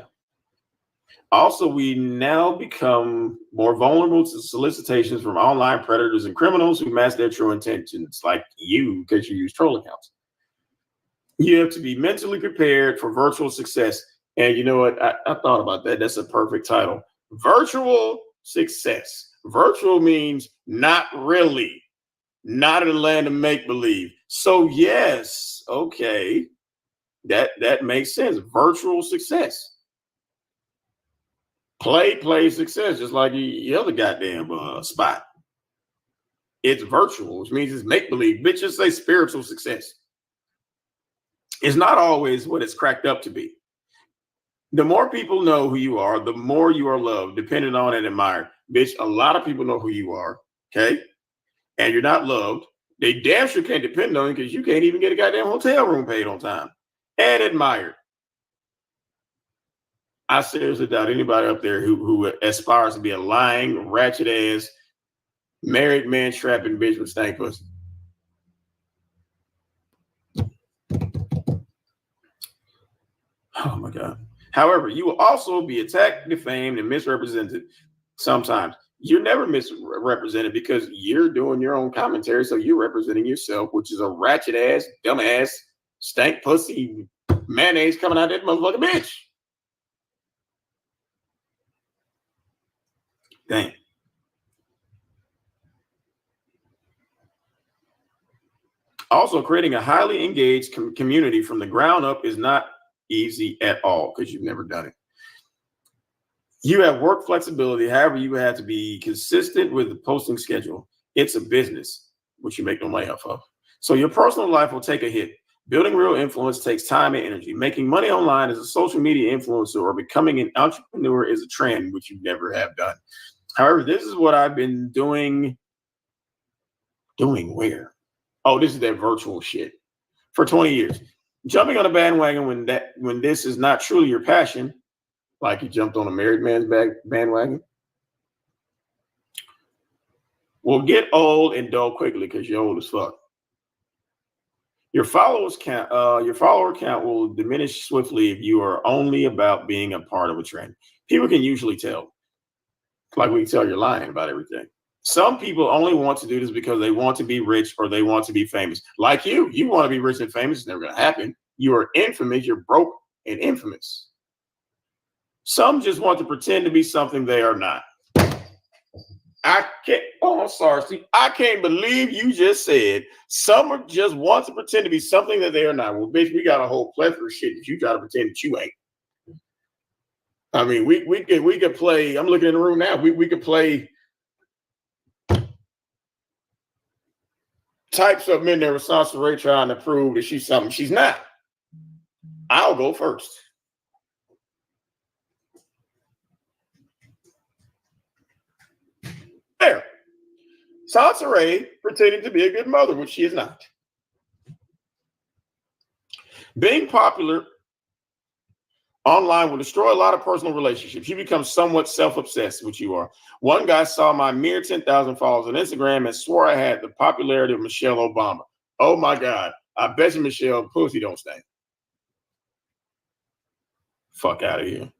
Also, we now become more vulnerable to solicitations from online predators and criminals who mask their true intentions, like you, because you use troll accounts. You have to be mentally prepared for virtual success. And you know what? I thought about that. That's a perfect title. Virtual success. Virtual means not really. Not in the land of make-believe. So yes, okay, that makes sense. Virtual success. Play success, just like the other goddamn spot. It's virtual, which means it's make-believe. Bitches say spiritual success. It's not always what it's cracked up to be. The more people know who you are, the more you are loved, dependent on and admired. Bitch, a lot of people know who you are, okay? And you're not loved. They damn sure can't depend on you because you can't even get a goddamn hotel room paid on time. And admired. I seriously doubt anybody up there who aspires to be a lying, ratchet ass, married man trapping bitch with stank pussy. Oh my God. However, you will also be attacked, defamed, and misrepresented sometimes. You're never misrepresented because you're doing your own commentary. So you're representing yourself, which is a ratchet ass, dumb ass, stank pussy mayonnaise coming out of that motherfucking bitch. Dang. Also, creating a highly engaged community from the ground up is not easy at all because you've never done it. You have work flexibility. However, you have to be consistent with the posting schedule. It's a business, which you make no money off of. So your personal life will take a hit. Building real influence takes time and energy. Making money online as a social media influencer or becoming an entrepreneur is a trend, which you never have done. However, this is what I've been doing. Doing where? Oh, this is that virtual shit for 20 years. Jumping on a bandwagon when this is not truly your passion, like you jumped on a married man's bandwagon, will get old and dull quickly because you're old as fuck. Your follower count will diminish swiftly if you are only about being a part of a trend. People can usually tell. Like we can tell you're lying about everything. Some people only want to do this because they want to be rich or they want to be famous. Like you want to be rich and famous. It's never going to happen. You are infamous. You're broke and infamous. Some just want to pretend to be something they are not. I'm sorry, Steve. I can't believe you just said some just want to pretend to be something that they are not. Well, bitch, we got a whole plethora of shit that you try to pretend that you ain't. I mean, we could play. I'm looking in the room now. We could play. Type something in there with Soncerae trying to prove that she's something she's not. I'll go first. There. Soncerae pretending to be a good mother, which she is not. Being popular online will destroy a lot of personal relationships. You become somewhat self-obsessed, which you are. One guy saw my mere 10,000 followers on Instagram and swore I had the popularity of Michelle Obama. Oh my God. I bet you Michelle pussy don't stink. Fuck out of here.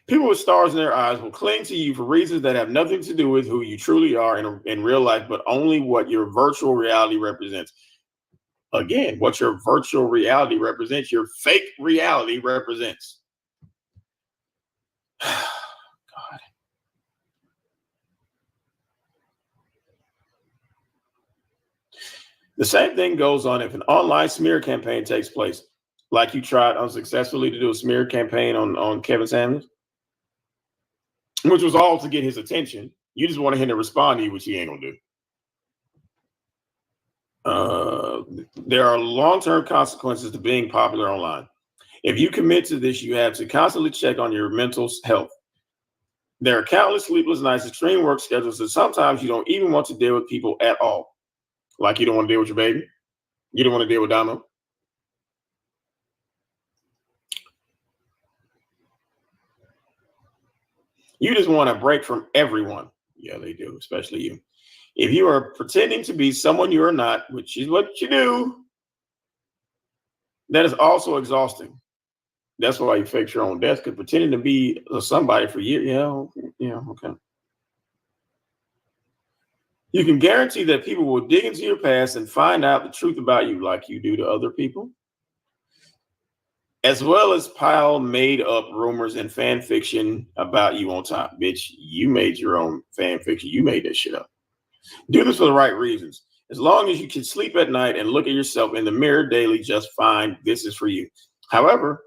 People with stars in their eyes will cling to you for reasons that have nothing to do with who you truly are in real life, but only what your virtual reality represents. Again, what your virtual reality represents, your fake reality represents. God. The same thing goes on if an online smear campaign takes place. Like you tried unsuccessfully to do a smear campaign on Kevin Samuels, which was all to get his attention. You just wanted him to respond to you, which he ain't gonna do. There are long-term consequences to being popular online. If you commit to this, you have to constantly check on your mental health. There are countless sleepless nights, extreme work schedules, and sometimes you don't even want to deal with people at all. Like you don't want to deal with your baby. You don't want to deal with Damo. You just want a break from everyone. Yeah, they do, especially you. If you are pretending to be someone you are not, which is what you do, that is also exhausting. That's why you fake your own death, because pretending to be somebody for years, yeah, okay. You can guarantee that people will dig into your past and find out the truth about you like you do to other people, as well as pile made up rumors and fan fiction about you on top. Bitch, you made your own fan fiction. You made that shit up. Do this for the right reasons. As long as you can sleep at night and look at yourself in the mirror daily just fine, this is for you. However,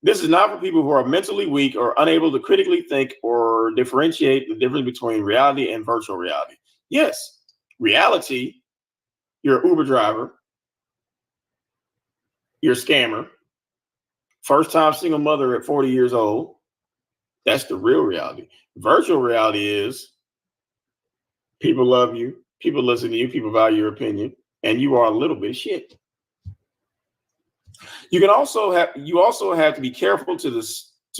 this is not for people who are mentally weak or unable to critically think or differentiate the difference between reality and virtual reality. Yes, reality, you're an Uber driver, you're a scammer, first-time single mother at 40 years old. That's the real reality. Virtual reality is people love you, people listen to you, people value your opinion, and you are a little bit of shit. You also have to be careful to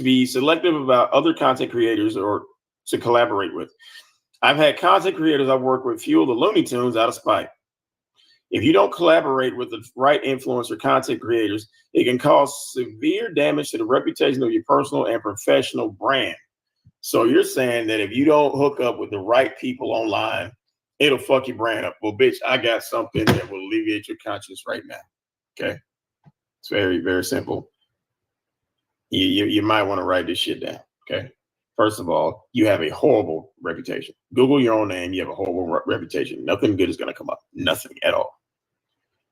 be selective about other content creators or to collaborate with. I've had content creators I've worked with fuel the Looney Tunes out of spite. If you don't collaborate with the right influencer content creators, it can cause severe damage to the reputation of your personal and professional brand. So you're saying that if you don't hook up with the right people online, it'll fuck your brand up. Well, bitch, I got something that will alleviate your conscience right now. Okay. It's very, very simple. You might want to write this shit down. Okay. First of all, you have a horrible reputation. Google your own name. You have a horrible reputation. Nothing good is going to come up. Nothing at all.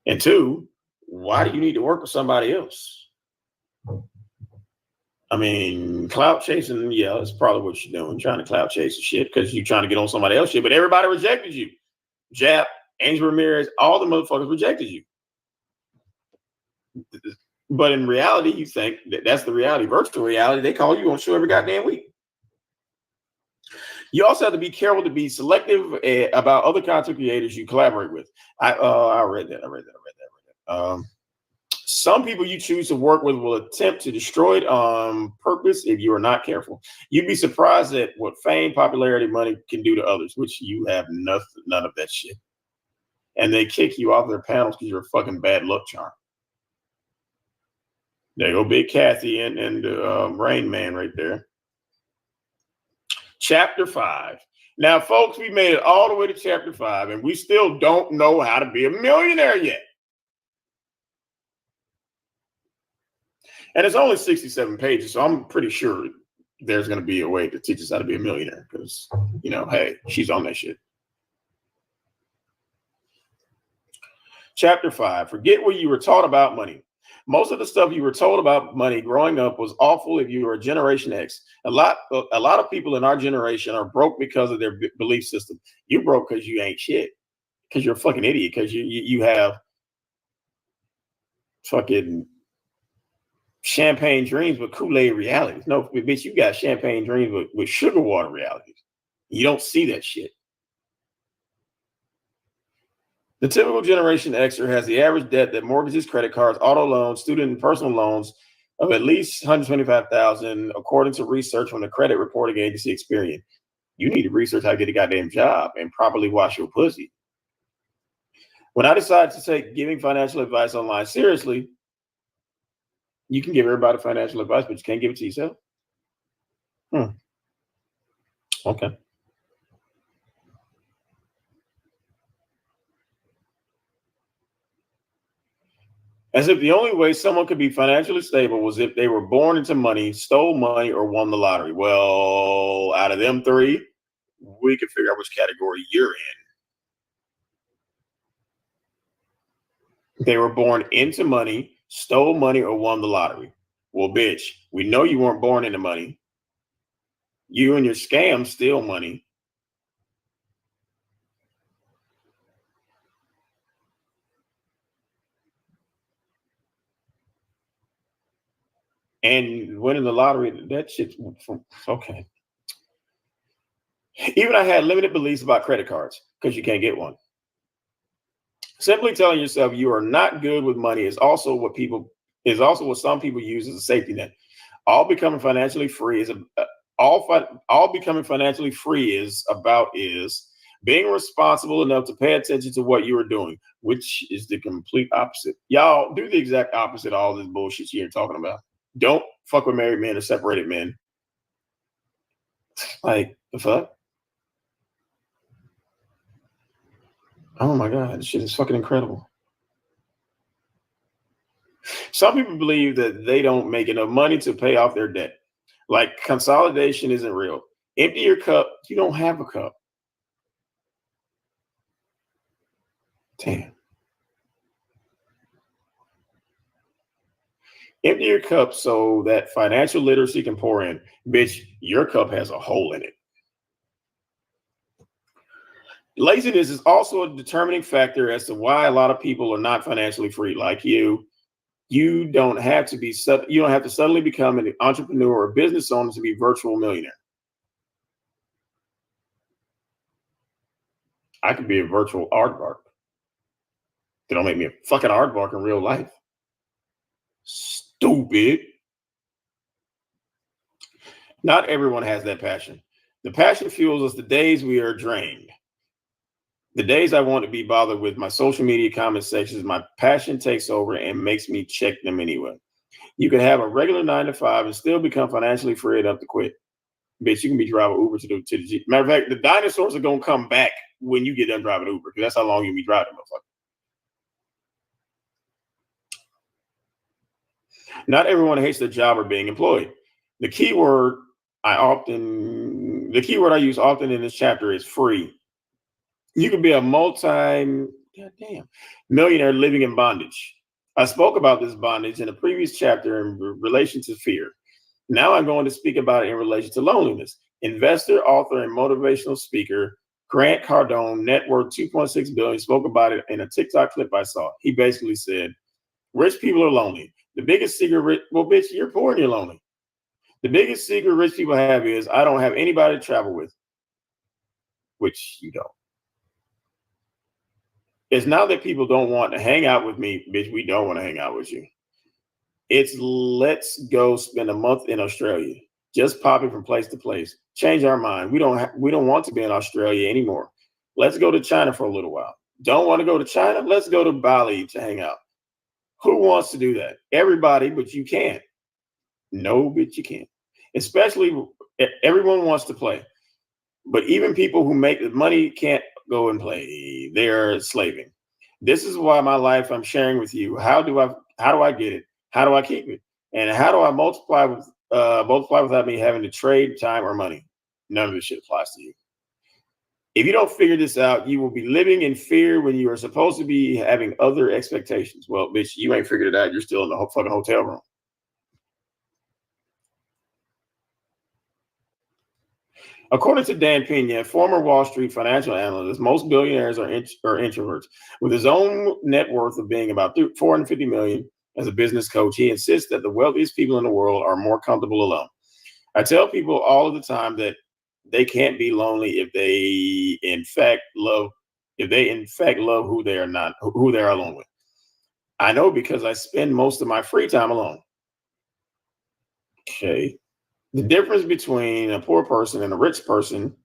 And two, why do you need to work with somebody else? I mean, clout chasing, yeah, that's probably what you're doing. Trying to clout chase and shit because you're trying to get on somebody else's shit, but everybody rejected you. Jap, Angel Ramirez, all the motherfuckers rejected you. But in reality, you think that's the reality. Virtual reality, they call you on show every goddamn week. You also have to be careful to be selective about other content creators you collaborate with. I read that. Some people you choose to work with will attempt to destroy it on purpose if you are not careful. You'd be surprised at what fame, popularity, money can do to others, which you have none of that shit. And they kick you off their panels because you're a fucking bad luck charm. There go Big Kathy and Rain Man right there. Chapter 5. Now, folks, we made it all the way to chapter 5, and we still don't know how to be a millionaire yet. And it's only 67 pages, so I'm pretty sure there's going to be a way to teach us how to be a millionaire because, hey, she's on that shit. Chapter 5. Forget what you were taught about money. Most of the stuff you were told about money growing up was awful if you were a Generation X. A lot of people in our generation are broke because of their belief system. You broke because you ain't shit, because you're a fucking idiot, because you have fucking champagne dreams with Kool-Aid realities. No, bitch, you got champagne dreams with sugar water realities. You don't see that shit. The typical Generation Xer has the average debt that mortgages, credit cards, auto loans, student and personal loans of at least $125,000, according to research from the credit reporting agency Experian. You need to research how to get a goddamn job and properly wash your pussy. When I decided to take giving financial advice online seriously, you can give everybody financial advice, but you can't give it to yourself. Okay. As if the only way someone could be financially stable was if they were born into money, stole money, or won the lottery. Well, out of them three, we can figure out which category you're in. They were born into money, stole money, or won the lottery. Well, bitch, we know you weren't born into money. You and your scam steal money. And winning the lottery, that shit's okay. Even I had limited beliefs about credit cards because you can't get one. Simply telling yourself you are not good with money is also what some people use as a safety net. All becoming financially free is being responsible enough to pay attention to what you are doing, which is the complete opposite. Y'all do the exact opposite of all this bullshit you're talking about. Don't fuck with married men or separated men. Like, the fuck? Oh my God, this shit is fucking incredible. Some people believe that they don't make enough money to pay off their debt. Like, consolidation isn't real. Empty your cup. You don't have a cup. Damn. Empty your cup so that financial literacy can pour in. Bitch, your cup has a hole in it. Laziness is also a determining factor as to why a lot of people are not financially free. Like you don't have to suddenly become an entrepreneur or business owner to be a virtual millionaire. I could be a virtual aardvark. They don't make me a fucking aardvark in real life. Stupid. Not everyone has that passion. The passion fuels us the days we are drained. The days I want to be bothered with my social media comment sections, my passion takes over and makes me check them anyway. You can have a regular 9 to 5 and still become financially free enough to quit. Bitch, you can be driving Uber to the matter of fact, the dinosaurs are gonna come back when you get done driving Uber, because that's how long you be driving, motherfucker. Not everyone hates their job or being employed. The key word I use often in this chapter is free. You can be a goddamn millionaire living in bondage. I spoke about this bondage in a previous chapter in relation to fear. Now I'm going to speak about it in relation to loneliness. Investor, author, and motivational speaker Grant Cardone, net worth $2.6 billion, spoke about it in a TikTok clip I saw. He basically said, rich people are lonely. The biggest secret, well, bitch, you're poor and you're lonely. The biggest secret rich people have is, I don't have anybody to travel with, which you don't. It's not that people don't want to hang out with me, bitch. We don't want to hang out with you. It's let's go spend a month in Australia, just popping from place to place. Change our mind. We don't want to be in Australia anymore. Let's go to China for a little while. Don't want to go to China? Let's go to Bali to hang out. Who wants to do that? Everybody, but you can't. No, but you can't. Especially everyone wants to play, but even people who make the money can't go and play. They're slaving. This is why my life I'm sharing with you. How do I get it? How do I keep it? And how do I multiply without me having to trade time or money? None of this shit applies to you. If you don't figure this out, you will be living in fear when you are supposed to be having other expectations. Well, bitch, you ain't figured it out. You're still in the fucking hotel room. According to Dan Pena, former Wall Street financial analyst, most billionaires are introverts. With his own net worth of being about $450 million as a business coach, he insists that the wealthiest people in the world are more comfortable alone. I tell people all of the time that they can't be lonely if they in fact love who they are alone with. I know because I spend most of my free time alone. Okay. The difference between a poor person and a rich person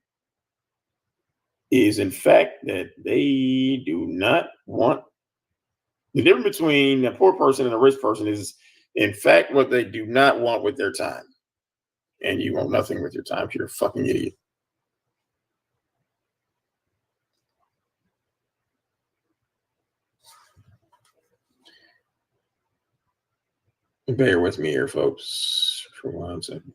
is, in fact, that they do not want. The difference between a poor person and a rich person is, in fact, what they do not want with their time. And you want nothing with your time. You're a fucking idiot. Bear with me here, folks, for 1 second.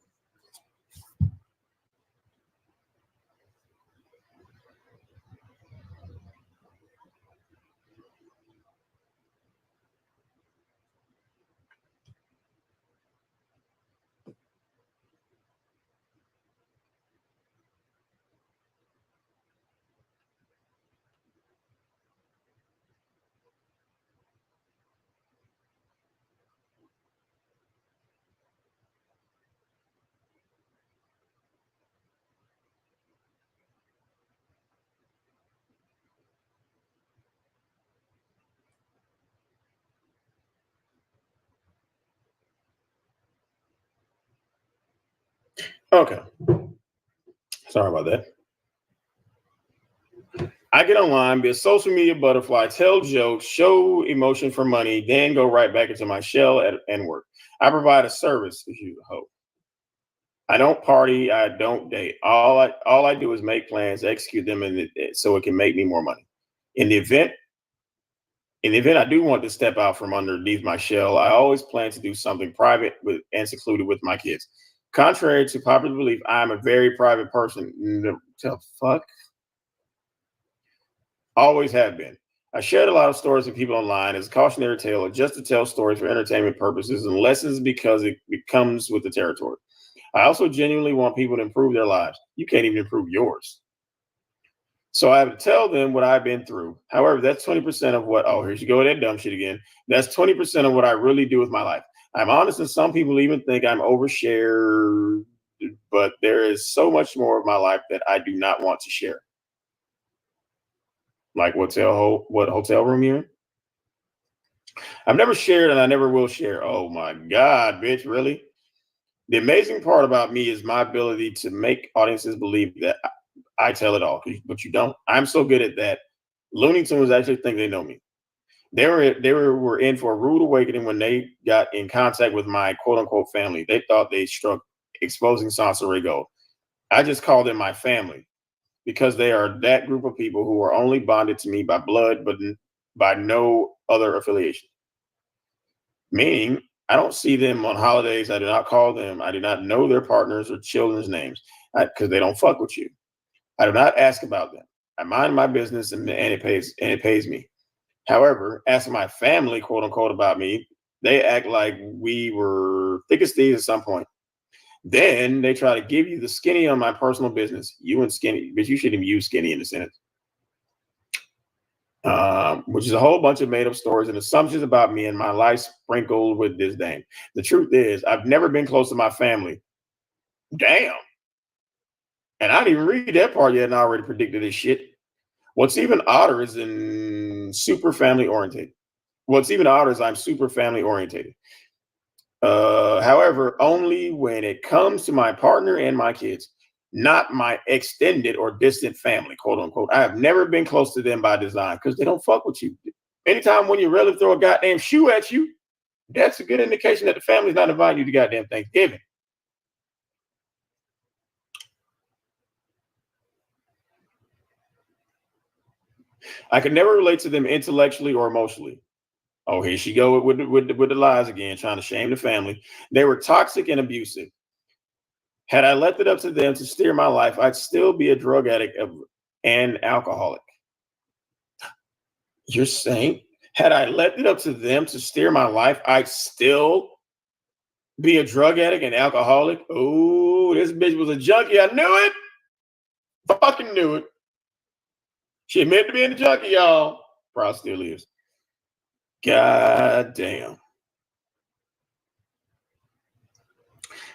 Okay. Sorry about that. I get online, be a social media butterfly, tell jokes, show emotion for money, then go right back into my shell and work. I provide a service, if you hope. I don't party. I don't date. All I do is make plans, execute them, so it can make me more money. In the event I do want to step out from underneath my shell, I always plan to do something private and secluded with my kids. Contrary to popular belief, I am a very private person. The fuck? Always have been. I shared a lot of stories with people online as a cautionary tale or just to tell stories for entertainment purposes and lessons because it comes with the territory. I also genuinely want people to improve their lives. You can't even improve yours. So I have to tell them what I've been through. However, that's 20% of what, here you go with that dumb shit again. That's 20% of what I really do with my life. I'm honest, and some people even think I'm overshare, but there is so much more of my life that I do not want to share. Like what hotel room you're in? I've never shared and I never will share. Oh my God, bitch, really? The amazing part about me is my ability to make audiences believe that I tell it all, but you don't. I'm so good at that. Looney Tunes actually think they know me. They were in for a rude awakening when they got in contact with my quote unquote family. They thought they struck exposing Soncerae gold. I just call them my family because they are that group of people who are only bonded to me by blood, but by no other affiliation. Meaning, I don't see them on holidays. I do not call them. I do not know their partners or children's names because they don't fuck with you. I do not ask about them. I mind my business and it pays me. However, asking my family, quote unquote, about me, they act like we were thick as thieves at some point. Then they try to give you the skinny on my personal business. You and skinny, but you shouldn't even use skinny in the sentence. Which is a whole bunch of made up stories and assumptions about me and my life sprinkled with disdain. The truth is, I've never been close to my family. Damn. And I didn't even read that part yet and I already predicted this shit. What's even odder is I'm super family oriented. However, only when it comes to my partner and my kids, not my extended or distant family, quote unquote. I have never been close to them by design because they don't fuck with you. Anytime when you really throw a goddamn shoe at you, that's a good indication that the family's not inviting you to goddamn Thanksgiving. I could never relate to them intellectually or emotionally. Oh, here she go with the lies again, trying to shame the family. They were toxic and abusive. Had I left it up to them to steer my life, I'd still be a drug addict and alcoholic. You're saying, had I left it up to them to steer my life, I'd still be a drug addict and alcoholic? Oh, this bitch was a junkie. I knew it. Fucking knew it. She admitted to being a junkie, y'all. Probably still is. God damn.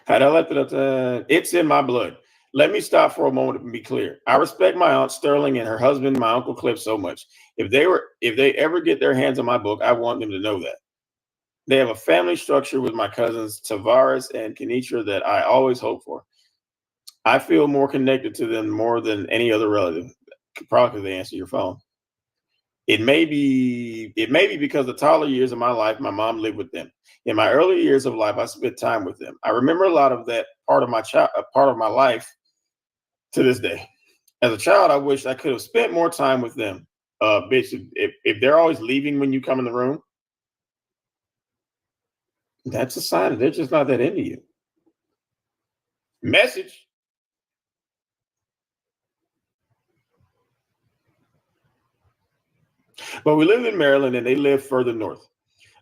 Had I left it up to it's in my blood. Let me stop for a moment and be clear. I respect my aunt Sterling and her husband, my uncle Cliff, so much. If they ever get their hands on my book, I want them to know that. They have a family structure with my cousins Tavares and Kenitra that I always hope for. I feel more connected to them more than any other relative. Probably because they answer your phone. It may be because the toddler years of my life, my mom lived with them. In my early years of life, I spent time with them. I remember a lot of that part of my life to this day. As a child, I wish I could have spent more time with them. Bitch, if they're always leaving when you come in the room, that's a sign that they're just not that into you. Message. But we lived in Maryland and they lived further north.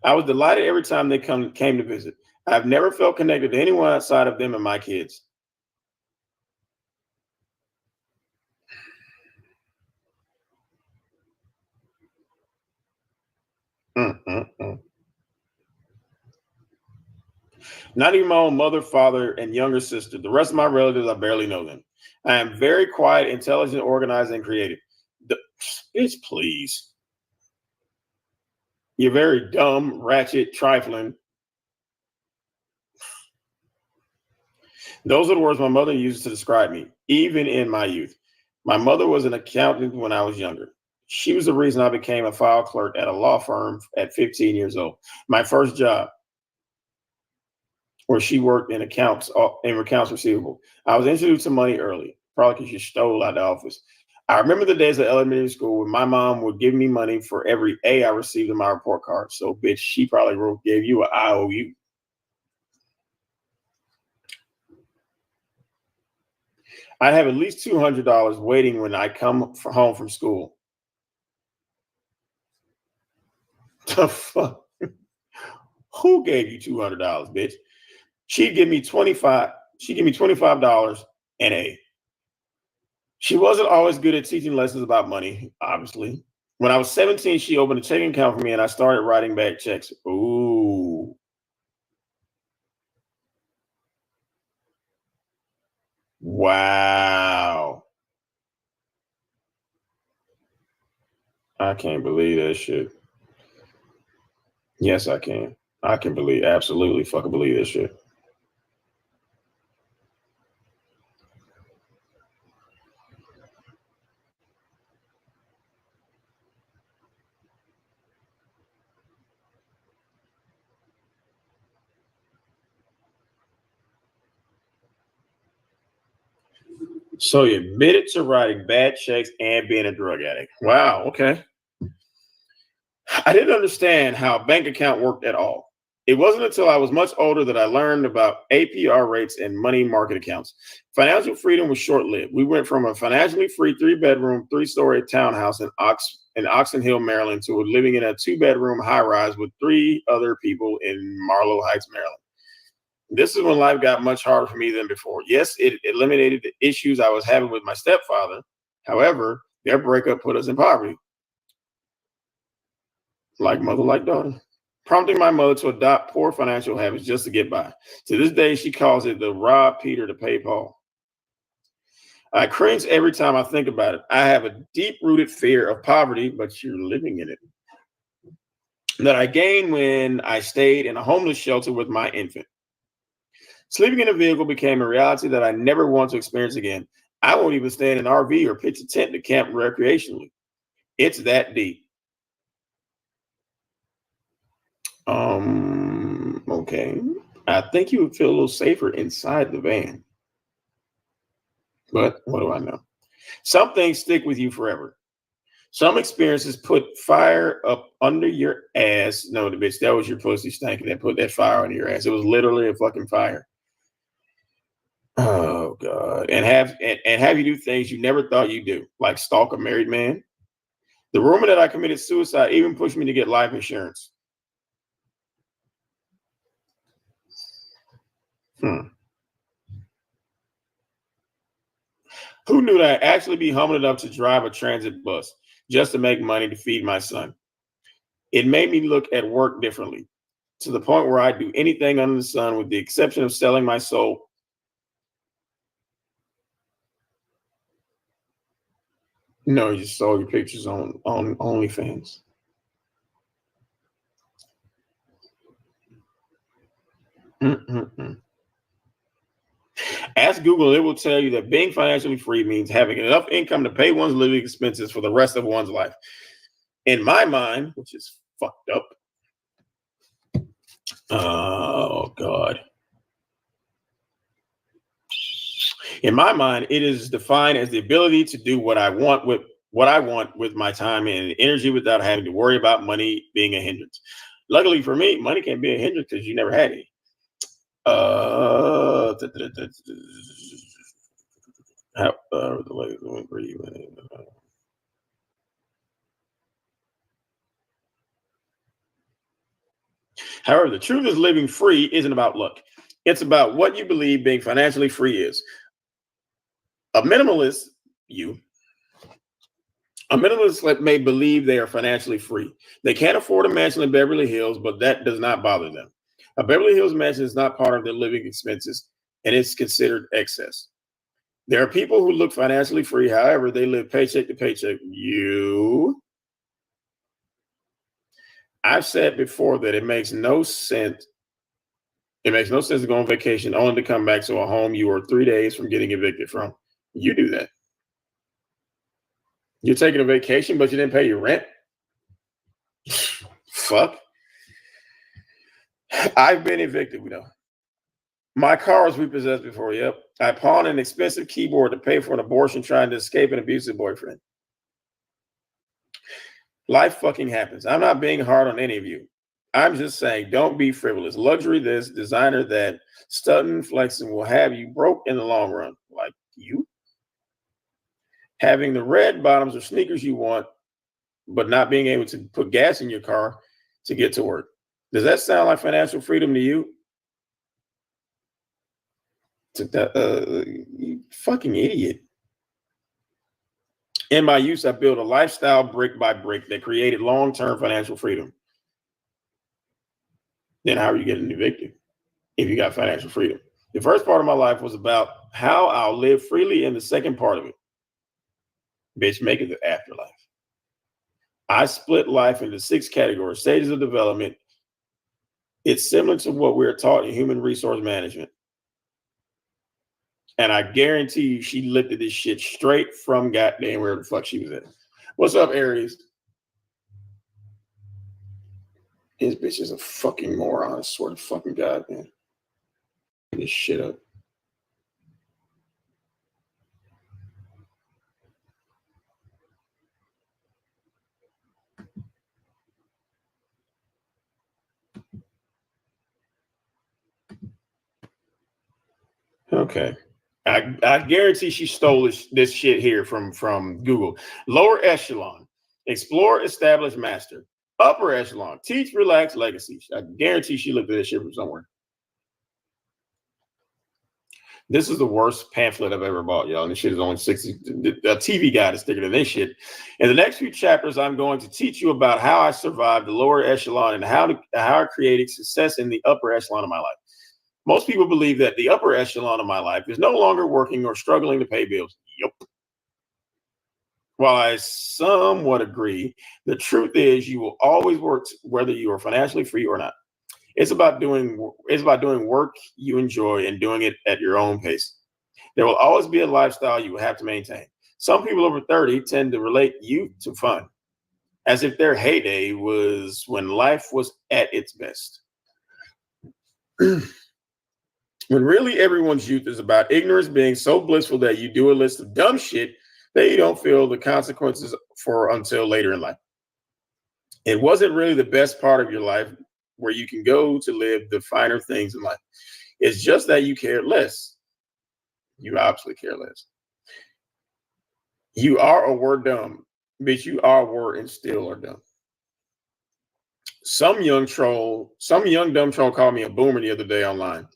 I was delighted every time they came to visit. I've never felt connected to anyone outside of them and my kids. Not even my own mother, father, and younger sister. The rest of my relatives, I barely know them. I am very quiet, intelligent, organized, and creative. Bitch, please. You're very dumb, ratchet, trifling. Those are the words my mother uses to describe me, even in my youth. My mother was an accountant when I was younger. She was the reason I became a file clerk at a law firm at 15 years old. My first job, where she worked in accounts receivable. I was introduced to money early, probably because she stole out the office. I remember the days of elementary school when my mom would give me money for every A I received in my report card. So, bitch, she probably gave you an IOU. I have at least $200 waiting when I come home from school. The fuck? Who gave you $200, bitch? She'd give me $25. She'd give me $25 and A. She wasn't always good at teaching lessons about money, obviously. When I was 17, she opened a checking account for me and I started writing back checks. Ooh. Wow. I can't believe that shit. Yes, I can. I can absolutely fucking believe that shit. So you admitted to writing bad checks and being a drug addict. Wow. Okay. I didn't understand how a bank account worked at all. It wasn't until I was much older that I learned about APR rates and money market accounts. Financial freedom was short-lived. We went from a financially free 3-bedroom, 3-story townhouse in Oxon Hill, Maryland, to living in a 2-bedroom high-rise with 3 other people in Marlow Heights, Maryland. This is when life got much harder for me than before. Yes, it eliminated the issues I was having with my stepfather. However, their breakup put us in poverty. Like mother, like daughter, prompting my mother to adopt poor financial habits just to get by. To this day, she calls it the rob Peter to pay Paul. I cringe every time I think about it. I have a deep-rooted fear of poverty, but you're living in it, that I gained when I stayed in a homeless shelter with my infant. Sleeping in a vehicle became a reality that I never want to experience again. I won't even stay in an RV or pitch a tent to camp recreationally. It's that deep. Okay. I think you would feel a little safer inside the van. But what do I know? Some things stick with you forever. Some experiences put fire up under your ass. No, the bitch, that was your pussy stanking that put that fire under your ass. It was literally a fucking fire. Oh God. And have you do things you never thought you'd do, like stalk a married man. The rumor that I committed suicide even pushed me to get life insurance. Who knew that I'd actually be humble enough to drive a transit bus just to make money to feed my son? It made me look at work differently, to the point where I'd do anything under the sun with the exception of selling my soul. No, you just saw your pictures on OnlyFans. Ask Google, it will tell you that being financially free means having enough income to pay one's living expenses for the rest of one's life. In my mind, which is fucked up. Oh, God. In my mind, it is defined as the ability to do what I want with my time and energy without having to worry about money being a hindrance. Luckily for me, money can't be a hindrance because you never had any. However, the truth is living free isn't about luck. It's about what you believe being financially free is. A minimalist may believe they are financially free. They can't afford a mansion in Beverly Hills, but that does not bother them. A Beverly Hills mansion is not part of their living expenses, and it's considered excess. There are people who look financially free, however, they live paycheck to paycheck. I've said before that it makes no sense. It makes no sense to go on vacation only to come back to a home you were 3 days from getting evicted from. You do that. You're taking a vacation, but you didn't pay your rent. Fuck. I've been evicted, My car was repossessed before. Yep. I pawned an expensive keyboard to pay for an abortion trying to escape an abusive boyfriend. Life fucking happens. I'm not being hard on any of you. I'm just saying, don't be frivolous. Luxury this, designer that, stunting, flexing will have you broke in the long run. Like you. Having the red bottoms or sneakers you want, but not being able to put gas in your car to get to work. Does that sound like financial freedom to you? You fucking idiot. In my use, I built a lifestyle brick by brick that created long-term financial freedom. Then how are you getting evicted if you got financial freedom? The first part of my life was about how I'll live freely, and the second part of it, bitch, make it the afterlife. I split life into 6 categories, stages of development. It's similar to what we're taught in human resource management. And I guarantee you she looked at this shit straight from goddamn where the fuck she was at. What's up, Aries? His bitch is a fucking moron. I swear to fucking God, man. This shit up. Okay. I guarantee she stole this shit here from Google. Lower echelon, explore, establish, master. Upper echelon, teach, relax, legacy. I guarantee she looked at this shit from somewhere. This is the worst pamphlet I've ever bought, y'all. And this shit is only 60. A TV guide is thicker than this shit. In the next few chapters, I'm going to teach you about how I survived the lower echelon and how I created success in the upper echelon of my life. Most people believe that the upper echelon of my life is no longer working or struggling to pay bills. Yep. While I somewhat agree, the truth is you will always work whether you are financially free or not. It's about doing work you enjoy and doing it at your own pace. There will always be a lifestyle you will have to maintain. Some people over 30 tend to relate youth to fun, as if their heyday was when life was at its best. When really everyone's youth is about ignorance being so blissful that you do a list of dumb shit that you don't feel the consequences for until later in life. It wasn't really the best part of your life where you can go to live the finer things in life. It's just that you cared less. You obviously care less. You are or were dumb, bitch. You are, were, and still are dumb. Some young dumb troll called me a boomer the other day online.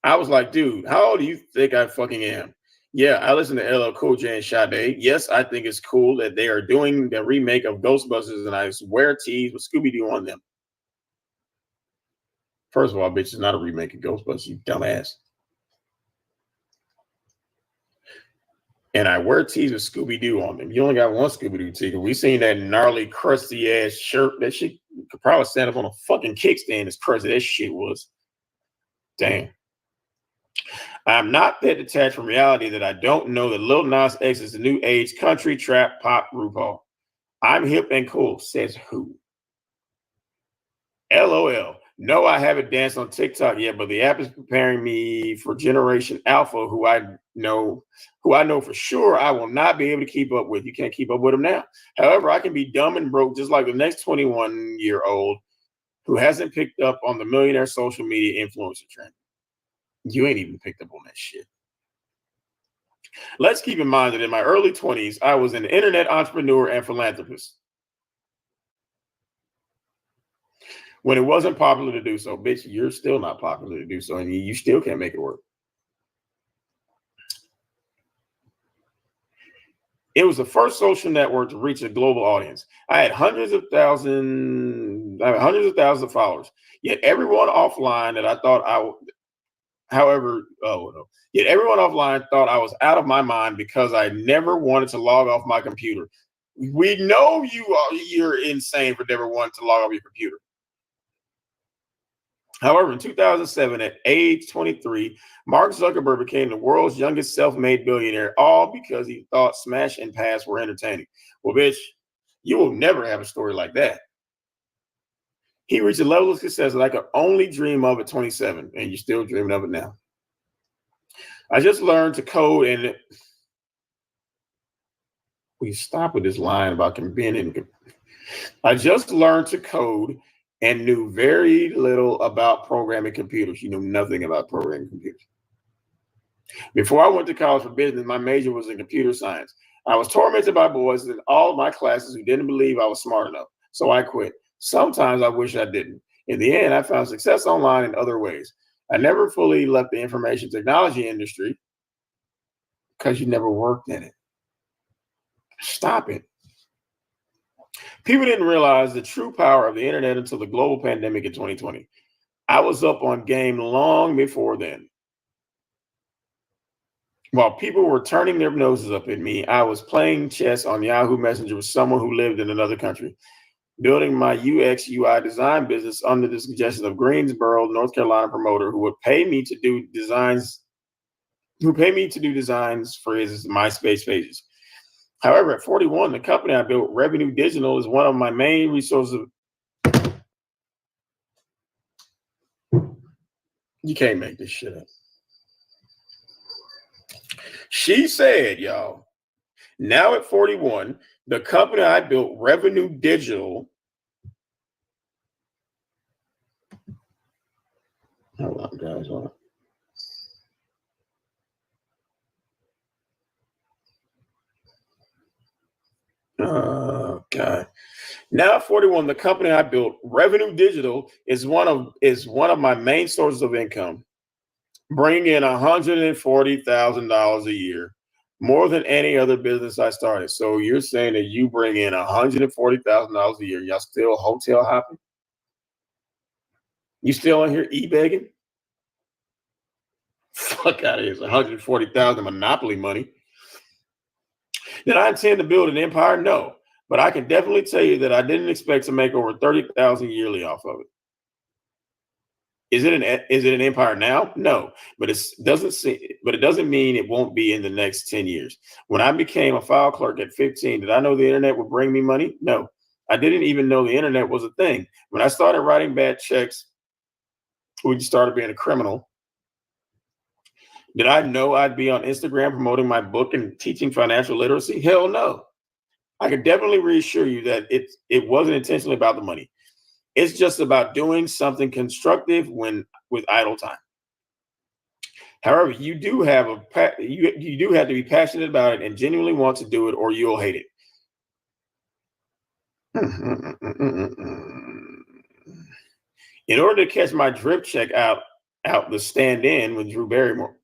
I was like, dude, how old do you think I fucking am? Yeah, I listen to LL Cool J and Sade. Yes, I think it's cool that they are doing the remake of Ghostbusters, and I wear tees with Scooby-Doo on them. First of all, bitch, it's not a remake of Ghostbusters, you dumbass. And I wear tees with Scooby-Doo on them. You only got one Scooby-Doo tee. We seen that gnarly, crusty-ass shirt. That shit could probably stand up on a fucking kickstand as crusty that shit was. Damn. I'm not that detached from reality that I don't know that Lil Nas X is the new age country trap pop RuPaul. I'm hip and cool, says who? LOL. No, I haven't danced on TikTok yet, but the app is preparing me for Generation Alpha, who I know for sure I will not be able to keep up with. You can't keep up with them now. However, I can be dumb and broke just like the next 21-year-old who hasn't picked up on the millionaire social media influencer trend. You ain't even picked up on that shit. Let's keep in mind that in my early 20s, I was an internet entrepreneur and philanthropist. When it wasn't popular to do so, bitch, you're still not popular to do so, and you still can't make it work. It was the first social network to reach a global audience. I had hundreds of thousands of followers. Yet everyone offline thought I was out of my mind because I never wanted to log off my computer. We know you're insane for never wanting to log off your computer. However, in 2007, at age 23, Mark Zuckerberg became the world's youngest self-made billionaire, all because he thought Smash and Pass were entertaining. Well, bitch, you will never have a story like that. He reached a level of success that I could only dream of at 27, and you're still dreaming of it now. I just learned to code, and we stop with this line about being in. I just learned to code and knew very little about programming computers. You knew nothing about programming computers. Before I went to college for business, my major was in computer science. I was tormented by boys in all of my classes who didn't believe I was smart enough, so I quit. Sometimes I wish I didn't. In the end, I found success online in other ways. I never fully left the information technology industry because you never worked in it. Stop it. People didn't realize the true power of the internet until the global pandemic in 2020. I was up on game long before then. While people were turning their noses up at me, I was playing chess on Yahoo Messenger with someone who lived in another country, building my UX UI design business under the suggestion of Greensboro, North Carolina promoter who would pay me to do designs for his MySpace pages. However, at 41, the company I built, Revenue Digital, is one of my main resources. You can't make this shit up. She said, y'all, now at 41, the company I built, Revenue Digital. Hold on, guys. Hold on. Oh God. Now at 41, the company I built, Revenue Digital, is one of my main sources of income, bringing in $140,000 a year, more than any other business I started. So you're saying that you bring in $140,000 a year, y'all still hotel hopping? You still in here e-begging? Fuck out of here. It's 140,000 monopoly money. Did I intend to build an empire? No. But I can definitely tell you that I didn't expect to make over 30,000 yearly off of it. Is it an empire now? No, but it doesn't mean it won't be in the next 10 years. When I became a file clerk at 15, did I know the internet would bring me money? No. I didn't even know the internet was a thing. When I started writing bad checks, when you started being a criminal, did I know I'd be on Instagram promoting my book and teaching financial literacy? Hell no. I can definitely reassure you that it wasn't intentionally about the money. It's just about doing something constructive with idle time. However, you do have you do have to be passionate about it and genuinely want to do it, or you'll hate it. In order to catch my drip check out the stand-in with Drew Barrymore.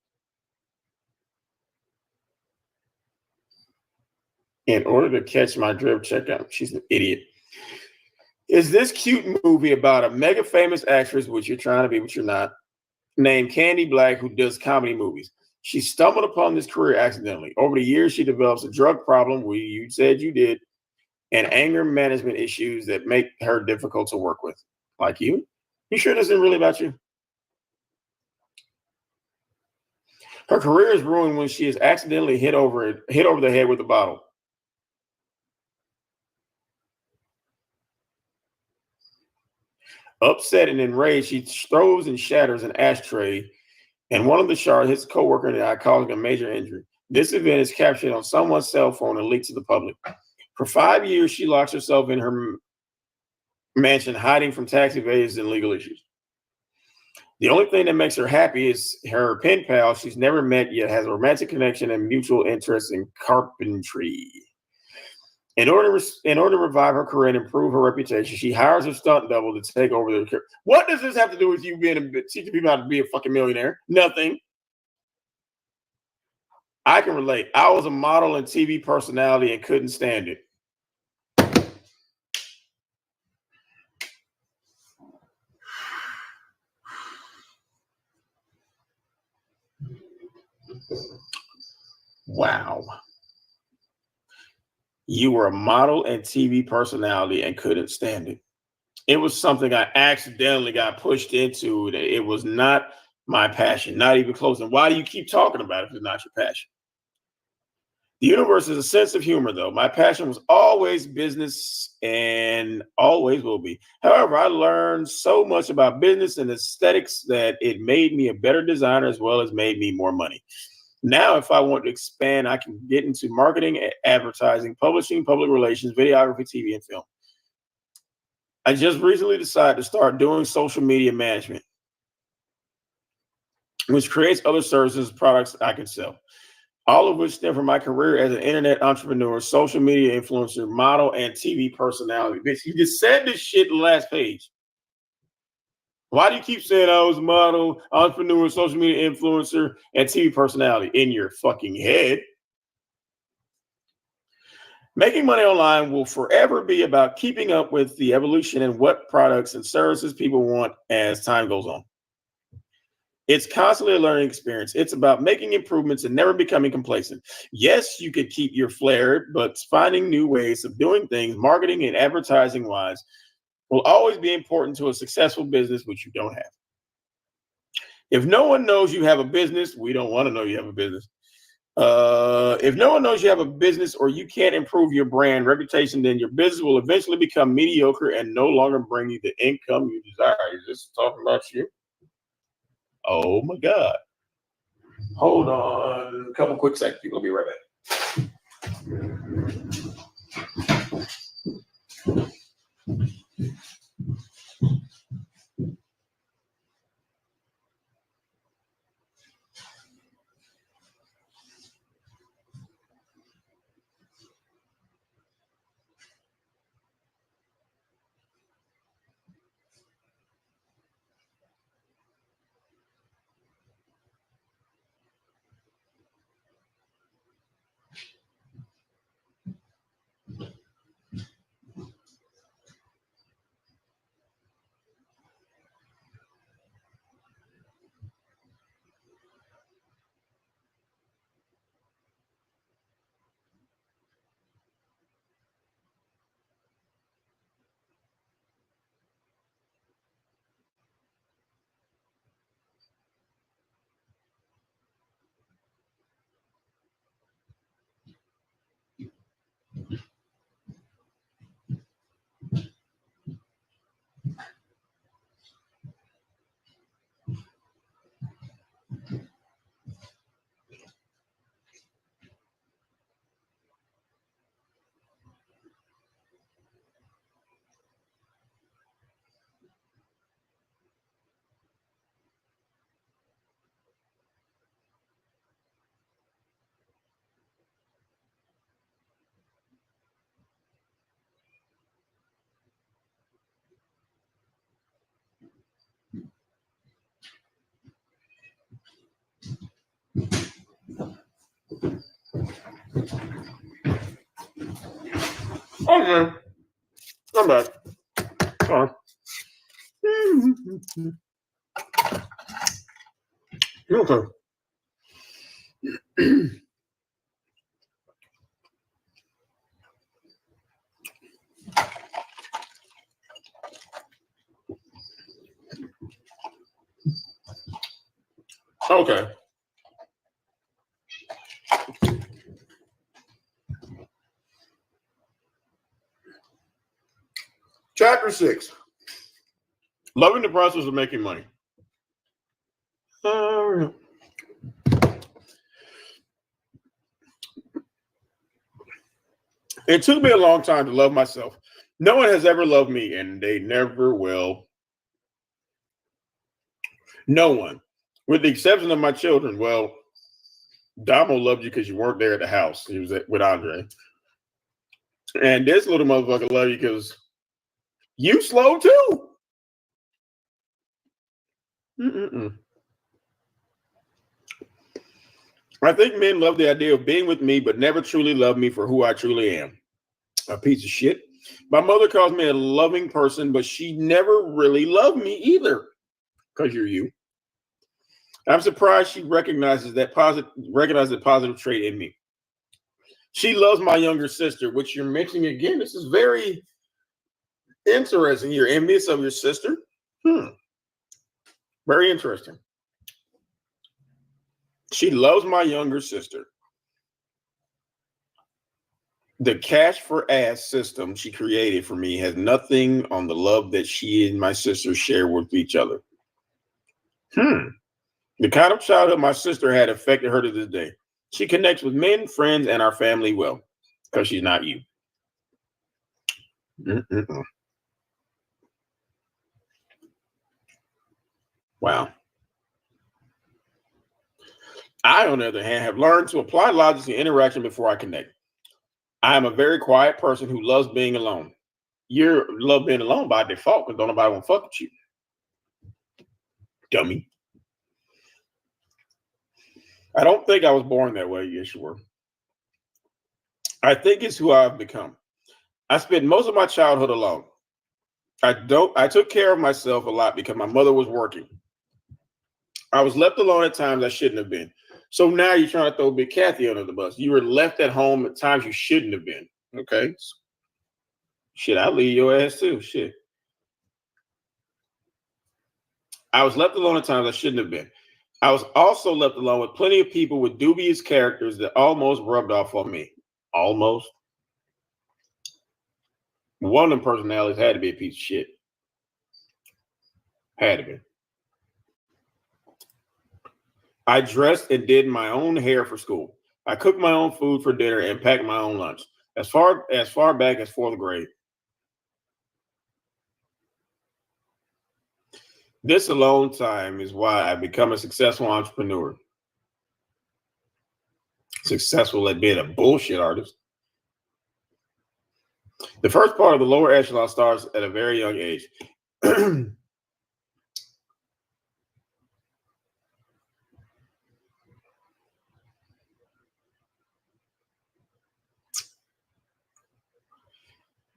In order to catch my drip check out, she's an idiot. Is this cute movie about a mega famous actress, which you're trying to be, but you're not, named Candy Black, who does comedy movies? She stumbled upon this career accidentally. Over the years, she develops a drug problem, you said you did, and anger management issues that make her difficult to work with. Like you? You sure this isn't really about you? Her career is ruined when she is accidentally hit over the head with a bottle. Upset and enraged, she throws and shatters an ashtray, and one of the shards hits a coworker in the eye, causing a major injury. This event is captured on someone's cell phone and leaked to the public. For 5 years, she locks herself in her mansion, hiding from tax evaders and legal issues. The only thing that makes her happy is her pen pal she's never met yet has a romantic connection and mutual interest in carpentry. In order to revive her career and improve her reputation, she hires her stunt double to take over the career. What does this have to do with you teaching people how to be a fucking millionaire? Nothing. I can relate. I was a model and TV personality and couldn't stand it. Wow. You were a model and TV personality and couldn't stand it. It was something I accidentally got pushed into. It was not my passion, not even close. And why do you keep talking about it if it's not your passion? The universe is a sense of humor, though. My passion was always business and always will be. However, I learned so much about business and aesthetics that it made me a better designer as well as made me more money. Now, if I want to expand, I can get into marketing, advertising, publishing, public relations, videography, TV, and film. I just recently decided to start doing social media management, which creates other services, products I can sell, all of which stem from my career as an internet entrepreneur, social media influencer, model, and TV personality. Bitch, you just said this shit in the last page. Why do you keep saying I was a model, entrepreneur, social media influencer, and TV personality in your fucking head? Making money online will forever be about keeping up with the evolution and what products and services people want as time goes on. It's constantly a learning experience. It's about making improvements and never becoming complacent. Yes, you could keep your flair, but finding new ways of doing things, marketing and advertising wise, will always be important to a successful business, which you don't have. If no one knows you have a business, we don't want to know you have a business. If no one knows you have a business or you can't improve your brand reputation, then your business will eventually become mediocre and no longer bring you the income you desire. Is this talking about you? Oh my God. Hold on a couple quick seconds. We'll be right back. Okay. I'm back. Sorry. Okay. Okay. Chapter 6. Loving the process of making money. It took me a long time to love myself. No one has ever loved me, and they never will. No one. With the exception of my children. Well, Damo loved you because you weren't there at the house. He was with Andre. And this little motherfucker loved you because you slow too. I think men love the idea of being with me, but never truly love me for who I truly am. A piece of shit. My mother calls me a loving person, but she never really loved me either. Because you're you. I'm surprised she recognizes that positive trait in me. She loves my younger sister, which you're mentioning again. This is very interesting. You're envious of your sister. Very interesting. She loves my younger sister. The cash for ass system she created for me has nothing on the love that she and my sister share with each other. The kind of childhood my sister had affected her to this day. She connects with men, friends, and our family well, because she's not you. Wow. I, on the other hand, have learned to apply logic to interaction before I connect. I am a very quiet person who loves being alone. You love being alone by default because don't nobody want to fuck with you. Dummy. I don't think I was born that way. Yes, you were. I think it's who I've become. I spent most of my childhood alone. I took care of myself a lot because my mother was working. I was left alone at times I shouldn't have been. So now you're trying to throw Big Kathy under the bus. You were left at home at times you shouldn't have been. Okay. Shit, I'll leave your ass too. Shit. I was left alone at times I shouldn't have been. I was also left alone with plenty of people with dubious characters that almost rubbed off on me. Almost. One of them personalities had to be a piece of shit. Had to be. I dressed and did my own hair for school. I cooked my own food for dinner and packed my own lunch. As far back as 4th grade. This alone time is why I become a successful entrepreneur. Successful at being a bullshit artist. The first part of the lower echelon starts at a very young age.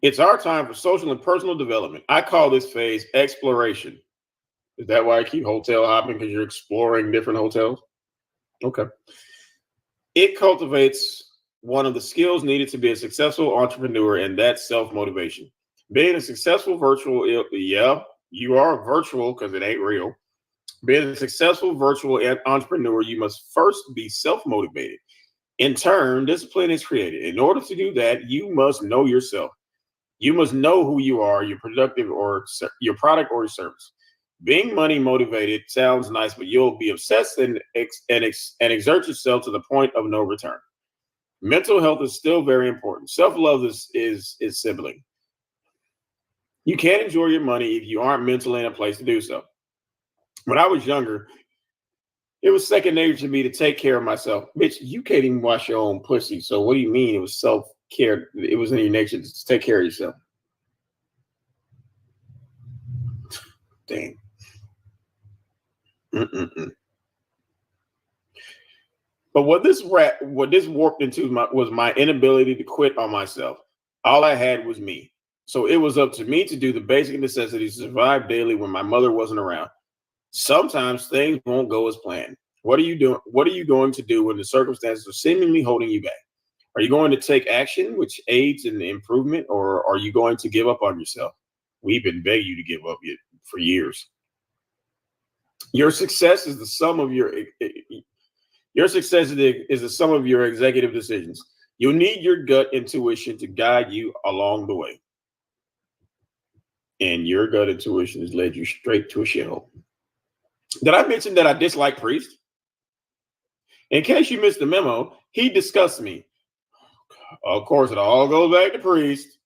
It's our time for social and personal development. I call this phase exploration. Is that why I keep hotel hopping? Because you're exploring different hotels? Okay. It cultivates one of the skills needed to be a successful entrepreneur, and that's self-motivation. Being a successful virtual, yeah, you are virtual because it ain't real. Being a successful virtual entrepreneur, you must first be self-motivated. In turn, discipline is created. In order to do that, you must know yourself. You must know who you are, your productive or your product or your service. Being money motivated sounds nice, but you'll be obsessed and exert yourself to the point of no return. Mental health is still very important. Self-love is sibling. You can't enjoy your money if you aren't mentally in a place to do so. When I was younger, it was second nature to me to take care of myself. Bitch, you can't even wash your own pussy. So what do you mean it was self-care? It was in your nature to take care of yourself. Damn. But what this warped into was my inability to quit on myself. All I had was me. So it was up to me to do the basic necessities to survive daily when my mother wasn't around. Sometimes things won't go as planned. What are you doing? What are you going to do when the circumstances are seemingly holding you back? Are you going to take action which aids in the improvement, or are you going to give up on yourself? We've been begging you to give up for years. Your success is the sum of your success is the sum of your executive decisions. You'll need your gut intuition to guide you along the way. And your gut intuition has led you straight to a shithole. Did I mention that I dislike Priest? In case you missed the memo, he discussed me. Of course, it all goes back to Priest.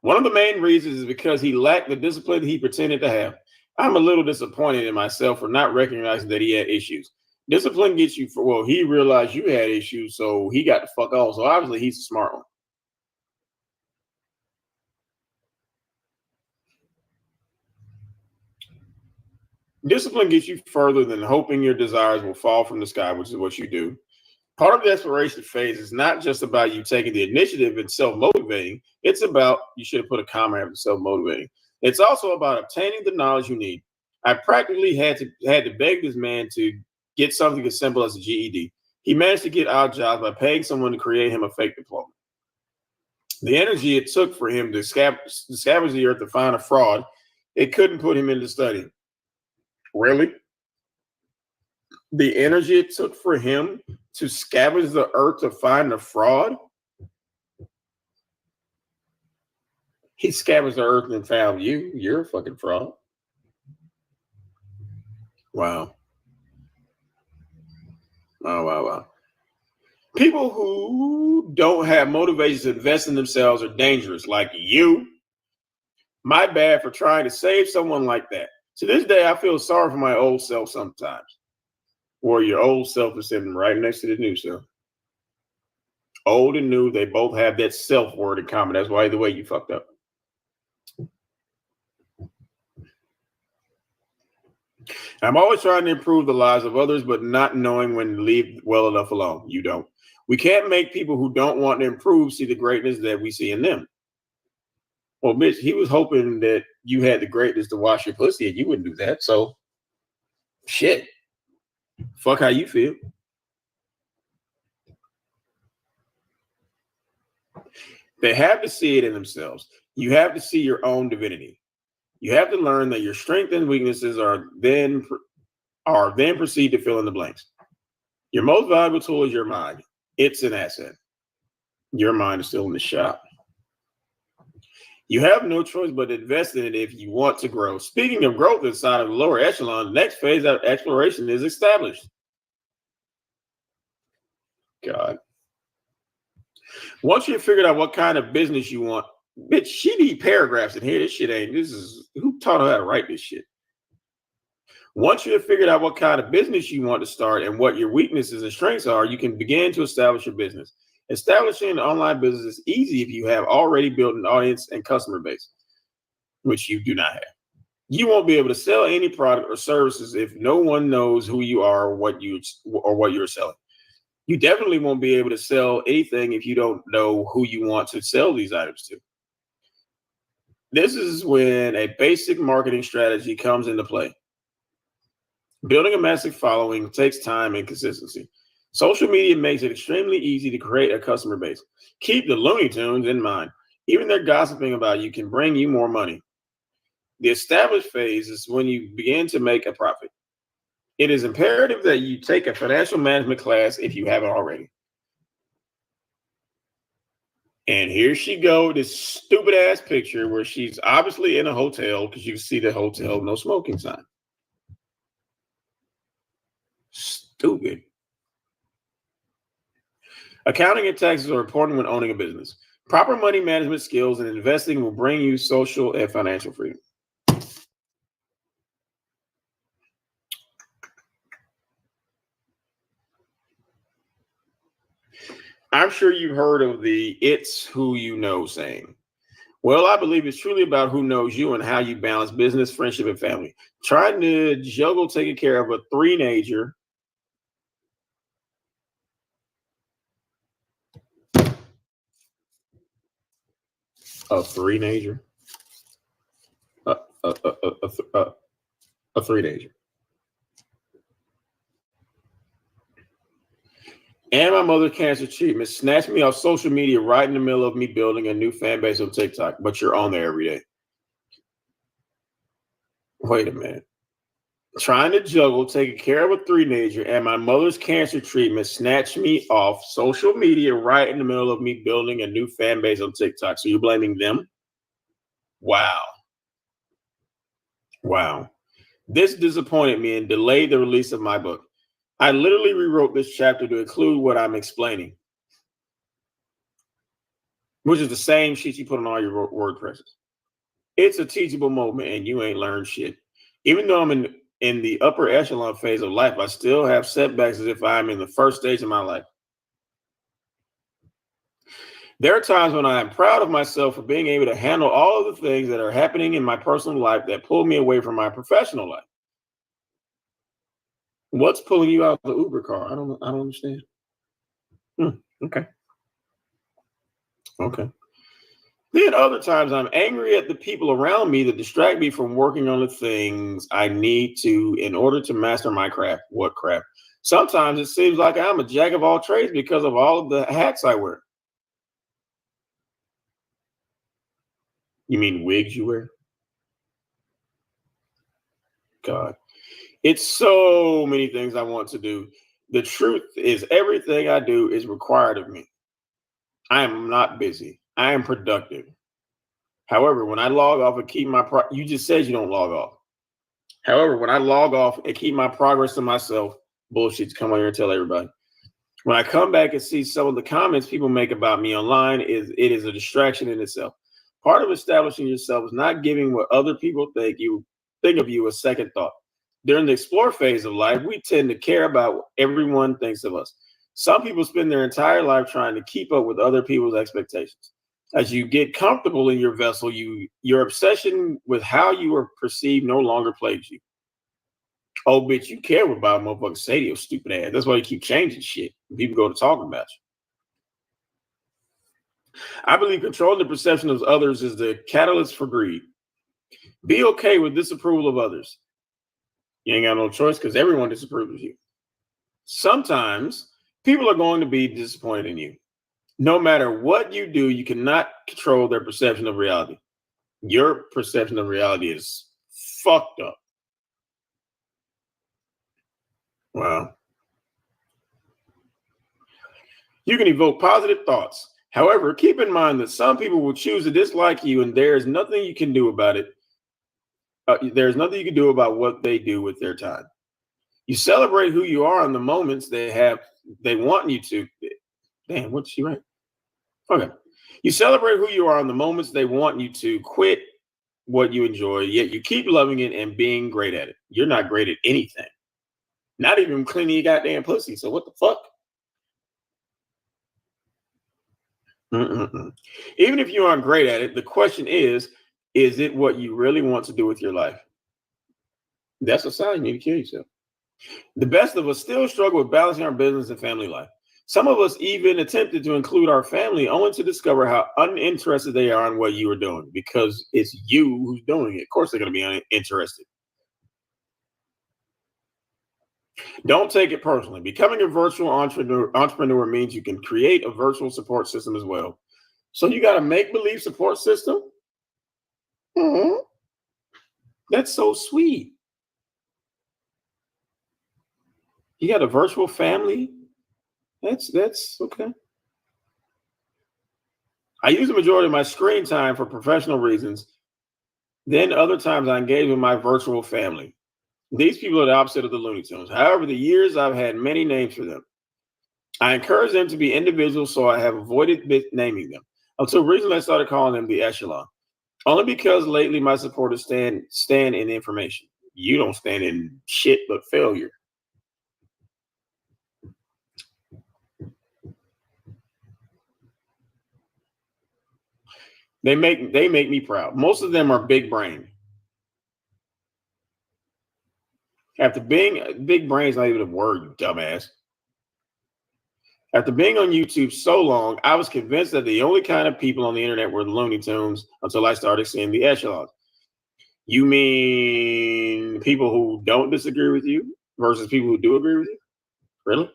One of the main reasons is because he lacked the discipline he pretended to have. I'm a little disappointed in myself for not recognizing that he had issues. Discipline gets you he realized you had issues, so he got the fuck off. So obviously he's a smart one. Discipline gets you further than hoping your desires will fall from the sky, which is what you do. Part of the exploration phase is not just about you taking the initiative and self-motivating. It's about, you should have put a comma after self-motivating. It's also about obtaining the knowledge you need. I practically had to beg this man to get something as simple as a GED. He managed to get our jobs by paying someone to create him a fake diploma. The energy it took for him to scavenge the earth to find a fraud, it couldn't put him into study. Really? The energy it took for him to scavenge the earth to find a fraud? He scavenged the earth and found you. You're a fucking fraud. Wow. Wow. People who don't have motivation to invest in themselves are dangerous, like you. My bad for trying to save someone like that. To this day, I feel sorry for my old self sometimes. Or your old self is sitting right next to the new self. Old and new, they both have that self word in common. That's why the way you fucked up. I'm always trying to improve the lives of others, but not knowing when to leave well enough alone. You don't. We can't make people who don't want to improve see the greatness that we see in them. Well, bitch, he was hoping that you had the greatness to wash your pussy, and you wouldn't do that. So, shit. Fuck how you feel. They have to see it in themselves. You have to see your own divinity. You have to learn that your strengths and weaknesses are then proceed to fill in the blanks. Your most valuable tool is your mind. It's an asset. Your mind is still in the shop. You have no choice but to invest in it if you want to grow. Speaking of growth inside of the lower echelon, the next phase of exploration is established. God. Once you've figured out what kind of business you want, bitch, she need paragraphs in here. Who taught her how to write this shit? Once you have figured out what kind of business you want to start and what your weaknesses and strengths are, you can begin to establish your business. Establishing an online business is easy if you have already built an audience and customer base, which you do not have. You won't be able to sell any product or services if no one knows who you are or what you're selling. You definitely won't be able to sell anything if you don't know who you want to sell these items to. This is when a basic marketing strategy comes into play. Building a massive following takes time and consistency. Social media makes it extremely easy to create a customer base. Keep the Looney Tunes in mind. Even their gossiping about you can bring you more money. The established phase is when you begin to make a profit. It is imperative that you take a financial management class if you haven't already. And here she go, this stupid ass picture where she's obviously in a hotel because you can see the hotel no smoking sign. Stupid. Accounting and taxes are important when owning a business. Proper money management skills and investing will bring you social and financial freedom. I'm sure you've heard of the "it's who you know" saying. Well, I believe it's truly about who knows you and how you balance business, friendship, and family. Trying to juggle taking care of a three-nager A three-nager. A three-nager. And my mother's cancer treatment snatched me off social media right in the middle of me building a new fan base on TikTok, but you're on there every day. Wait a minute. Trying to juggle taking care of a three-nager and my mother's cancer treatment snatched me off social media right in the middle of me building a new fan base on TikTok. So you're blaming them? Wow. Wow. This disappointed me and delayed the release of my book. I literally rewrote this chapter to include what I'm explaining, which is the same shit you put on all your WordPresses. It's a teachable moment and you ain't learned shit. Even though I'm in the upper echelon phase of life, I still have setbacks as if I'm in the first stage of my life. There are times when I am proud of myself for being able to handle all of the things that are happening in my personal life that pull me away from my professional life. What's pulling you out of the Uber car? I don't understand. Okay. Then other times I'm angry at the people around me that distract me from working on the things I need to in order to master my craft. What craft? Sometimes it seems like I'm a jack of all trades because of all of the hats I wear. You mean wigs you wear? God. It's so many things I want to do. The truth is everything I do is required of me. I am not busy. I am productive. However, when I log off and keep my you just said you don't log off. However, when I log off and keep my progress to myself, bullshit, come on here and tell everybody. When I come back and see some of the comments people make about me online, it is a distraction in itself. Part of establishing yourself is not giving what other people think of you a second thought. During the explore phase of life, we tend to care about what everyone thinks of us. Some people spend their entire life trying to keep up with other people's expectations. As you get comfortable in your vessel, your obsession with how you are perceived no longer plagues you. Oh, bitch, you care what about motherfuckers say to your stupid ass. That's why you keep changing shit. People go to talking about you. I believe controlling the perception of others is the catalyst for greed. Be okay with disapproval of others. You ain't got no choice because everyone disapproves of you. Sometimes people are going to be disappointed in you. No matter what you do, you cannot control their perception of reality. Your perception of reality is fucked up. Wow. You can evoke positive thoughts. However, keep in mind that some people will choose to dislike you and there is nothing you can do about it. There's nothing you can do about what they do with their time. You celebrate who you are in the moments they want you to. Damn, what's she right? Okay. You celebrate who you are in the moments they want you to quit what you enjoy, yet you keep loving it and being great at it. You're not great at anything. Not even cleaning your goddamn pussy. So what the fuck? Even if you aren't great at it, the question is it what you really want to do with your life? That's a sign you need to kill yourself. The best of us still struggle with balancing our business and family life. Some of us even attempted to include our family only to discover how uninterested they are in what you are doing because it's you who's doing it. Of course, they're going to be uninterested. Don't take it personally. Becoming a virtual entrepreneur means you can create a virtual support system as well. So you got a make-believe support system? Mm-hmm. That's so sweet. You got a virtual family? That's okay. I use the majority of my screen time for professional reasons. Then other times I engage with my virtual family. These people are the opposite of the Looney Tunes. However, the years I've had many names for them. I encourage them to be individuals, so I have avoided naming them. Until recently, I started calling them the echelon. Only because lately my supporters stand in information. You don't stand in shit but failure. They make me proud. Most of them are big brain. After being big brain is not even a word, you dumbass. After being on YouTube so long, I was convinced that the only kind of people on the internet were the Looney Tunes until I started seeing the echelons. You mean people who don't disagree with you versus people who do agree with you? Really?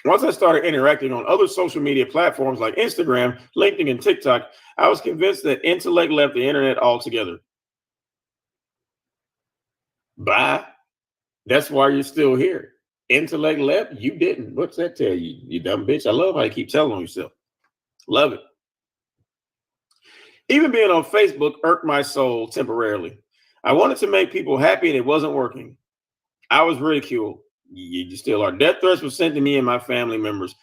Once I started interacting on other social media platforms like Instagram, LinkedIn, and TikTok, I was convinced that intellect left the internet altogether. Bye. That's why you're still here. Intellect left, you didn't. What's that tell you, you dumb bitch? I love how you keep telling on yourself. Love it. Even being on Facebook irked my soul temporarily. I wanted to make people happy and it wasn't working. I was ridiculed. You still are. Death threats were sent to me and my family members.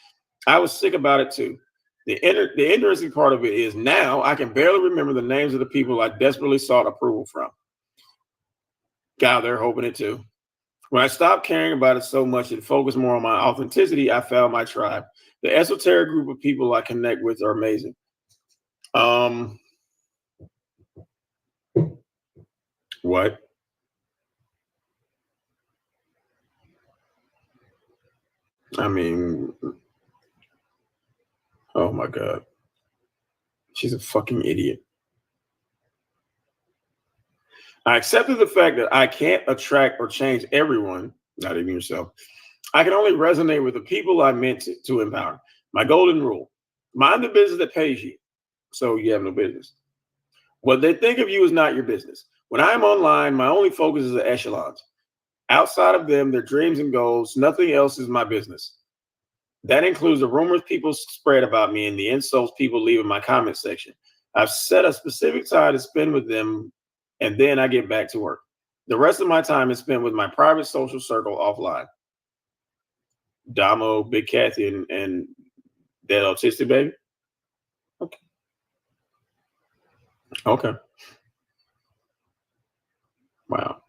I was sick about it too. The interesting part of it is now I can barely remember the names of the people I desperately sought approval from. God, they're hoping it too. When I stopped caring about it so much and focused more on my authenticity, I found my tribe. The esoteric group of people I connect with are amazing. What? I mean, oh my God. She's a fucking idiot. I accepted the fact that I can't attract or change everyone, not even yourself. I can only resonate with the people I meant to empower. My golden rule: mind the business that pays you, so you have no business. What they think of you is not your business. When I'm online, my only focus is the echelons. Outside of them, their dreams and goals, nothing else is my business. That includes the rumors people spread about me and the insults people leave in my comment section. I've set a specific time to spend with them, and then I get back to work. The rest of my time is spent with my private social circle offline. Damo, Big Kathy, and that autistic baby. Okay. Okay. Wow.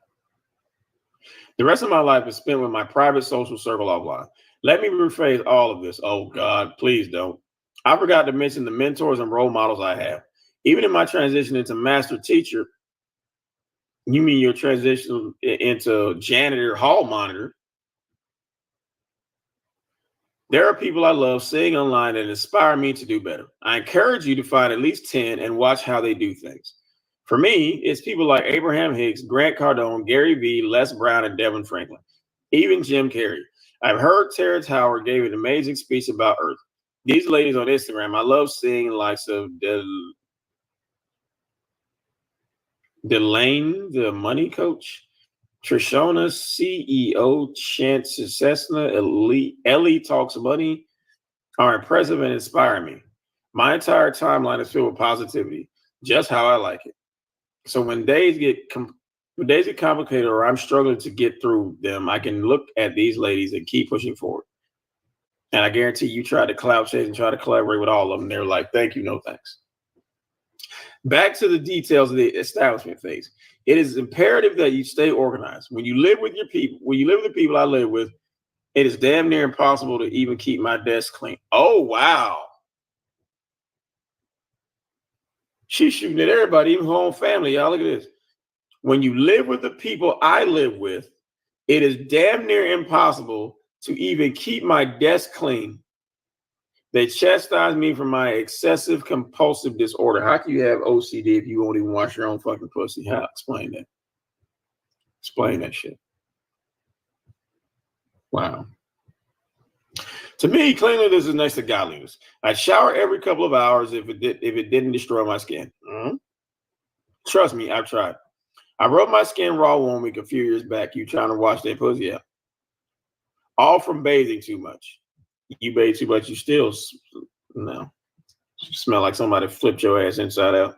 The rest of my life is spent with my private social circle offline. Let me rephrase all of this. Oh God, please don't. I forgot to mention the mentors and role models I have. Even in my transition into master teacher, you mean your transition into janitor, hall monitor? There are people I love seeing online that inspire me to do better. I encourage you to find at least 10 and watch how they do things. For me, it's people like Abraham Hicks, Grant Cardone, Gary Vee, Les Brown, and Devin Franklin, even Jim Carrey. I've heard Terrence Howard gave an amazing speech about Earth. These ladies on Instagram, I love seeing the likes of Delane, the money coach, Trishona, CEO, Chance Cessna, Ellie Talks Money, are impressive and inspire me. My entire timeline is filled with positivity, just how I like it. So when days get complicated or I'm struggling to get through them, I can look at these ladies and keep pushing forward. And I guarantee you try to cloud chase and try to collaborate with all of them. They're like, thank you, no thanks. Back to the details of the establishment phase. It is imperative that you stay organized. When you live with your people, when you live with the people I live with, it is damn near impossible to even keep my desk clean. Oh, wow. She's shooting at everybody, even her own family. Y'all look at this. When you live with the people I live with, it is damn near impossible to even keep my desk clean. They chastise me for my excessive compulsive disorder. How can you have OCD if you won't even wash your own fucking pussy? How? Explain that. Explain that shit. Wow. To me, cleanliness is next to godliness. I shower every couple of hours if it didn't destroy my skin. Trust me, I've tried. I rubbed my skin raw 1 week a few years back. You trying to wash that pussy out? All from bathing too much. You bathe too much, you still no. You smell like somebody flipped your ass inside out.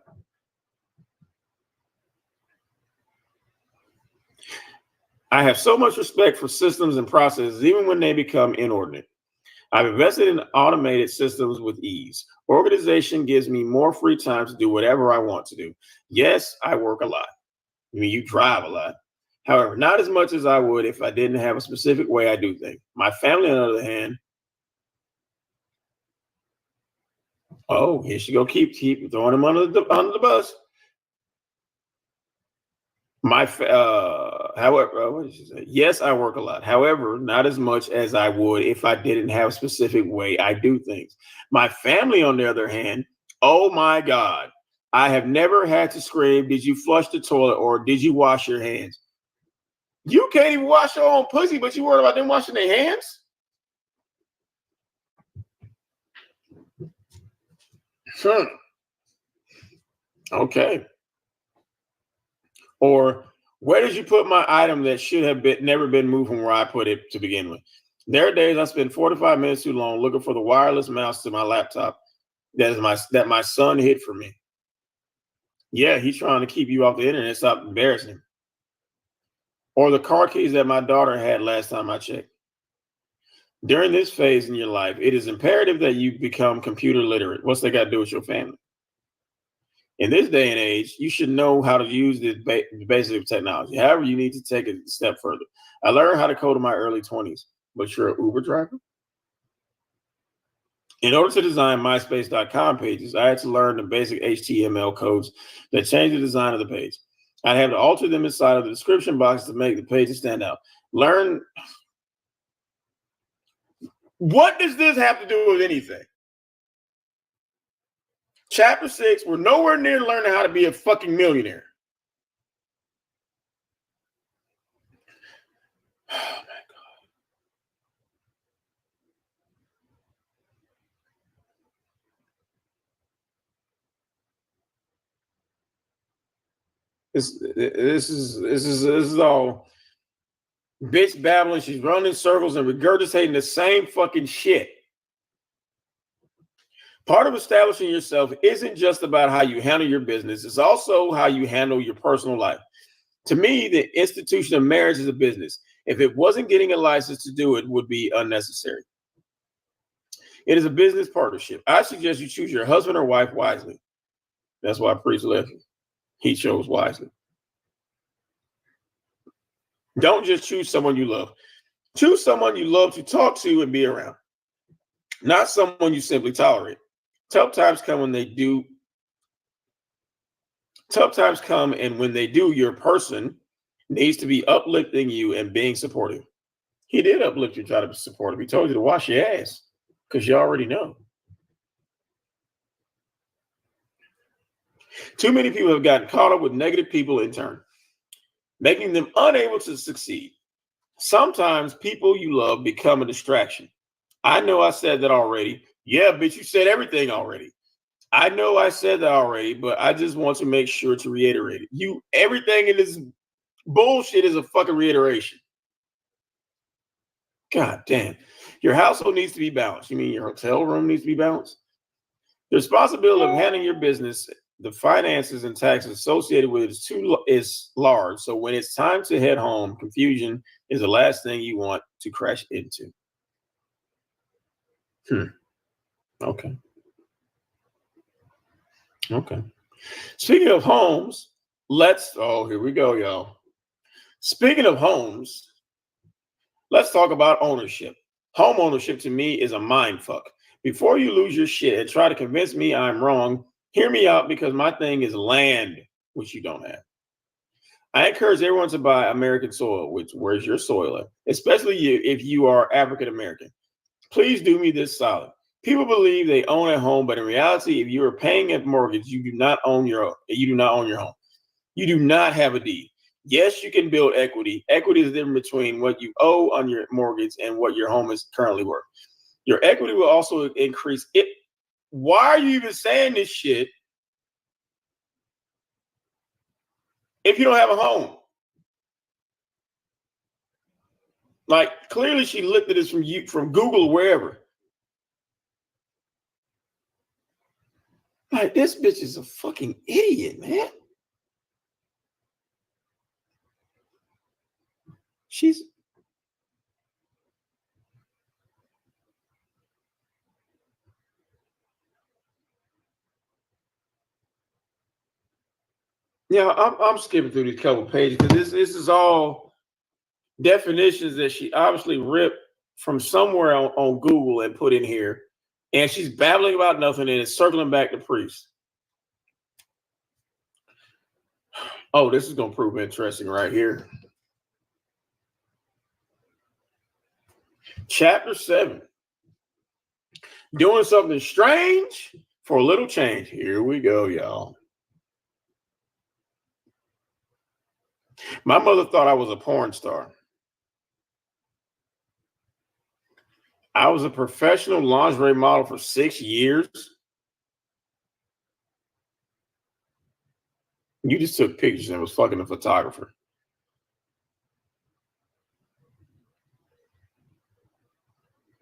I have so much respect for systems and processes, even when they become inordinate. I've invested in automated systems with ease. Organization gives me more free time to do whatever I want to do. Yes, I work a lot. I mean, you drive a lot. However, not as much as I would if I didn't have a specific way I do things. My family, on the other hand, oh, here she go, keep throwing them under the bus. However, what did she say? Yes, I work a lot. However, not as much as I would if I didn't have a specific way I do things. My family, on the other hand, oh my God, I have never had to scream, did you flush the toilet or did you wash your hands? You can't even wash your own pussy, but you worried about them washing their hands? Okay. Or where did you put my item that should have never been moved from where I put it to begin with? There are days I spend 45 minutes too long looking for the wireless mouse to my laptop that my son hid for me. Yeah, he's trying to keep you off the internet. Stop embarrassing. Or the car keys that my daughter had last time I checked. During this phase in your life, it is imperative that you become computer literate. What's that got to do with your family? In this day and age, you should know how to use the basic technology. However, you need to take it a step further. I learned how to code in my early 20s, but you're an Uber driver? In order to design MySpace.com pages, I had to learn the basic HTML codes that change the design of the page. I had to alter them inside of the description box to make the pages stand out. What does this have to do with anything? Chapter 6, we're nowhere near learning how to be a fucking millionaire. Oh my God. This is all bitch babbling. She's running in circles and regurgitating the same fucking shit. Part of establishing yourself isn't just about how you handle your business. It's also how you handle your personal life. To me, the institution of marriage is a business. If it wasn't getting a license to do it, would be unnecessary. It is a business partnership. I suggest you choose your husband or wife wisely. That's why Priest left you. He chose wisely. Don't just choose someone you love. Choose someone you love to talk to and be around, not someone you simply tolerate. Tough times come, and when they do, your person needs to be uplifting you and being supportive. He did uplift you, try to be supportive. He told you to wash your ass because you already know. Too many people have gotten caught up with negative people in turn, making them unable to succeed. Sometimes people you love become a distraction. I know I said that already. Yeah, bitch, you said everything already. I know I said that already, but I just want to make sure to reiterate it. Everything in this bullshit is a fucking reiteration. God damn. Your household needs to be balanced. You mean your hotel room needs to be balanced? The responsibility of handling your business, the finances and taxes associated with it is large. So when it's time to head home, confusion is the last thing you want to crash into. Okay. Speaking of homes, here we go, y'all. Speaking of homes, let's talk about ownership. Home ownership to me is a mind fuck. Before you lose your shit and try to convince me I'm wrong, hear me out because my thing is land, which you don't have. I encourage everyone to buy American soil, where's your soil at? Especially if you are African American. Please do me this solid. People believe they own a home, but in reality, if you are paying a mortgage, you do not own your home. You do not have a deed. Yes, you can build equity. Equity is the difference between what you owe on your mortgage and what your home is currently worth. Your equity will also increase it. Why are you even saying this shit if you don't have a home? Like, clearly she looked at this from Google or wherever. Like, this bitch is a fucking idiot, man. I'm skipping through these couple pages because this is all definitions that she obviously ripped from somewhere on Google and put in here. And she's babbling about nothing and it's circling back to Priest. Oh, this is going to prove interesting right here. Chapter 7. Doing something strange for a little change. Here we go, y'all. My mother thought I was a porn star. I was a professional lingerie model for 6 years. You just took pictures and was fucking a photographer.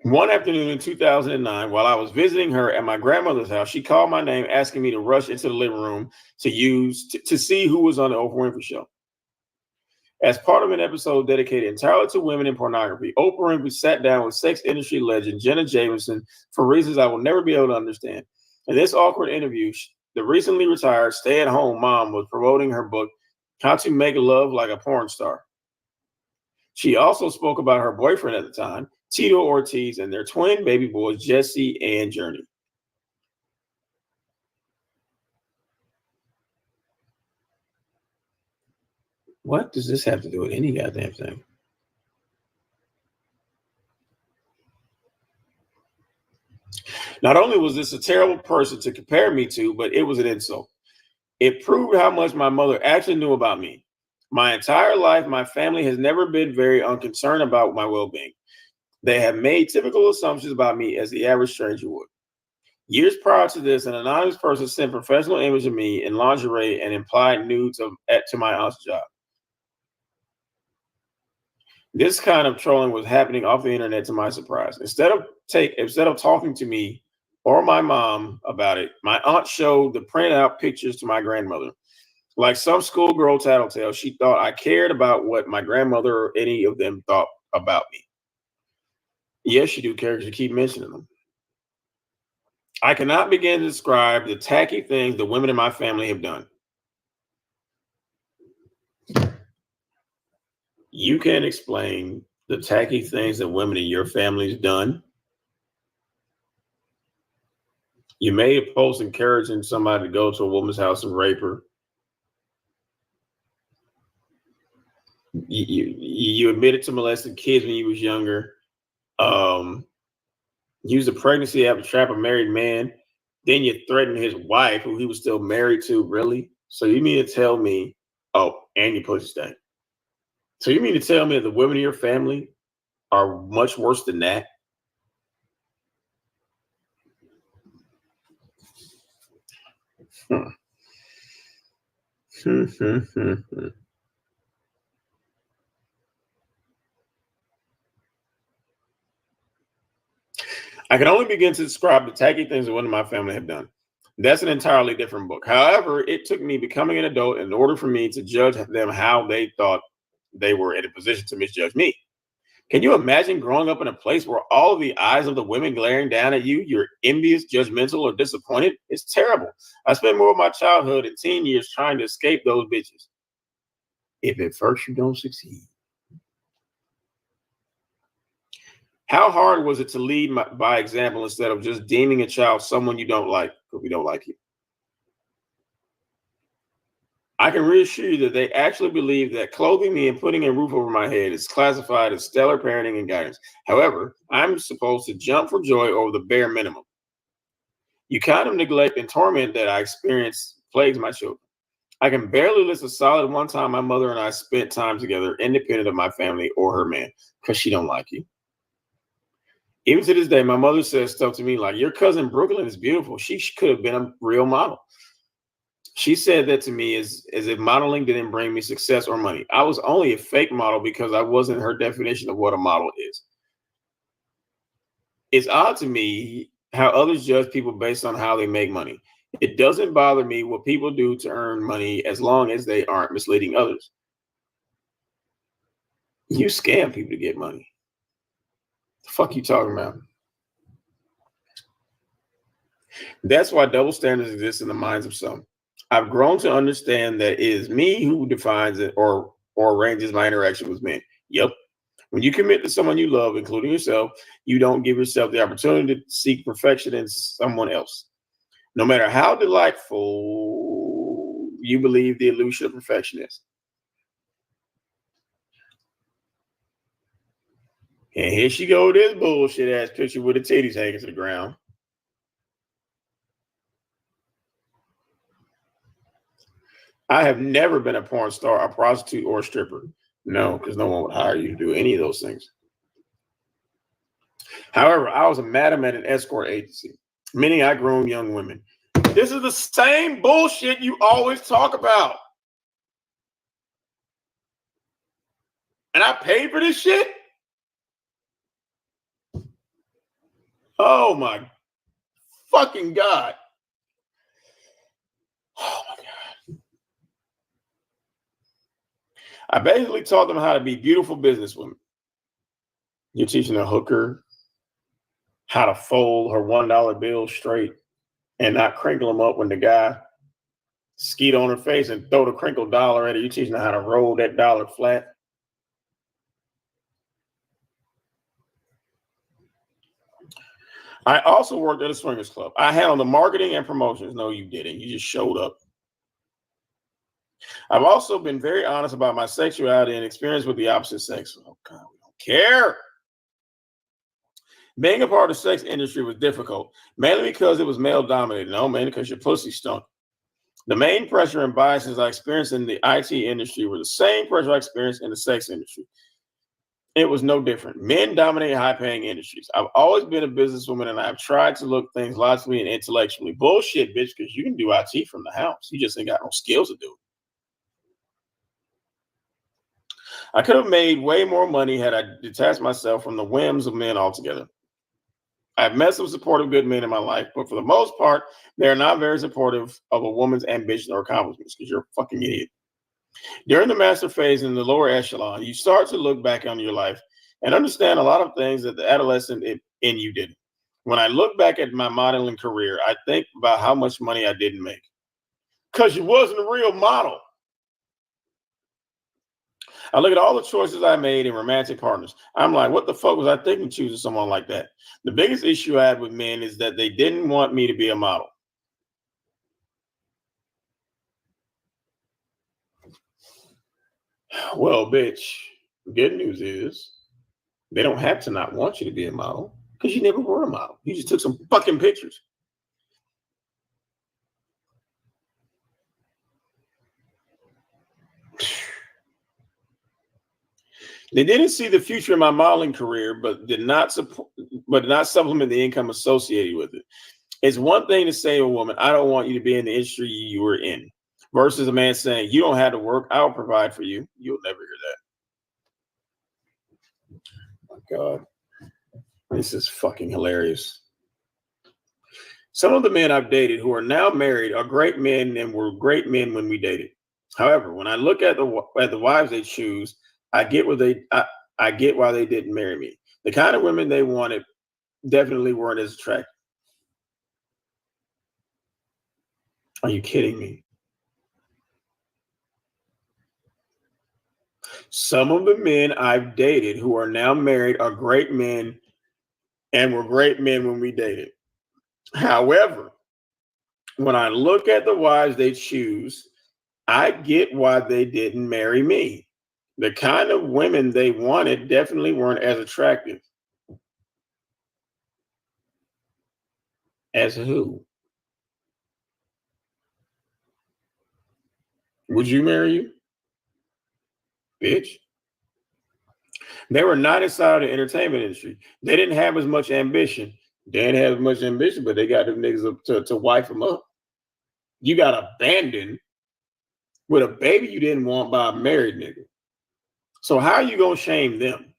One afternoon in 2009, while I was visiting her at my grandmother's house, she called my name, asking me to rush into the living room to see who was on the Oprah Winfrey Show. As part of an episode dedicated entirely to women in pornography, Oprah Winfrey sat down with sex industry legend Jenna Jameson for reasons I will never be able to understand. In this awkward interview, the recently retired stay-at-home mom was promoting her book, How to Make Love Like a Porn Star. She also spoke about her boyfriend at the time, Tito Ortiz, and their twin baby boys, Jesse and Journey. What does this have to do with any goddamn thing? Not only was this a terrible person to compare me to, but it was an insult. It proved how much my mother actually knew about me. My entire life, my family has never been very unconcerned about my well-being. They have made typical assumptions about me as the average stranger would. Years prior to this, an anonymous person sent professional image of me in lingerie and implied nudes to my aunt's job. This kind of trolling was happening off the internet to my surprise. Instead of talking to me or my mom about it, my aunt showed the printed out pictures to my grandmother. Like some schoolgirl tattletale, she thought I cared about what my grandmother or any of them thought about me. Yes, you do care because you keep mentioning them. I cannot begin to describe the tacky things the women in my family have done. You can't explain the tacky things that women in your family's done. You made a post encouraging somebody to go to a woman's house and rape her. You admitted to molesting kids when you was younger. Used a pregnancy to trap a married man. Then you threatened his wife, who he was still married to. Really? So you mean to tell me? Oh, and you pussy stank. So you mean to tell me that the women in your family are much worse than that? I can only begin to describe the tacky things that one of my family have done. That's an entirely different book. However, it took me becoming an adult in order for me to judge them how they thought they were in a position to misjudge me. Can you imagine growing up in a place where all of the eyes of the women glaring down at you, you're envious, judgmental, or disappointed? It's terrible. I spent more of my childhood and teen years trying to escape those bitches. If at first you don't succeed. How hard was it to lead by example instead of just deeming a child someone you don't like because we don't like you? I can reassure you that they actually believe that clothing me and putting a roof over my head is classified as stellar parenting and guidance. However, I'm supposed to jump for joy over the bare minimum. You kind of neglect and torment that I experience plagues my children. I can barely list a solid one time my mother and I spent time together independent of my family or her man because she don't like you. Even to this day, my mother says stuff to me like, your cousin Brooklyn is beautiful. She could have been a real model. She said that to me as if modeling didn't bring me success or money. I was only a fake model because I wasn't her definition of what a model is. It's odd to me how others judge people based on how they make money. It doesn't bother me what people do to earn money as long as they aren't misleading others. You scam people to get money. The fuck you talking about? That's why double standards exist in the minds of some. I've grown to understand that it is me who defines it or arranges my interaction with men. Yep. When you commit to someone you love, including yourself, you don't give yourself the opportunity to seek perfection in someone else. No matter how delightful you believe the illusion of perfectionist. And here she go with this bullshit ass picture with the titties hanging to the ground. I have never been a porn star, a prostitute, or a stripper. No, because no one would hire you to do any of those things. However, I was a madam at an escort agency, meaning I groomed young women. This is the same bullshit you always talk about. And I paid for this shit? Oh my fucking God. Oh my God. I basically taught them how to be beautiful businesswomen. You're teaching a hooker how to fold her $1 bill straight and not crinkle them up when the guy skeet on her face and throw the crinkled dollar at her. You're teaching her how to roll that dollar flat. I also worked at a swingers club. I handled the marketing and promotions. No, you didn't. You just showed up. I've also been very honest about my sexuality and experience with the opposite sex. Oh, God, we don't care. Being a part of the sex industry was difficult, mainly because it was male dominated. No, mainly because your pussy stunk. The main pressure and biases I experienced in the IT industry were the same pressure I experienced in the sex industry. It was no different. Men dominate high-paying industries. I've always been a businesswoman, and I've tried to look things logically and intellectually. Bullshit, bitch, because you can do IT from the house. You just ain't got no skills to do it. I could have made way more money had I detached myself from the whims of men altogether. I've met some supportive good men in my life, but for the most part, they're not very supportive of a woman's ambition or accomplishments because you're a fucking idiot. During the master phase in the lower echelon, you start to look back on your life and understand a lot of things that the adolescent in you didn't. When I look back at my modeling career, I think about how much money I didn't make because you wasn't a real model. I look at all the choices I made in romantic partners. I'm like, what the fuck was I thinking choosing someone like that? The biggest issue I had with men is that they didn't want me to be a model. Well, bitch, good news is they don't have to not want you to be a model because you never were a model. You just took some fucking pictures. They didn't see the future in my modeling career, but did not supplement the income associated with it. It's one thing to say to a woman, I don't want you to be in the industry you were in, versus a man saying, you don't have to work, I'll provide for you. You'll never hear that. Oh my God. This is fucking hilarious. Some of the men I've dated who are now married are great men and were great men when we dated. However, when I look at the wives they choose, I get why they didn't marry me. The kind of women they wanted definitely weren't as attractive. Are you kidding me? Some of the men I've dated who are now married are great men and were great men when we dated. However, when I look at the wives they choose, I get why they didn't marry me. The kind of women they wanted definitely weren't as attractive. As who? Would you marry you? Bitch. They were not inside of the entertainment industry. They didn't have as much ambition. They didn't have as much ambition, but they got them niggas up to wife them up. You got abandoned with a baby you didn't want by a married nigga. So how are you going to shame them?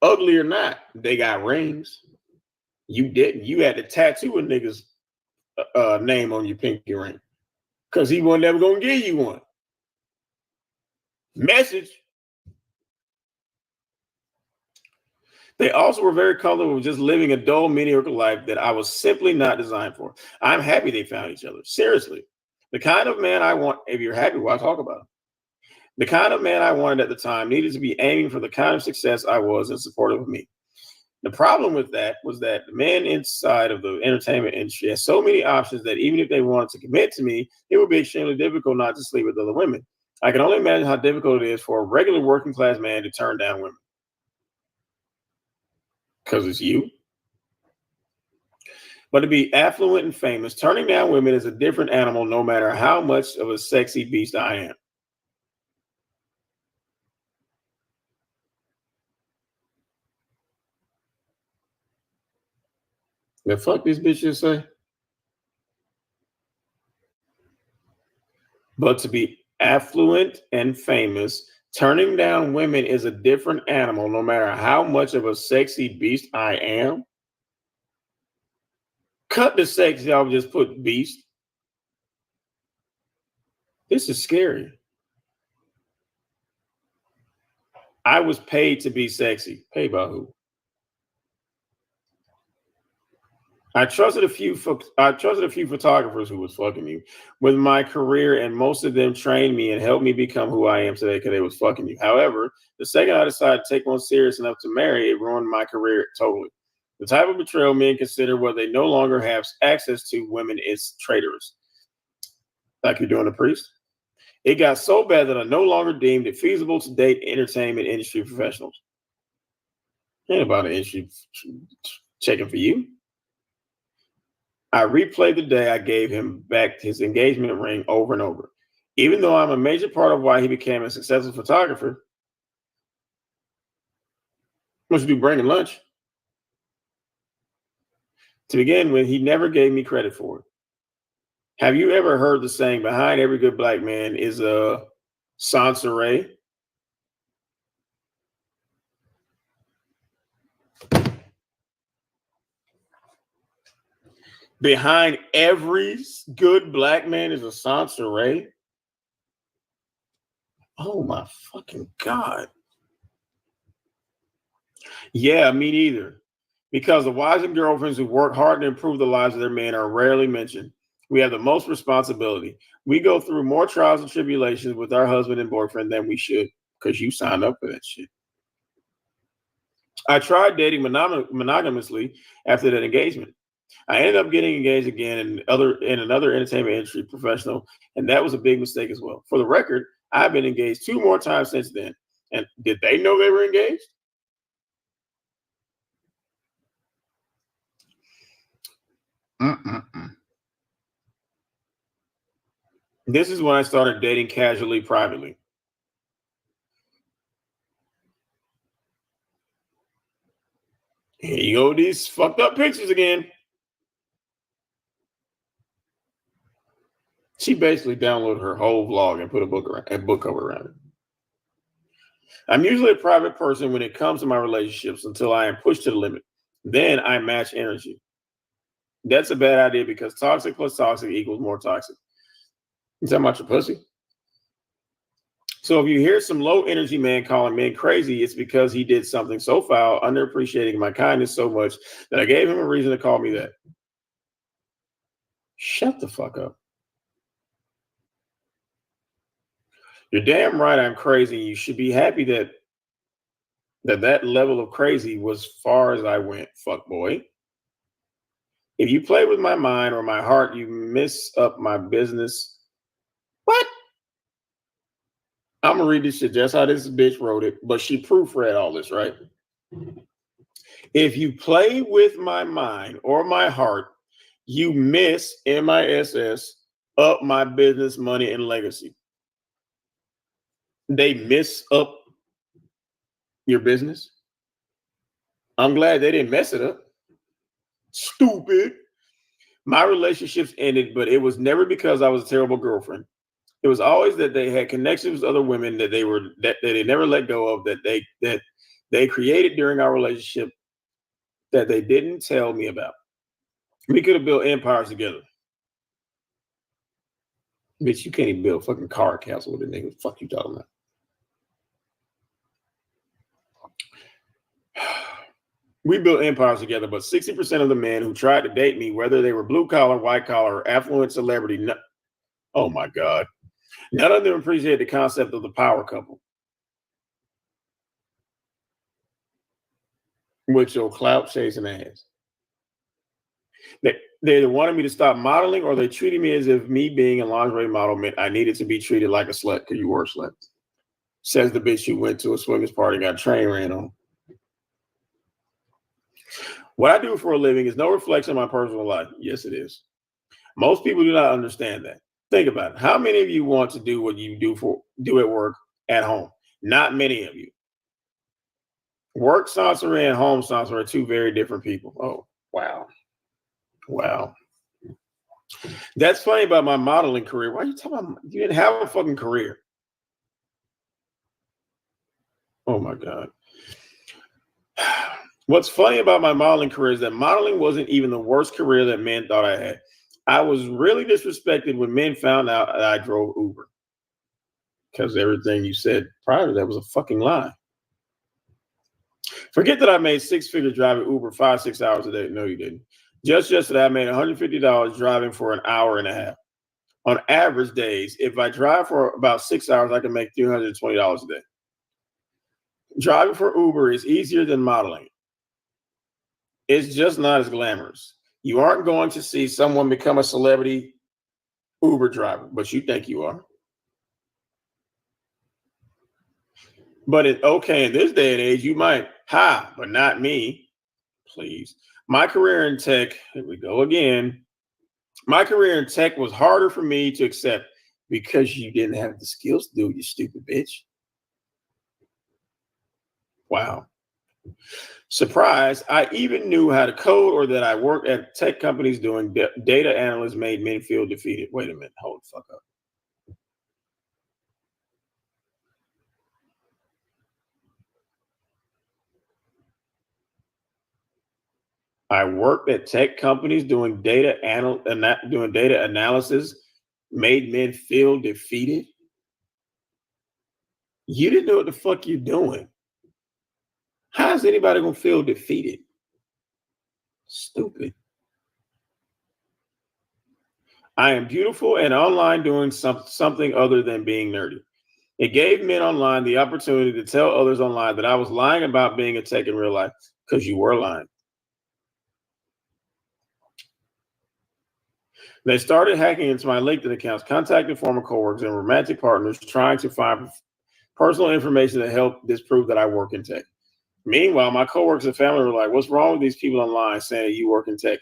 Ugly or not, they got rings. You didn't. You had to tattoo a nigga's name on your pinky ring because he wasn't ever going to give you one. Message. They also were very comfortable with just living a dull, mediocre life that I was simply not designed for. I'm happy they found each other. Seriously. The kind of man I want, if you're happy, why talk about it? The kind of man I wanted at the time needed to be aiming for the kind of success I was and supportive of me. The problem with that was that the men inside of the entertainment industry had so many options that even if they wanted to commit to me, it would be extremely difficult not to sleep with other women. I can only imagine how difficult it is for a regular working class man to turn down women. Because it's you. But to be affluent and famous, turning down women is a different animal no matter how much of a sexy beast I am. The fuck this bitch just say? But to be affluent and famous, turning down women is a different animal no matter how much of a sexy beast I am. Cut the sex, y'all just put beast. This is scary. I was paid to be sexy. Paid by who? I trusted a few photographers who was fucking you with my career, and most of them trained me and helped me become who I am today because they was fucking you. However, the second I decided to take one serious enough to marry, it ruined my career totally. The type of betrayal men consider where they no longer have access to women is traitorous. Like you're doing a priest. It got so bad that I no longer deemed it feasible to date entertainment industry professionals. Ain't about an industry checking for you. I replayed the day I gave him back his engagement ring over and over. Even though I'm a major part of why he became a successful photographer. What you do, bringing lunch? To begin with, he never gave me credit for it. Have you ever heard the saying, behind every good black man is a Soncerae? Behind every good black man is a Soncerae? Oh my fucking God. Yeah, me neither. Because the wives and girlfriends who work hard to improve the lives of their men are rarely mentioned. We have the most responsibility. We go through more trials and tribulations with our husband and boyfriend than we should because you signed up for that shit. I tried dating monogamously after that engagement. I ended up getting engaged again in another entertainment industry professional, and that was a big mistake as well. For the record, I've been engaged 2 more times since then. And did they know they were engaged? Mm-mm-mm. This is when I started dating casually, privately. Here you go, these fucked up pictures again. She basically downloaded her whole vlog and put a book cover around it. I'm usually a private person when it comes to my relationships until I am pushed to the limit. Then I match energy. That's a bad idea because toxic plus toxic equals more toxic. You talking about your pussy? So if you hear some low energy man calling men crazy, it's because he did something so foul, underappreciating my kindness so much that I gave him a reason to call me that. Shut the fuck up. You're damn right I'm crazy. You should be happy that level of crazy was far as I went, fuck boy. If you play with my mind or my heart, you mess up my business. What? I'm gonna read this shit just how this bitch wrote it, but she proofread all this, right? If you play with my mind or my heart, you miss MISS up my business, money, and legacy. They miss up your business. I'm glad they didn't mess it up. Stupid. My relationships ended, but it was never because I was a terrible girlfriend. It was always that they had connections with other women that they never let go of, that they created during our relationship that they didn't tell me about. We could have built empires together. Bitch, you can't even build a fucking car castle with a nigga. What the fuck you talking about? We built empires together, but 60% of the men who tried to date me, whether they were blue collar, white collar, or affluent celebrity, oh my God, none of them appreciate the concept of the power couple. with your clout chasing ass. They wanted me to stop modeling, or they treated me as if me being a lingerie model meant I needed to be treated like a slut because you were a slut. Says the bitch who went to a swingers party and got train ran on. What I do for a living is no reflection of my personal life. Yes, it is. Most people do not understand that. Think about it. How many of you want to do what you do at work at home? Not many of you. Work Soncerae and home Soncerae are two very different people. Oh, wow. Wow. That's funny about my modeling career. Why are you talking about? You didn't have a fucking career. Oh my God. What's funny about my modeling career is that modeling wasn't even the worst career that men thought I had. I was really disrespected when men found out that I drove Uber. Because everything you said prior to that was a fucking lie. Forget that I made six figures driving Uber 5-6 hours a day. No, you didn't. Just yesterday, I made $150 driving for an hour and a half. On average days, if I drive for about 6 hours, I can make $320 a day. Driving for Uber is easier than modeling. It's just not as glamorous. You aren't going to see someone become a celebrity Uber driver, but you think you are. But in this day and age, you might. But not me. Please. My career in tech, here we go again. My career in tech was harder for me to accept because you didn't have the skills to do it, you stupid bitch. Wow. Surprise, I even knew how to code, or that I worked at tech companies doing data analysts made men feel defeated. Wait a minute, hold the fuck up. I worked at tech companies doing data analysis made men feel defeated. You didn't know what the fuck you're doing. How is anybody gonna feel defeated? Stupid. I am beautiful and online doing something other than being nerdy. It gave men online the opportunity to tell others online that I was lying about being a tech in real life, because you were lying. They started hacking into my LinkedIn accounts, contacting former coworkers and romantic partners, trying to find personal information that helped disprove that I work in tech. Meanwhile, my coworkers and family were like, "What's wrong with these people online saying you work in tech?"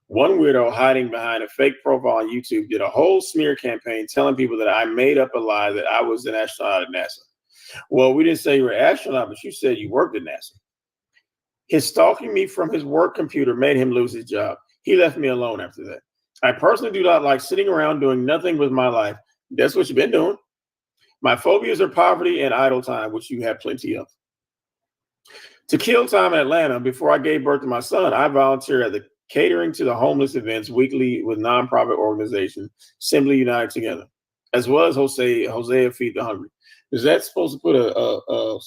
One weirdo hiding behind a fake profile on YouTube did a whole smear campaign telling people that I made up a lie that I was an astronaut at NASA. Well, we didn't say you were an astronaut, but you said you worked at NASA. His stalking me from his work computer made him lose his job. He left me alone after that. I personally do not like sitting around doing nothing with my life. That's what you've been doing. My phobias are poverty and idle time, which you have plenty of. To kill time in Atlanta, before I gave birth to my son, I volunteered at the catering to the homeless events weekly with nonprofit organization Simply United Together, as well as Hosea Feed the Hungry. Is that supposed to put a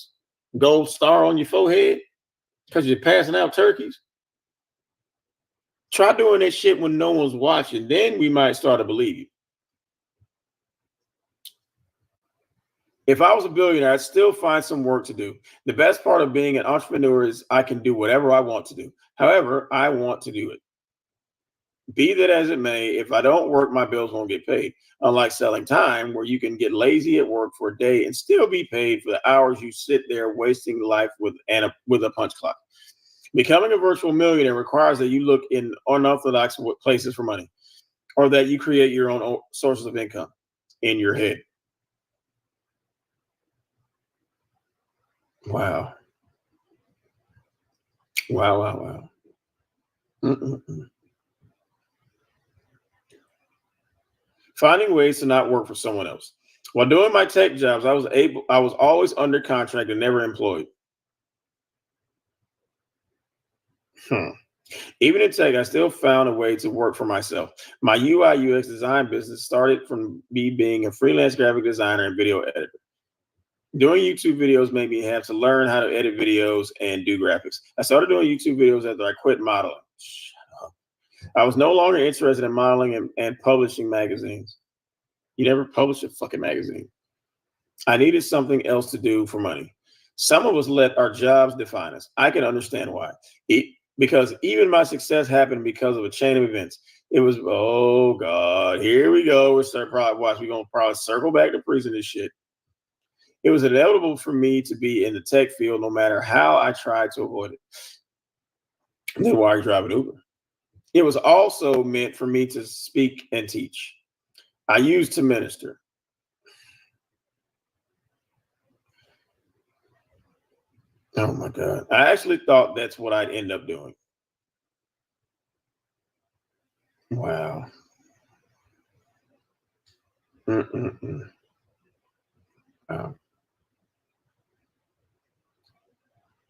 gold star on your forehead because you're passing out turkeys? Try doing that shit when no one's watching. Then we might start to believe you. If I was a billionaire, I'd still find some work to do. The best part of being an entrepreneur is I can do whatever I want to do. However, I want to do it. Be that as it may, if I don't work, my bills won't get paid. Unlike selling time, where you can get lazy at work for a day and still be paid for the hours you sit there wasting life with a punch clock. Becoming a virtual millionaire requires that you look in unorthodox places for money, or that you create your own sources of income in your head. Wow. Wow. Mm-mm-mm. Finding ways to not work for someone else. While doing my tech jobs, I was always under contract and never employed. Even in tech, I still found a way to work for myself. My UI UX design business started from me being a freelance graphic designer and video editor. Doing YouTube videos made me have to learn how to edit videos and do graphics. I started doing YouTube videos after I quit modeling. Shut up. I was no longer interested in modeling and publishing magazines. You never published a fucking magazine. I needed something else to do for money. Some of us let our jobs define us. I can understand why. Because even my success happened because of a chain of events. It was, oh God, here we go. We're going to probably circle back to prison and shit. It was inevitable for me to be in the tech field no matter how I tried to avoid it. Then why are you driving Uber? It was also meant for me to speak and teach. I used to minister. Oh my God. I actually thought that's what I'd end up doing. Wow. Wow.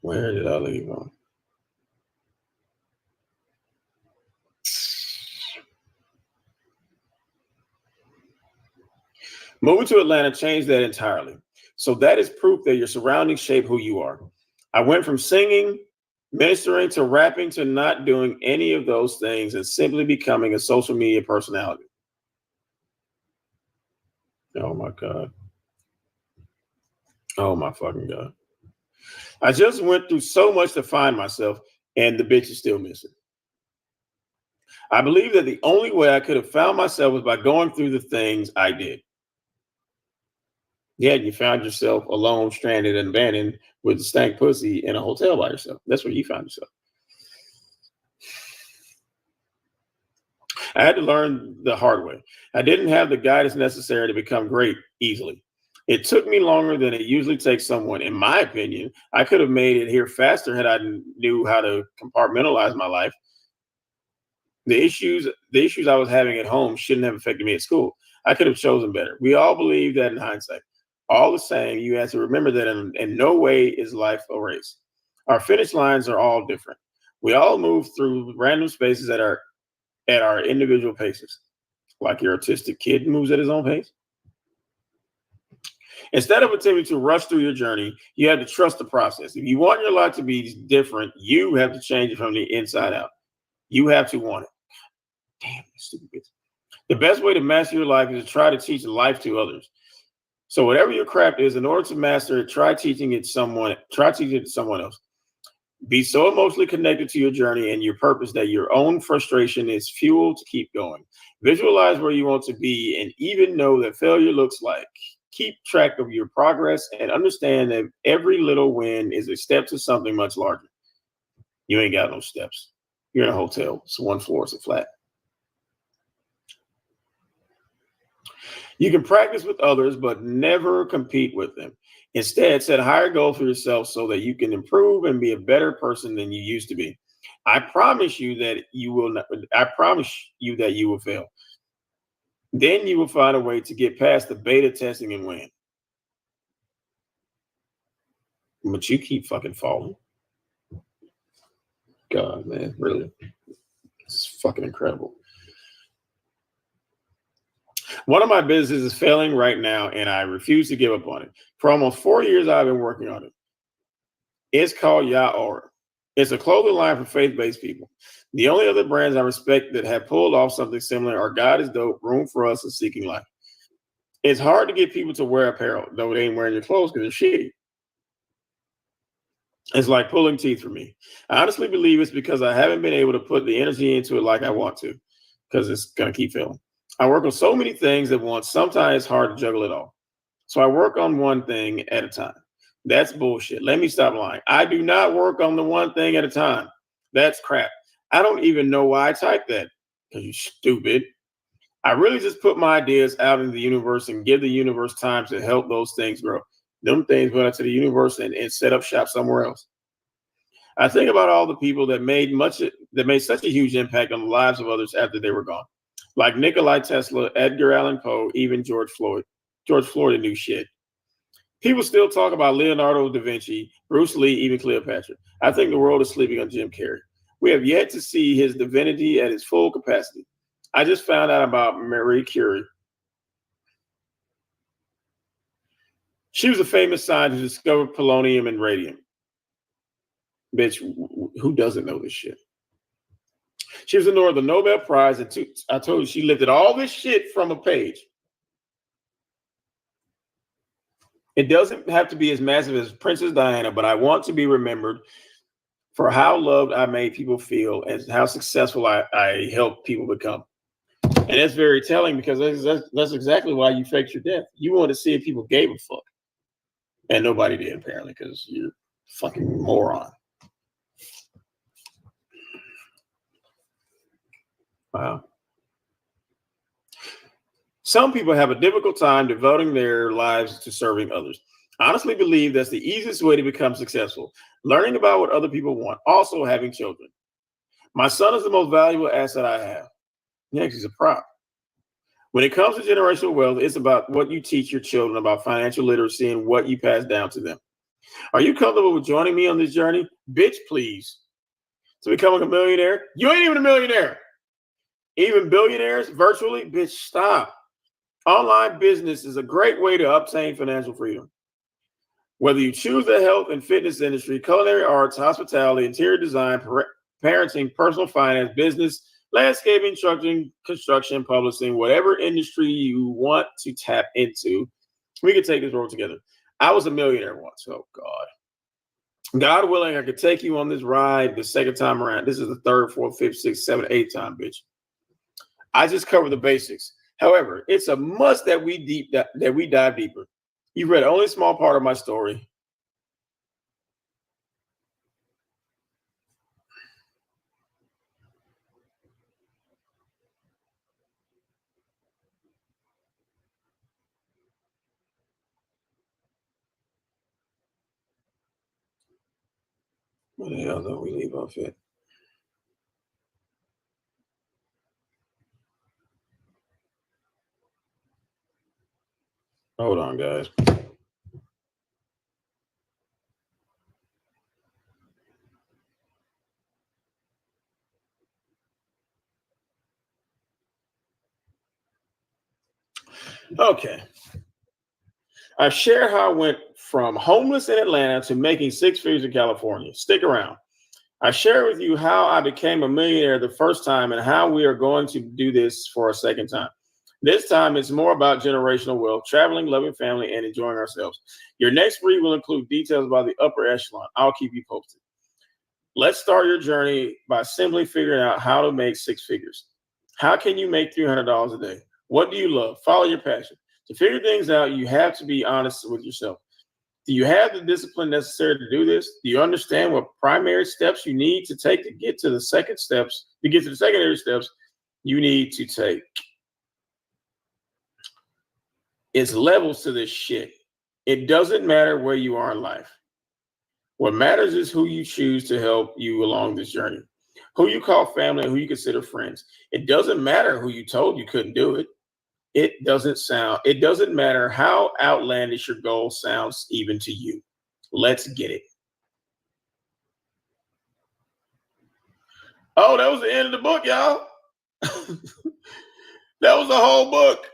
Where did I leave on? Moving to Atlanta changed that entirely. So that is proof that your surroundings shape who you are. I went from singing, ministering, to rapping, to not doing any of those things and simply becoming a social media personality. Oh my God. Oh my fucking God. I just went through so much to find myself, and the bitch is still missing. I believe that the only way I could have found myself was by going through the things I did. Yeah, you found yourself alone, stranded, and abandoned with a stank pussy in a hotel by yourself. That's where you found yourself. I had to learn the hard way. I didn't have the guidance necessary to become great easily. It took me longer than it usually takes someone. In my opinion, I could have made it here faster had I knew how to compartmentalize my life. The issues I was having at home shouldn't have affected me at school. I could have chosen better. We all believe that in hindsight. All the same, you have to remember that in no way is life a race. Our finish lines are all different. We all move through random spaces at our individual paces. Like your autistic kid moves at his own pace. Instead of attempting to rush through your journey, you have to trust the process. If you want your life to be different, you have to change it from the inside out. You have to want it. Damn, stupid bitch. The best way to master your life is to try to teach life to others. So whatever your craft is, in order to master it, try teaching it to someone else. Be so emotionally connected to your journey and your purpose that your own frustration is fuel to keep going. Visualize where you want to be and even know that failure looks like. Keep track of your progress and understand that every little win is a step to something much larger. You ain't got no steps. You're in a hotel. It's one floor. It's a flat. You can practice with others, but never compete with them. Instead, set higher goals for yourself so that you can improve and be a better person than you used to be. I promise you that you will not. I promise you that you will fail. Then you will find a way to get past the beta testing and win. But you keep fucking falling. God, man, really. It's fucking incredible. One of my businesses is failing right now, and I refuse to give up on it. For almost 4 years, I've been working on it. It's called Yaora. It's a clothing line for faith-based people. The only other brands I respect that have pulled off something similar are God is Dope, Room for Us, and Seeking Life. It's hard to get people to wear apparel, though they ain't wearing your clothes because they're shitty. It's like pulling teeth for me. I honestly believe it's because I haven't been able to put the energy into it like I want to, because it's going to keep failing. I work on so many things at once. Sometimes it's hard to juggle it all. So I work on one thing at a time. That's bullshit. Let me stop lying. I do not work on the one thing at a time. That's crap. I don't even know why I typed that, because you're stupid. I really just put my ideas out in the universe and give the universe time to help those things grow. Them things went out to the universe and set up shop somewhere else. I think about all the people that made such a huge impact on the lives of others after they were gone. Like Nikola Tesla, Edgar Allan Poe, even George Floyd. George Floyd knew shit. People still talk about Leonardo da Vinci, Bruce Lee, even Cleopatra. I think the world is sleeping on Jim Carrey. We have yet to see his divinity at its full capacity. I just found out about Marie Curie. She was a famous scientist who discovered polonium and radium. Bitch, who doesn't know this shit? She was awarded the Nobel Prize, and I told you she lifted all this shit from a page. It doesn't have to be as massive as Princess Diana, but I want to be remembered for how loved I made people feel and how successful I helped people become. And that's very telling because that's exactly why you faked your death. You wanted to see if people gave a fuck. And nobody did, apparently, because you're a fucking moron. Wow. Some people have a difficult time devoting their lives to serving others. I honestly believe that's the easiest way to become successful. Learning about what other people want, also having children. My son is the most valuable asset I have. Yeah, he's a prop. When it comes to generational wealth, it's about what you teach your children about financial literacy and what you pass down to them. Are you comfortable with joining me on this journey? Bitch, please. To becoming a millionaire? You ain't even a millionaire. Even billionaires virtually? Bitch, stop. Online business is a great way to obtain financial freedom. Whether you choose the health and fitness industry, culinary arts, hospitality, interior design, parenting, personal finance, business, landscaping, construction, publishing, whatever industry you want to tap into, we can take this road together. I was a millionaire once. Oh, God. God willing, I could take you on this ride the second time around. This is the third, fourth, fifth, sixth, seventh, eighth time, bitch. I just covered the basics. However, it's a must that we dive deeper. You've read only a small part of my story. What the hell don't we leave off it? Hold on, guys. Okay. I've shared how I went from homeless in Atlanta to making six figures in California. Stick around. I share with you how I became a millionaire the first time and how we are going to do this for a second time. This time, it's more about generational wealth, traveling, loving family, and enjoying ourselves. Your next read will include details about the upper echelon. I'll keep you posted. Let's start your journey by simply figuring out how to make six figures. How can you make $300 a day? What do you love? Follow your passion. To figure things out, you have to be honest with yourself. Do you have the discipline necessary to do this? Do you understand what primary steps you need to take to get to the secondary steps you need to take? It's levels to this shit. It doesn't matter where you are in life. What matters is who you choose to help you along this journey, who you call family, and who you consider friends. It doesn't matter who you told you couldn't do it. It doesn't matter how outlandish your goal sounds even to you. Let's get it. Oh, that was the end of the book, y'all. That was the whole book.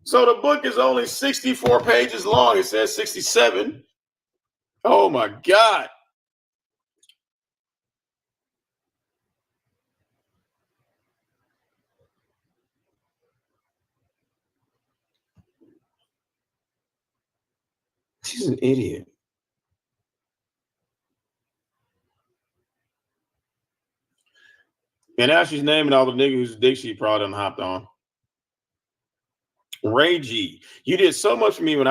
So the book is only 64 pages long. It says 67. Oh my God. She's an idiot. And now she's naming all the niggas whose dick she probably done hopped on. Ray G, you did so much for me when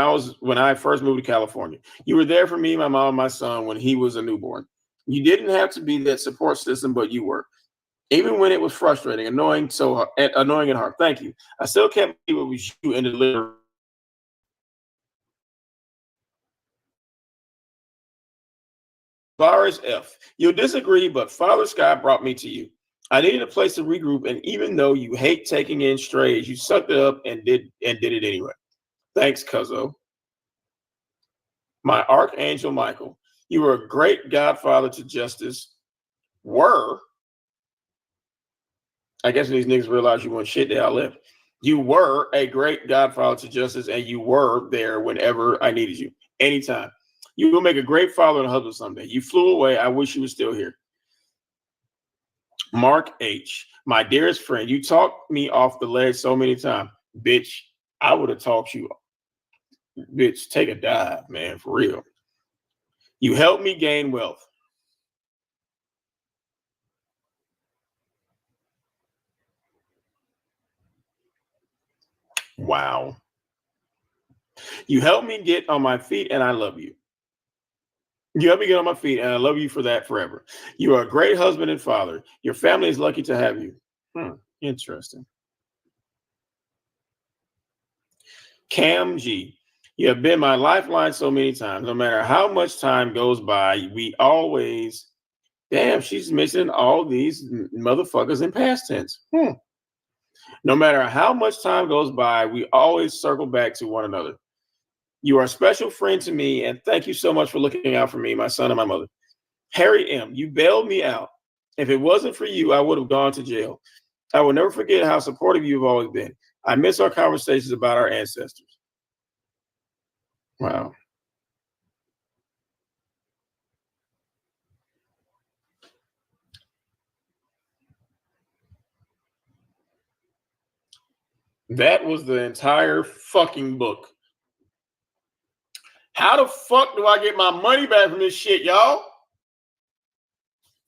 I first moved to California. You were there for me, my mom, and my son when he was a newborn. You didn't have to be that support system, but you were. Even when it was frustrating, annoying and hard. Thank you. I still can't believe it was you in the living. Virus F. You'll disagree, but Father Sky brought me to you. I needed a place to regroup, and even though you hate taking in strays, you sucked it up and did it anyway. Thanks, Cuzzo. My Archangel Michael. You were a great godfather to justice. I guess when these niggas realize you want shit, they all left. You were a great godfather to justice, and you were there whenever I needed you. Anytime. You will make a great father and husband someday. You flew away. I wish you were still here. Mark H. My dearest friend, you talked me off the ledge so many times. Bitch, I would have talked you Bitch, take a dive, man, for real. You helped me gain wealth. Wow. You helped me get on my feet, and I love you. You helped me get on my feet, and I love you for that forever. You are a great husband and father. Your family is lucky to have you. Interesting. Cam G. You have been my lifeline so many times. No matter how much time goes by, we always. Damn, she's missing all these motherfuckers in past tense. No matter how much time goes by, we always circle back to one another. You are a special friend to me, and thank you so much for looking out for me, my son, and my mother. Harry M., you bailed me out. If it wasn't for you, I would have gone to jail. I will never forget how supportive you've always been. I miss our conversations about our ancestors. Wow. That was the entire fucking book. How the fuck do I get my money back from this shit, y'all?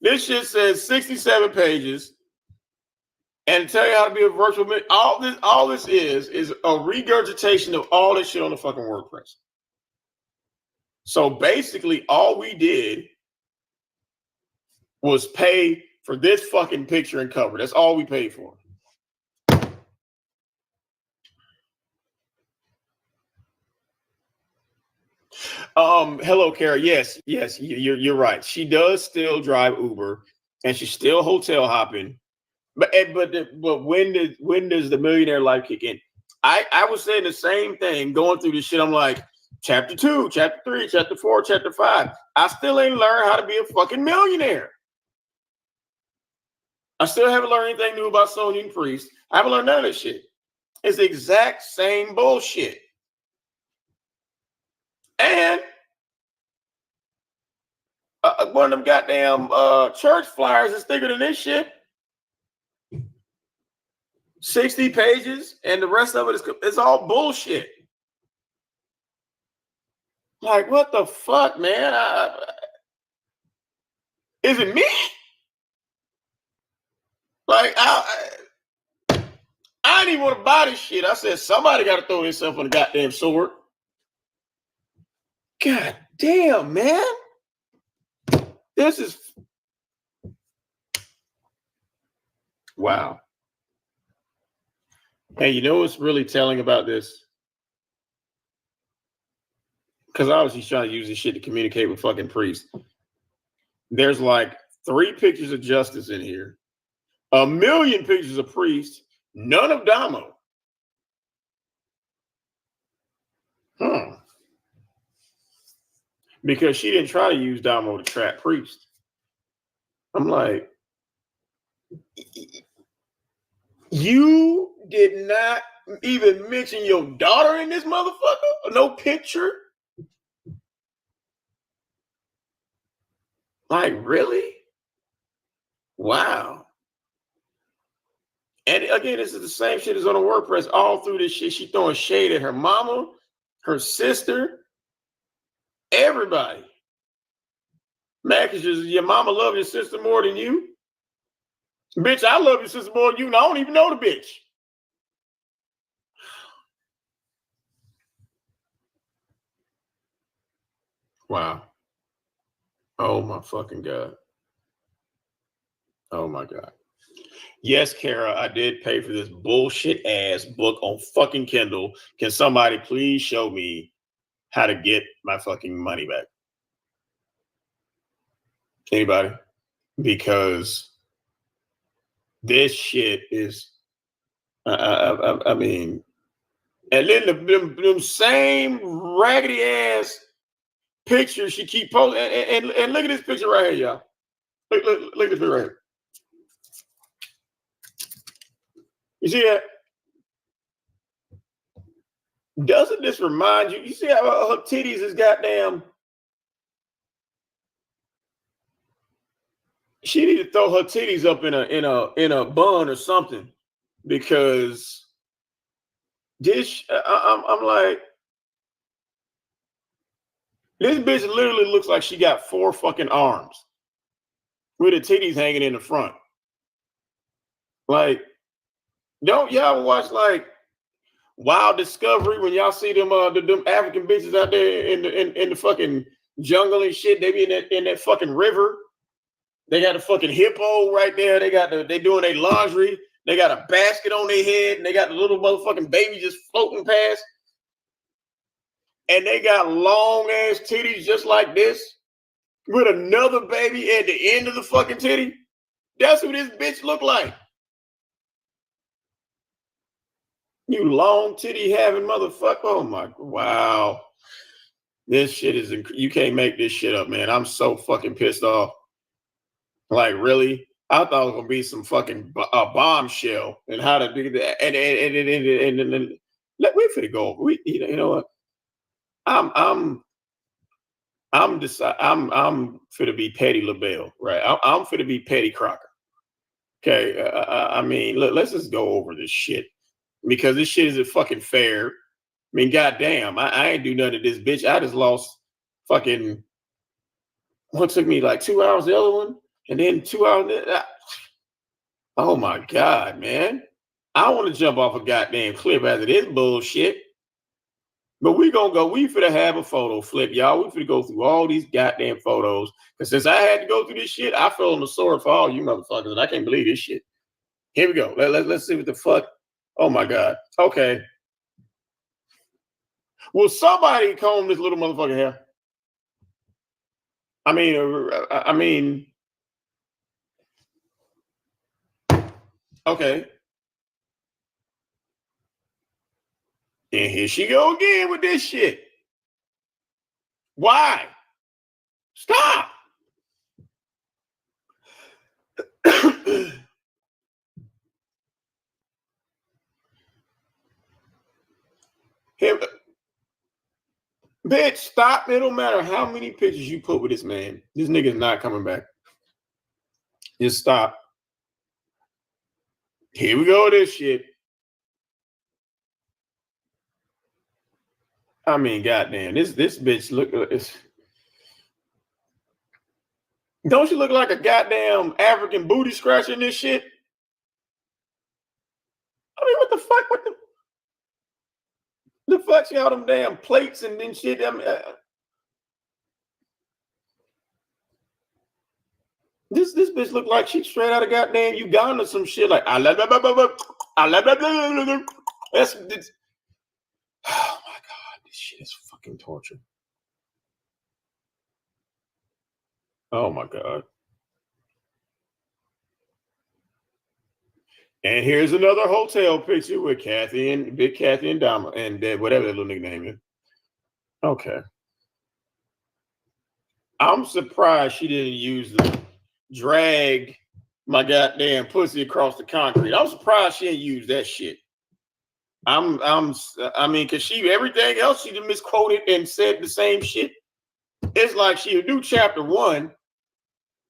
This shit says 67 pages. And to tell you how to be a virtual, all this is a regurgitation of all this shit on the fucking WordPress. So basically, all we did was pay for this fucking picture and cover. That's all we paid for. Hello, Kara. Yes, you're right. She does still drive Uber, and she's still hotel hopping. But when does the millionaire life kick in? I was saying the same thing going through this shit. I'm like, chapter 2, chapter 3, chapter 4, chapter 5. I still ain't learned how to be a fucking millionaire. I still haven't learned anything new about Sonian Priest. I haven't learned none of this shit. It's the exact same bullshit. And one of them goddamn church flyers is thicker than this shit. 60 pages, and the rest of it is all bullshit. Like, what the fuck, man? Is it me? Like, I didn't even want to buy this shit. I said, somebody got to throw themselves on the goddamn sword. God damn, man. This is... Wow. Hey, you know what's really telling about this? Because obviously he's trying to use this shit to communicate with fucking priests. There's like 3 pictures of justice in here. 1 million pictures of priests. None of Damo. Because she didn't try to use Damo to trap priests. I'm like, you did not even mention your daughter in this motherfucker? No picture? Like, really? Wow. And again, this is the same shit as on the WordPress. All through this shit, she throwing shade at her mama, her sister, everybody. Man, because your mama love your sister more than you. Bitch, I love your sister more than you, and I don't even know the bitch. Wow. Oh, my fucking God. Oh, my God. Yes, Kara, I did pay for this bullshit ass book on fucking Kindle. Can somebody please show me how to get my fucking money back? Anybody? Because this shit is, I mean, and then them same raggedy ass pictures she keep posting. And look at this picture right here, y'all. Look at this picture right here. You see that? Doesn't this remind you? You see how her titties is goddamn. She need to throw her titties up in a bun or something, because this I'm like, This bitch literally looks like she got 4 fucking arms with her titties hanging in the front. Like, don't y'all watch like Wild Discovery when y'all see them them African bitches out there in the fucking jungle and shit? They be in that fucking river. They got a fucking hippo right there. They doing their laundry. They got a basket on their head, and they got the little motherfucking baby just floating past. And they got long ass titties just like this, with another baby at the end of the fucking titty. That's what this bitch look like. You long titty having motherfucker. Oh my, wow. This shit is, you can't make this shit up, man. I'm so fucking pissed off. Like, really? I thought it was gonna be some fucking bombshell and how to do that. And let me finna go. You know what? I'm finna be Petty LaBelle, right? I'm finna be Petty Crocker. Okay, I mean, let's just go over this shit because this shit isn't fucking fair. I mean, goddamn, I ain't do nothing to this bitch. I just lost fucking. What took me like 2 hours? The other one, and then 2 hours. Oh my god, man! I want to jump off a goddamn cliff after this bullshit. But we gonna go. We finna have a photo flip, y'all. We finna go through all these goddamn photos. Because since I had to go through this shit, I fell on the sword for all you motherfuckers, and I can't believe this shit. Here we go. Let's see what the fuck. Oh my god. Okay. Will somebody comb this little motherfucker hair? I mean. Okay. And here she go again with this shit. Why? Stop. Here, bitch, stop. It don't matter how many pictures you put with this man. This nigga's not coming back. Just stop. Here we go with this shit. I mean, goddamn, this bitch look. Don't you look like a goddamn African booty scratcher in this shit? I mean, what the fuck? What the fuck's all them damn plates and then shit? I mean, this bitch look like she's straight out of goddamn Uganda, some shit like that's this. Oh my god, this shit is fucking torture. Oh my god. And here's another hotel picture with Big Kathy and Dama and whatever that little nigga name is. Okay. I'm surprised she didn't use the drag my goddamn pussy across the concrete. I'm surprised she didn't use that shit. I mean, cause everything else she just misquoted and said the same shit. It's like she'll do chapter 1,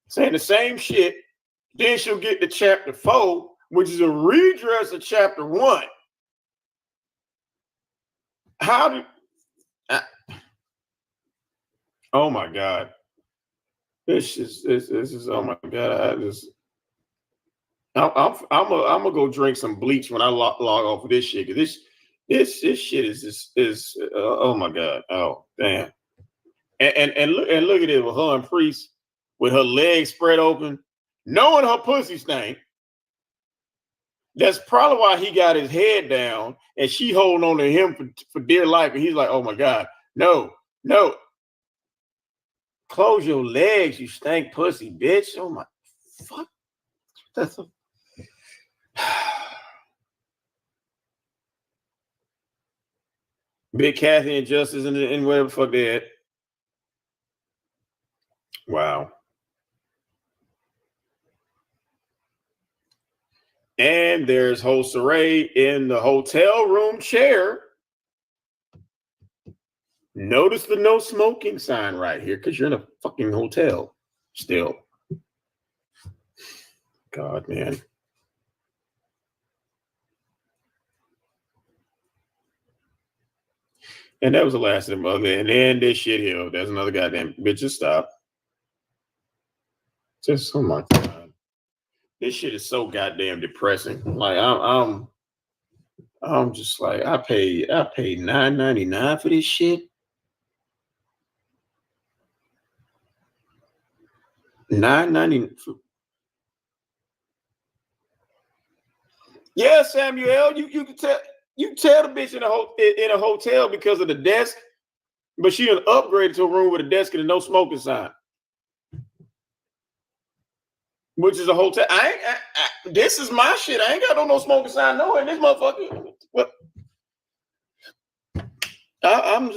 saying the same shit, then she'll get to chapter 4, which is a redress of chapter 1. How did? Oh my god! This is oh my god! I'm gonna go drink some bleach when I log off of this shit. Cause this shit is oh my god! Oh damn! And look at it with her and Priest with her legs spread open, knowing her pussy stank. That's probably why he got his head down and she holding on to him for dear life. And he's like, oh my God, no. Close your legs, you stank pussy, bitch. Oh my fuck. That's Big Kathy and Justice and whatever the fuck they at. Wow. And there's Soncerae in the hotel room chair. Notice the no smoking sign right here because you're in a fucking hotel still. God, man. And that was the last of them other. And then this shit here. There's another goddamn bitch. Just stop. Just oh my god. This shit is so goddamn depressing. Like I'm just like I paid $9.99 for this shit. $9.99. Yeah, Samuel, you can tell the bitch in a hotel because of the desk, but she done upgraded to a room with a desk and a no smoking sign, which is a hotel. This is my shit. I ain't got no smoking sign nowhere. This motherfucker. What? I'm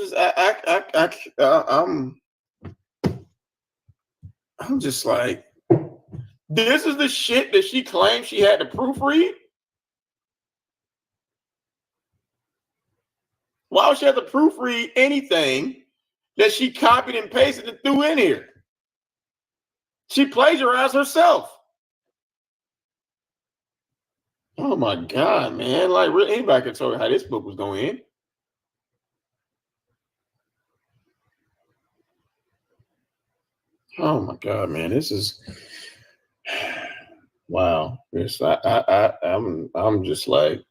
just like, this is the shit that she claimed she had to proofread. Why would she have to proofread anything that she copied and pasted and threw in here? She plagiarized herself. Oh my God, man. Like, really, anybody could tell her how this book was going in. Oh my God, man. This is wow. This I'm just like,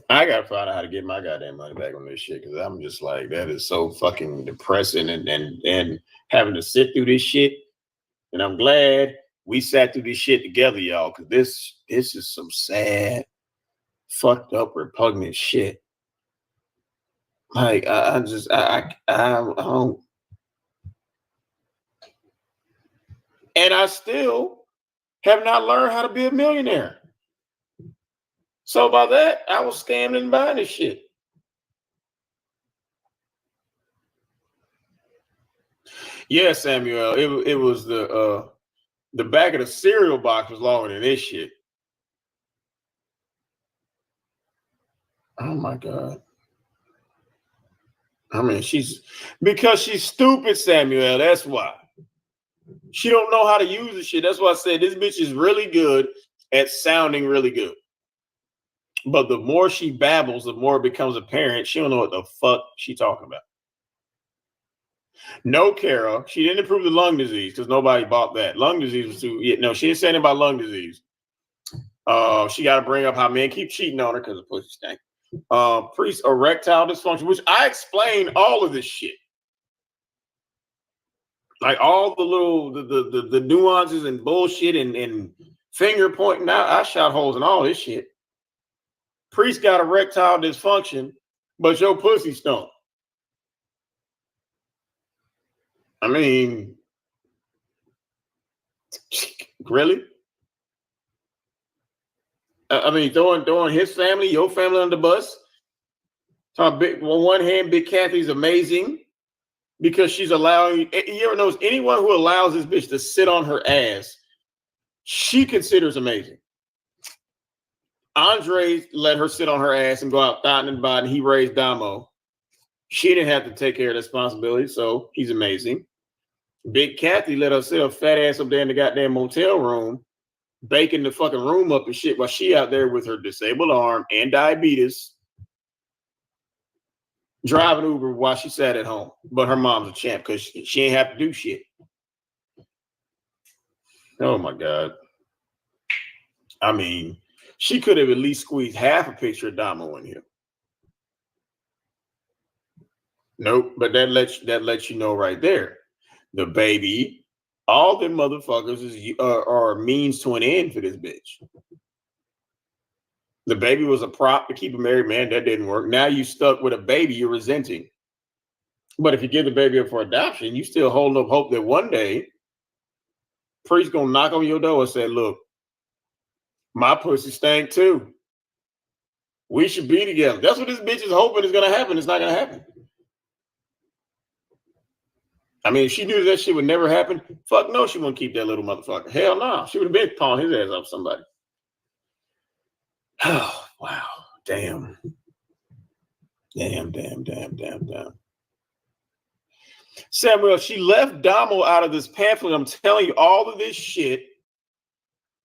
I gotta find out how to get my goddamn money back on this shit, because I'm just like, that is so fucking depressing and having to sit through this shit. And I'm glad we sat through this shit together, y'all, because this is some sad, fucked up, repugnant shit. Like I don't. And I still have not learned how to be a millionaire. So by that, I was scammed and buying this shit. Yeah, Samuel, it was the back of the cereal box was longer than this shit. Oh my God. I mean, because she's stupid, Samuel. That's why. She don't know how to use the shit. That's why I said this bitch is really good at sounding really good. But the more she babbles, the more it becomes apparent she don't know what the fuck she talking about. No, Kara, she didn't improve the lung disease because nobody bought that. Lung disease was too. Yeah, no, she didn't say anything about lung disease. She got to bring up how men keep cheating on her because of pussy stank. Priest erectile dysfunction, which I explained all of this shit. Like all the little the nuances and bullshit and finger pointing out. I shot holes in all this shit. Priest got erectile dysfunction, but your pussy stunk. I mean, really? I mean, throwing his family, your family on the bus. On one hand, Big Kathy's amazing because she's allowing. You ever notice anyone who allows this bitch to sit on her ass, she considers amazing. Andre let her sit on her ass and go out thotting and botting. He raised Damo. She didn't have to take care of the responsibility, so he's amazing. Big Kathy let her sit her fat ass up there in the goddamn motel room, baking the fucking room up and shit while she out there with her disabled arm and diabetes, driving Uber while she sat at home. But her mom's a champ because she ain't have to do shit. Oh my God. I mean, she could have at least squeezed half a picture of Damo in here. Nope, but that lets you know right there. The baby, all them motherfuckers are means to an end for this bitch. The baby was a prop to keep a married man. That didn't work. Now you stuck with a baby you're resenting. But if you give the baby up for adoption, you still holding up hope that one day Priest gonna knock on your door and say, look, my pussy stank too. We should be together. That's what this bitch is hoping is gonna happen. It's not gonna happen. I mean, if she knew that shit would never happen, fuck no, she wouldn't keep that little motherfucker. Hell no, she would have been pawing his ass off somebody. Oh, wow. Damn. Samuel, she left Damo out of this pamphlet. I'm telling you, all of this shit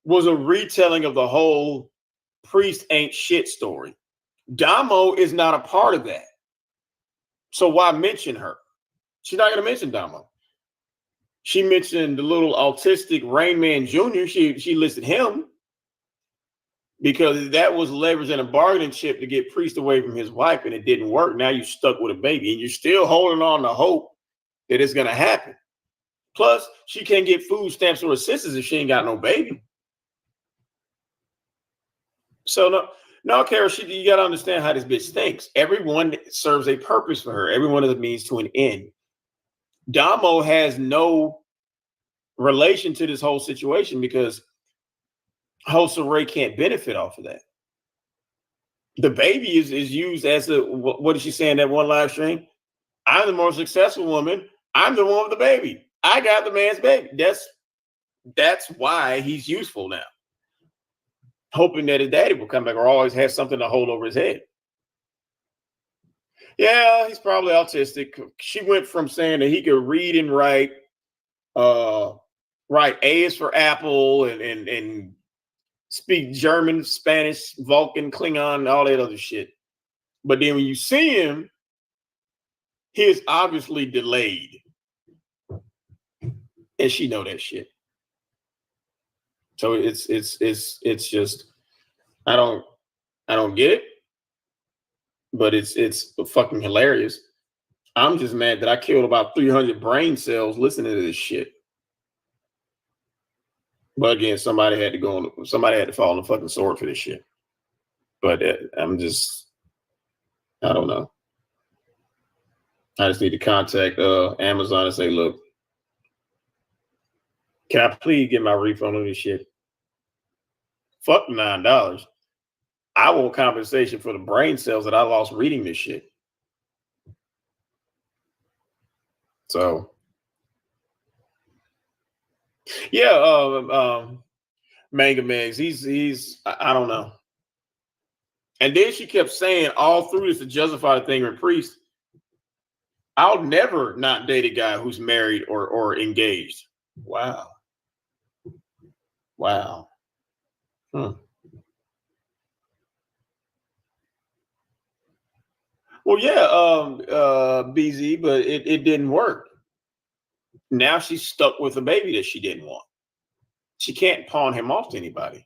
was a retelling of the whole priest ain't shit story. Damo is not a part of that. So why mention her? She's not going to mention Damo. She mentioned the little autistic Rain Man Jr. She listed him because that was leverage and a bargaining chip to get Priest away from his wife, and it didn't work. Now you're stuck with a baby, and you're still holding on to hope that it's going to happen. Plus, she can't get food stamps or assistance if she ain't got no baby. So no, Carol, you got to understand how this bitch thinks. Everyone serves a purpose for her. Everyone is a means to an end. Damo has no relation to this whole situation because Soncerae can't benefit off of that. The baby is used as a, what did she say in that one live stream? I'm the more successful woman. I'm the one with the baby. I got the man's baby. That's why he's useful now. Hoping that his daddy will come back or always has something to hold over his head. Yeah, he's probably autistic. She went from saying that he could read and write, write A is for Apple and speak German, Spanish, Vulcan, Klingon, all that other shit. But then when you see him, he is obviously delayed. And she know that shit. So it's just I don't get it. But it's fucking hilarious. I'm just mad that I killed about 300 brain cells listening to this shit. But again, somebody had to fall on the fucking sword for this shit. But I don't know. I just need to contact Amazon and say, look, can I please get my refund on this shit? Fuck $9. I want compensation for the brain cells that I lost reading this shit. So, yeah, Manga Megs, he's I don't know. And then she kept saying all through this to justify the thing with Priest, I'll never not date a guy who's married or engaged. Wow. Well, yeah, BZ, but it didn't work. Now she's stuck with a baby that she didn't want. She can't pawn him off to anybody.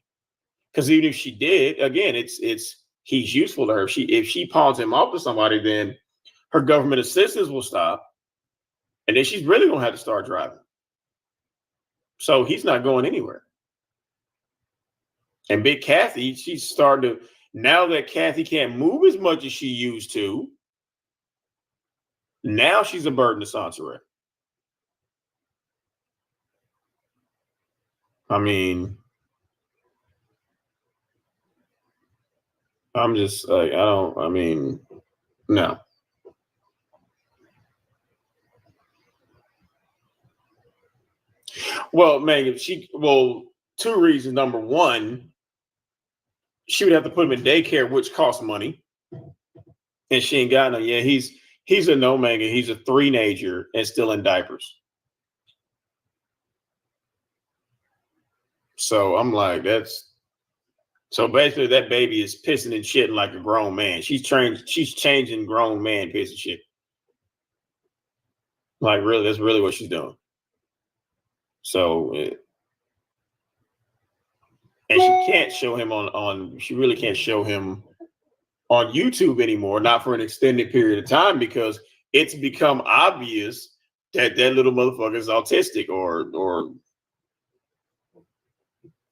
Because even if she did, again, he's useful to her. If she pawns him off to somebody, then her government assistance will stop. And then she's really gonna have to start driving. So he's not going anywhere. And Big Kathy, she's starting to, now that Kathy can't move as much as she used to, now she's a burden to Soncerae. I mean, I'm just like, no. Well, man, two reasons. Number one, she would have to put him in daycare, which costs money. And she ain't got no, yeah, he's a no manga. He's a three-nager and still in diapers. So I'm like, so basically that baby is pissing and shitting like a grown man. She's changing grown man piss of shit. Like really, that's really what she's doing. So, and she can't show him she really can't show him on YouTube anymore, not for an extended period of time, because it's become obvious that little motherfucker is autistic or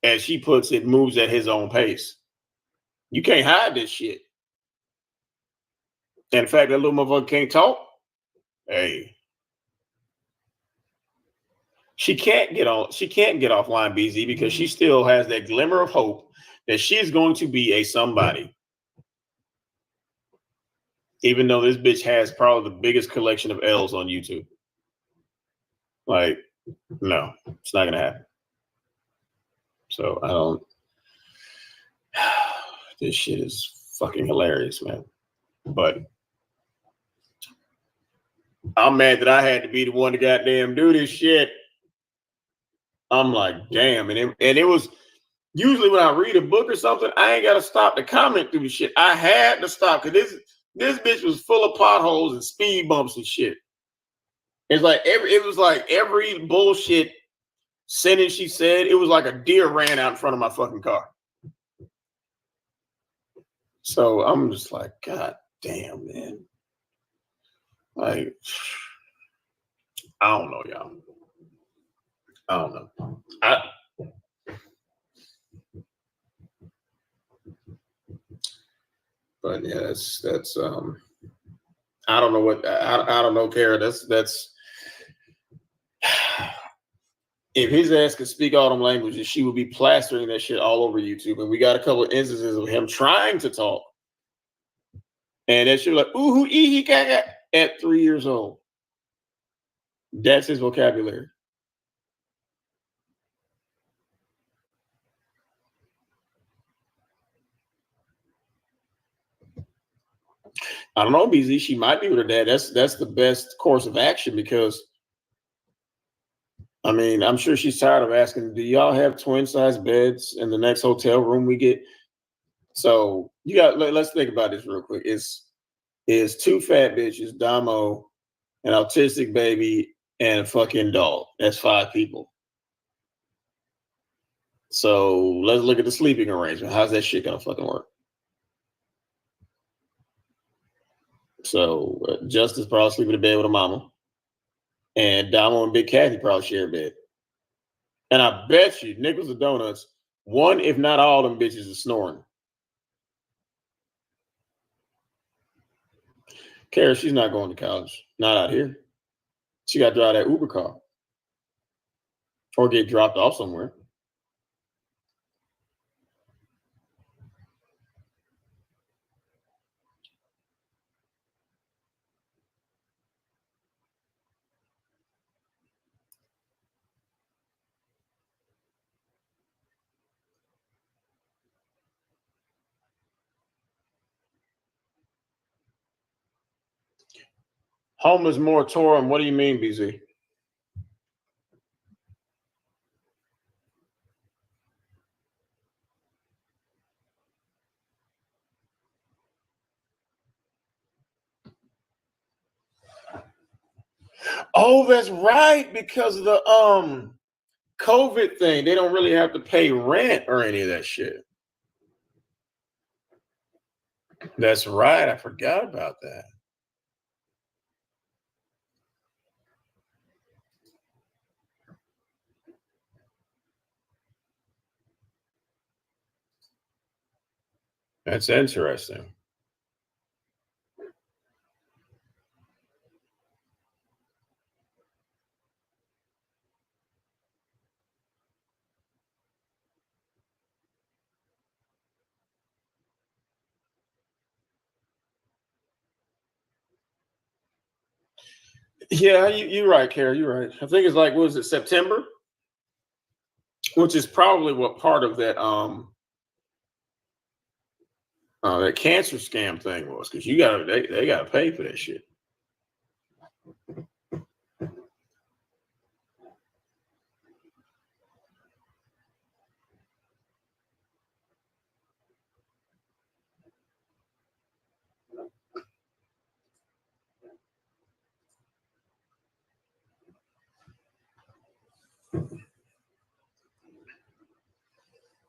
as she puts it, moves at his own pace. You can't hide this shit. And in fact, that little motherfucker can't talk. Hey. She can't get offline, BZ, because she still has that glimmer of hope that she's going to be a somebody. Even though this bitch has probably the biggest collection of L's on YouTube. Like, no, it's not gonna happen. So I don't. This shit is fucking hilarious, man. But I'm mad that I had to be the one to goddamn do this shit. I'm like, damn, and it was Usually when I read a book or something, I ain't got to stop to comment through the shit. I had to stop because this bitch was full of potholes and speed bumps and shit. It was like every bullshit sentence she said, it was like a deer ran out in front of my fucking car. So I'm just like, God damn, man. Like, I don't know, y'all. I don't know. But yeah, that's I don't know what I don't know, Kara. That's if his ass could speak all them languages, she would be plastering that shit all over YouTube. And we got a couple of instances of him trying to talk. And that shit was like, ooh, hoo, ee, hee, gaga, at 3 years old. That's his vocabulary. I don't know, BZ. She might be with her dad. That's the best course of action because, I mean, I'm sure she's tired of asking, do y'all have twin size beds in the next hotel room we get? So let's think about this real quick. It's two fat bitches, Damo, an autistic baby, and a fucking dog. That's 5 people. So let's look at the sleeping arrangement. How's that shit gonna fucking work? So Justice probably sleeping in bed with a mama, and Damo and Big Kathy probably share a bed. And I bet you, nickels or donuts, one if not all of them bitches is snoring. Kara, she's not going to college. Not out here. She got to drive that Uber car or get dropped off somewhere. Homeless moratorium. What do you mean, BZ? Oh, that's right. Because of the COVID thing, they don't really have to pay rent or any of that shit. That's right. I forgot about that. That's interesting. Yeah, you're right, Kara. You're right. I think it's like, what was it, September? Which is probably what part of that that cancer scam thing was, because they gotta pay for that shit.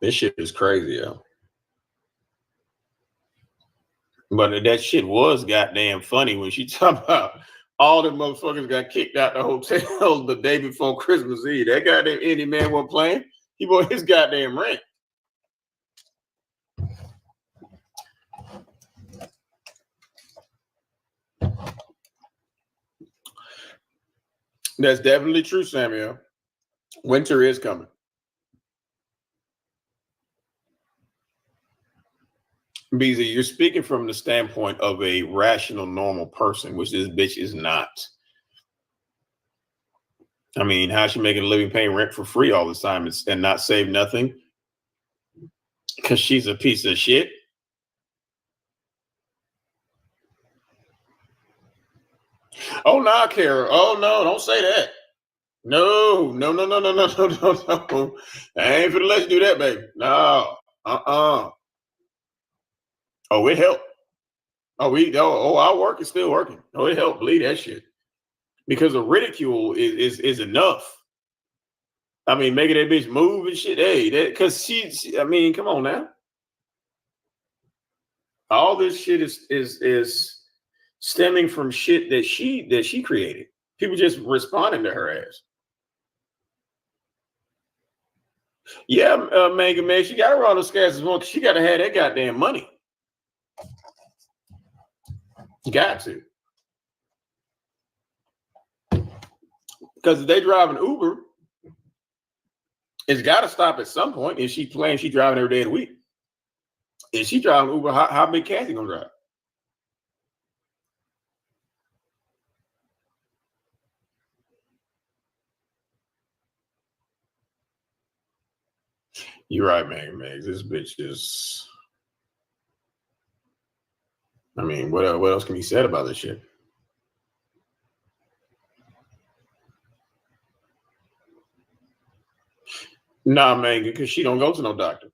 This shit is crazy, yo. But that shit was goddamn funny when she talked about all the motherfuckers got kicked out the hotel the day before Christmas Eve. That goddamn Indian man wasn't playing. He bought his goddamn rent. That's definitely true, Samuel. Winter is coming. BZ, you're speaking from the standpoint of a rational, normal person, which this bitch is not. I mean, how's she making a living paying rent for free all the time and not save nothing? Because she's a piece of shit. Oh, nah, Kara. Oh, no, don't say that. No. I ain't finna let you do that, baby. No. Oh, it helped. Our work is still working. Oh, it helped. Believe that shit. Because the ridicule is enough. I mean, making that bitch move and shit. Hey, that because I mean, come on now. All this shit is stemming from shit that she created. People just responding to her ass. Yeah, Mega Man, she got to run those gas as well. She got to have that goddamn money. You got to. Because if they drive an Uber, it's got to stop at some point. If she plans, she driving every day of the week. If she driving Uber, how big Kathy gonna drive? You're right, man. This bitch is. I mean, what else can be said about this shit? Nah, man, because she don't go to no doctor.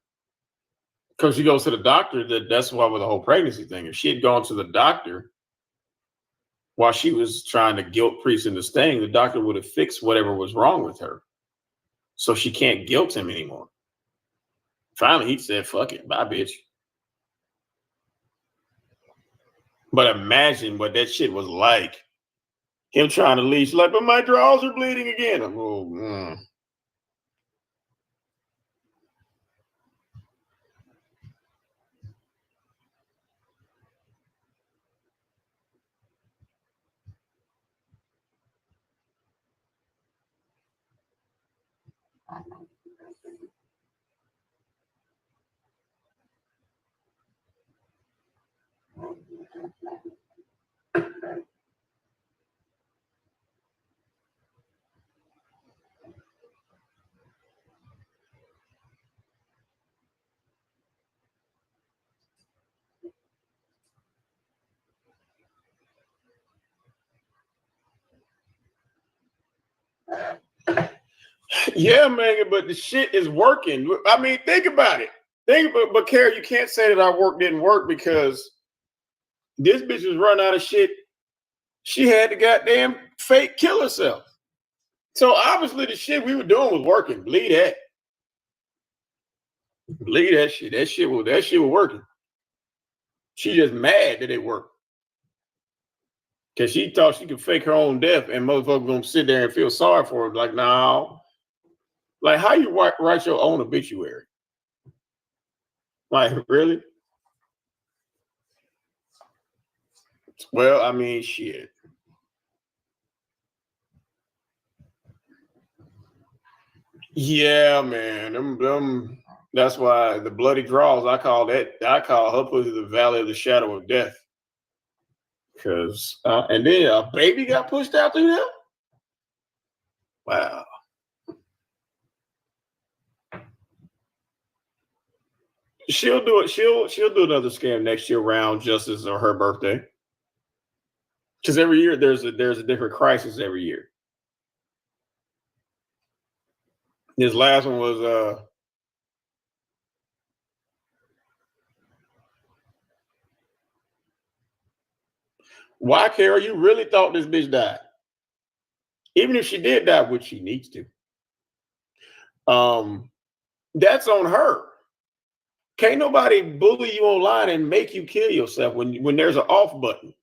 Because she goes to the doctor, that's why with the whole pregnancy thing. If she had gone to the doctor while she was trying to guilt Priest into staying, the doctor would have fixed whatever was wrong with her. So she can't guilt him anymore. Finally, he said, fuck it, bye, bitch. But imagine what that shit was like. Him trying to leave. She's like, but my drawers are bleeding again. I'm yeah, man, but the shit is working. I mean, think about it. But Carrie, you can't say that our work didn't work because this bitch was running out of shit. She had to goddamn fake kill herself. So obviously the shit we were doing was working. Believe that. Believe that shit. That shit was working. She just mad that it worked. Cause she thought she could fake her own death and motherfucker gonna sit there and feel sorry for her. Like, no. Like, how you write your own obituary? Like, really? Well, I mean, shit. Yeah, man. Them that's why the bloody draws, I call her pussy the valley of the shadow of death. Cause and then a baby got pushed out through there. Wow. She'll do it. She'll do another scam next year around Justice or her birthday. Because every year there's a different crisis every year. This last one was why, Carol, you really thought this bitch died? Even if she did die, which she needs to. That's on her. Can't nobody bully you online and make you kill yourself when there's an off button.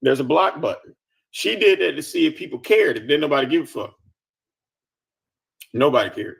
There's a block button. She did that to see if people cared. If didn't nobody give a fuck. Nobody cared.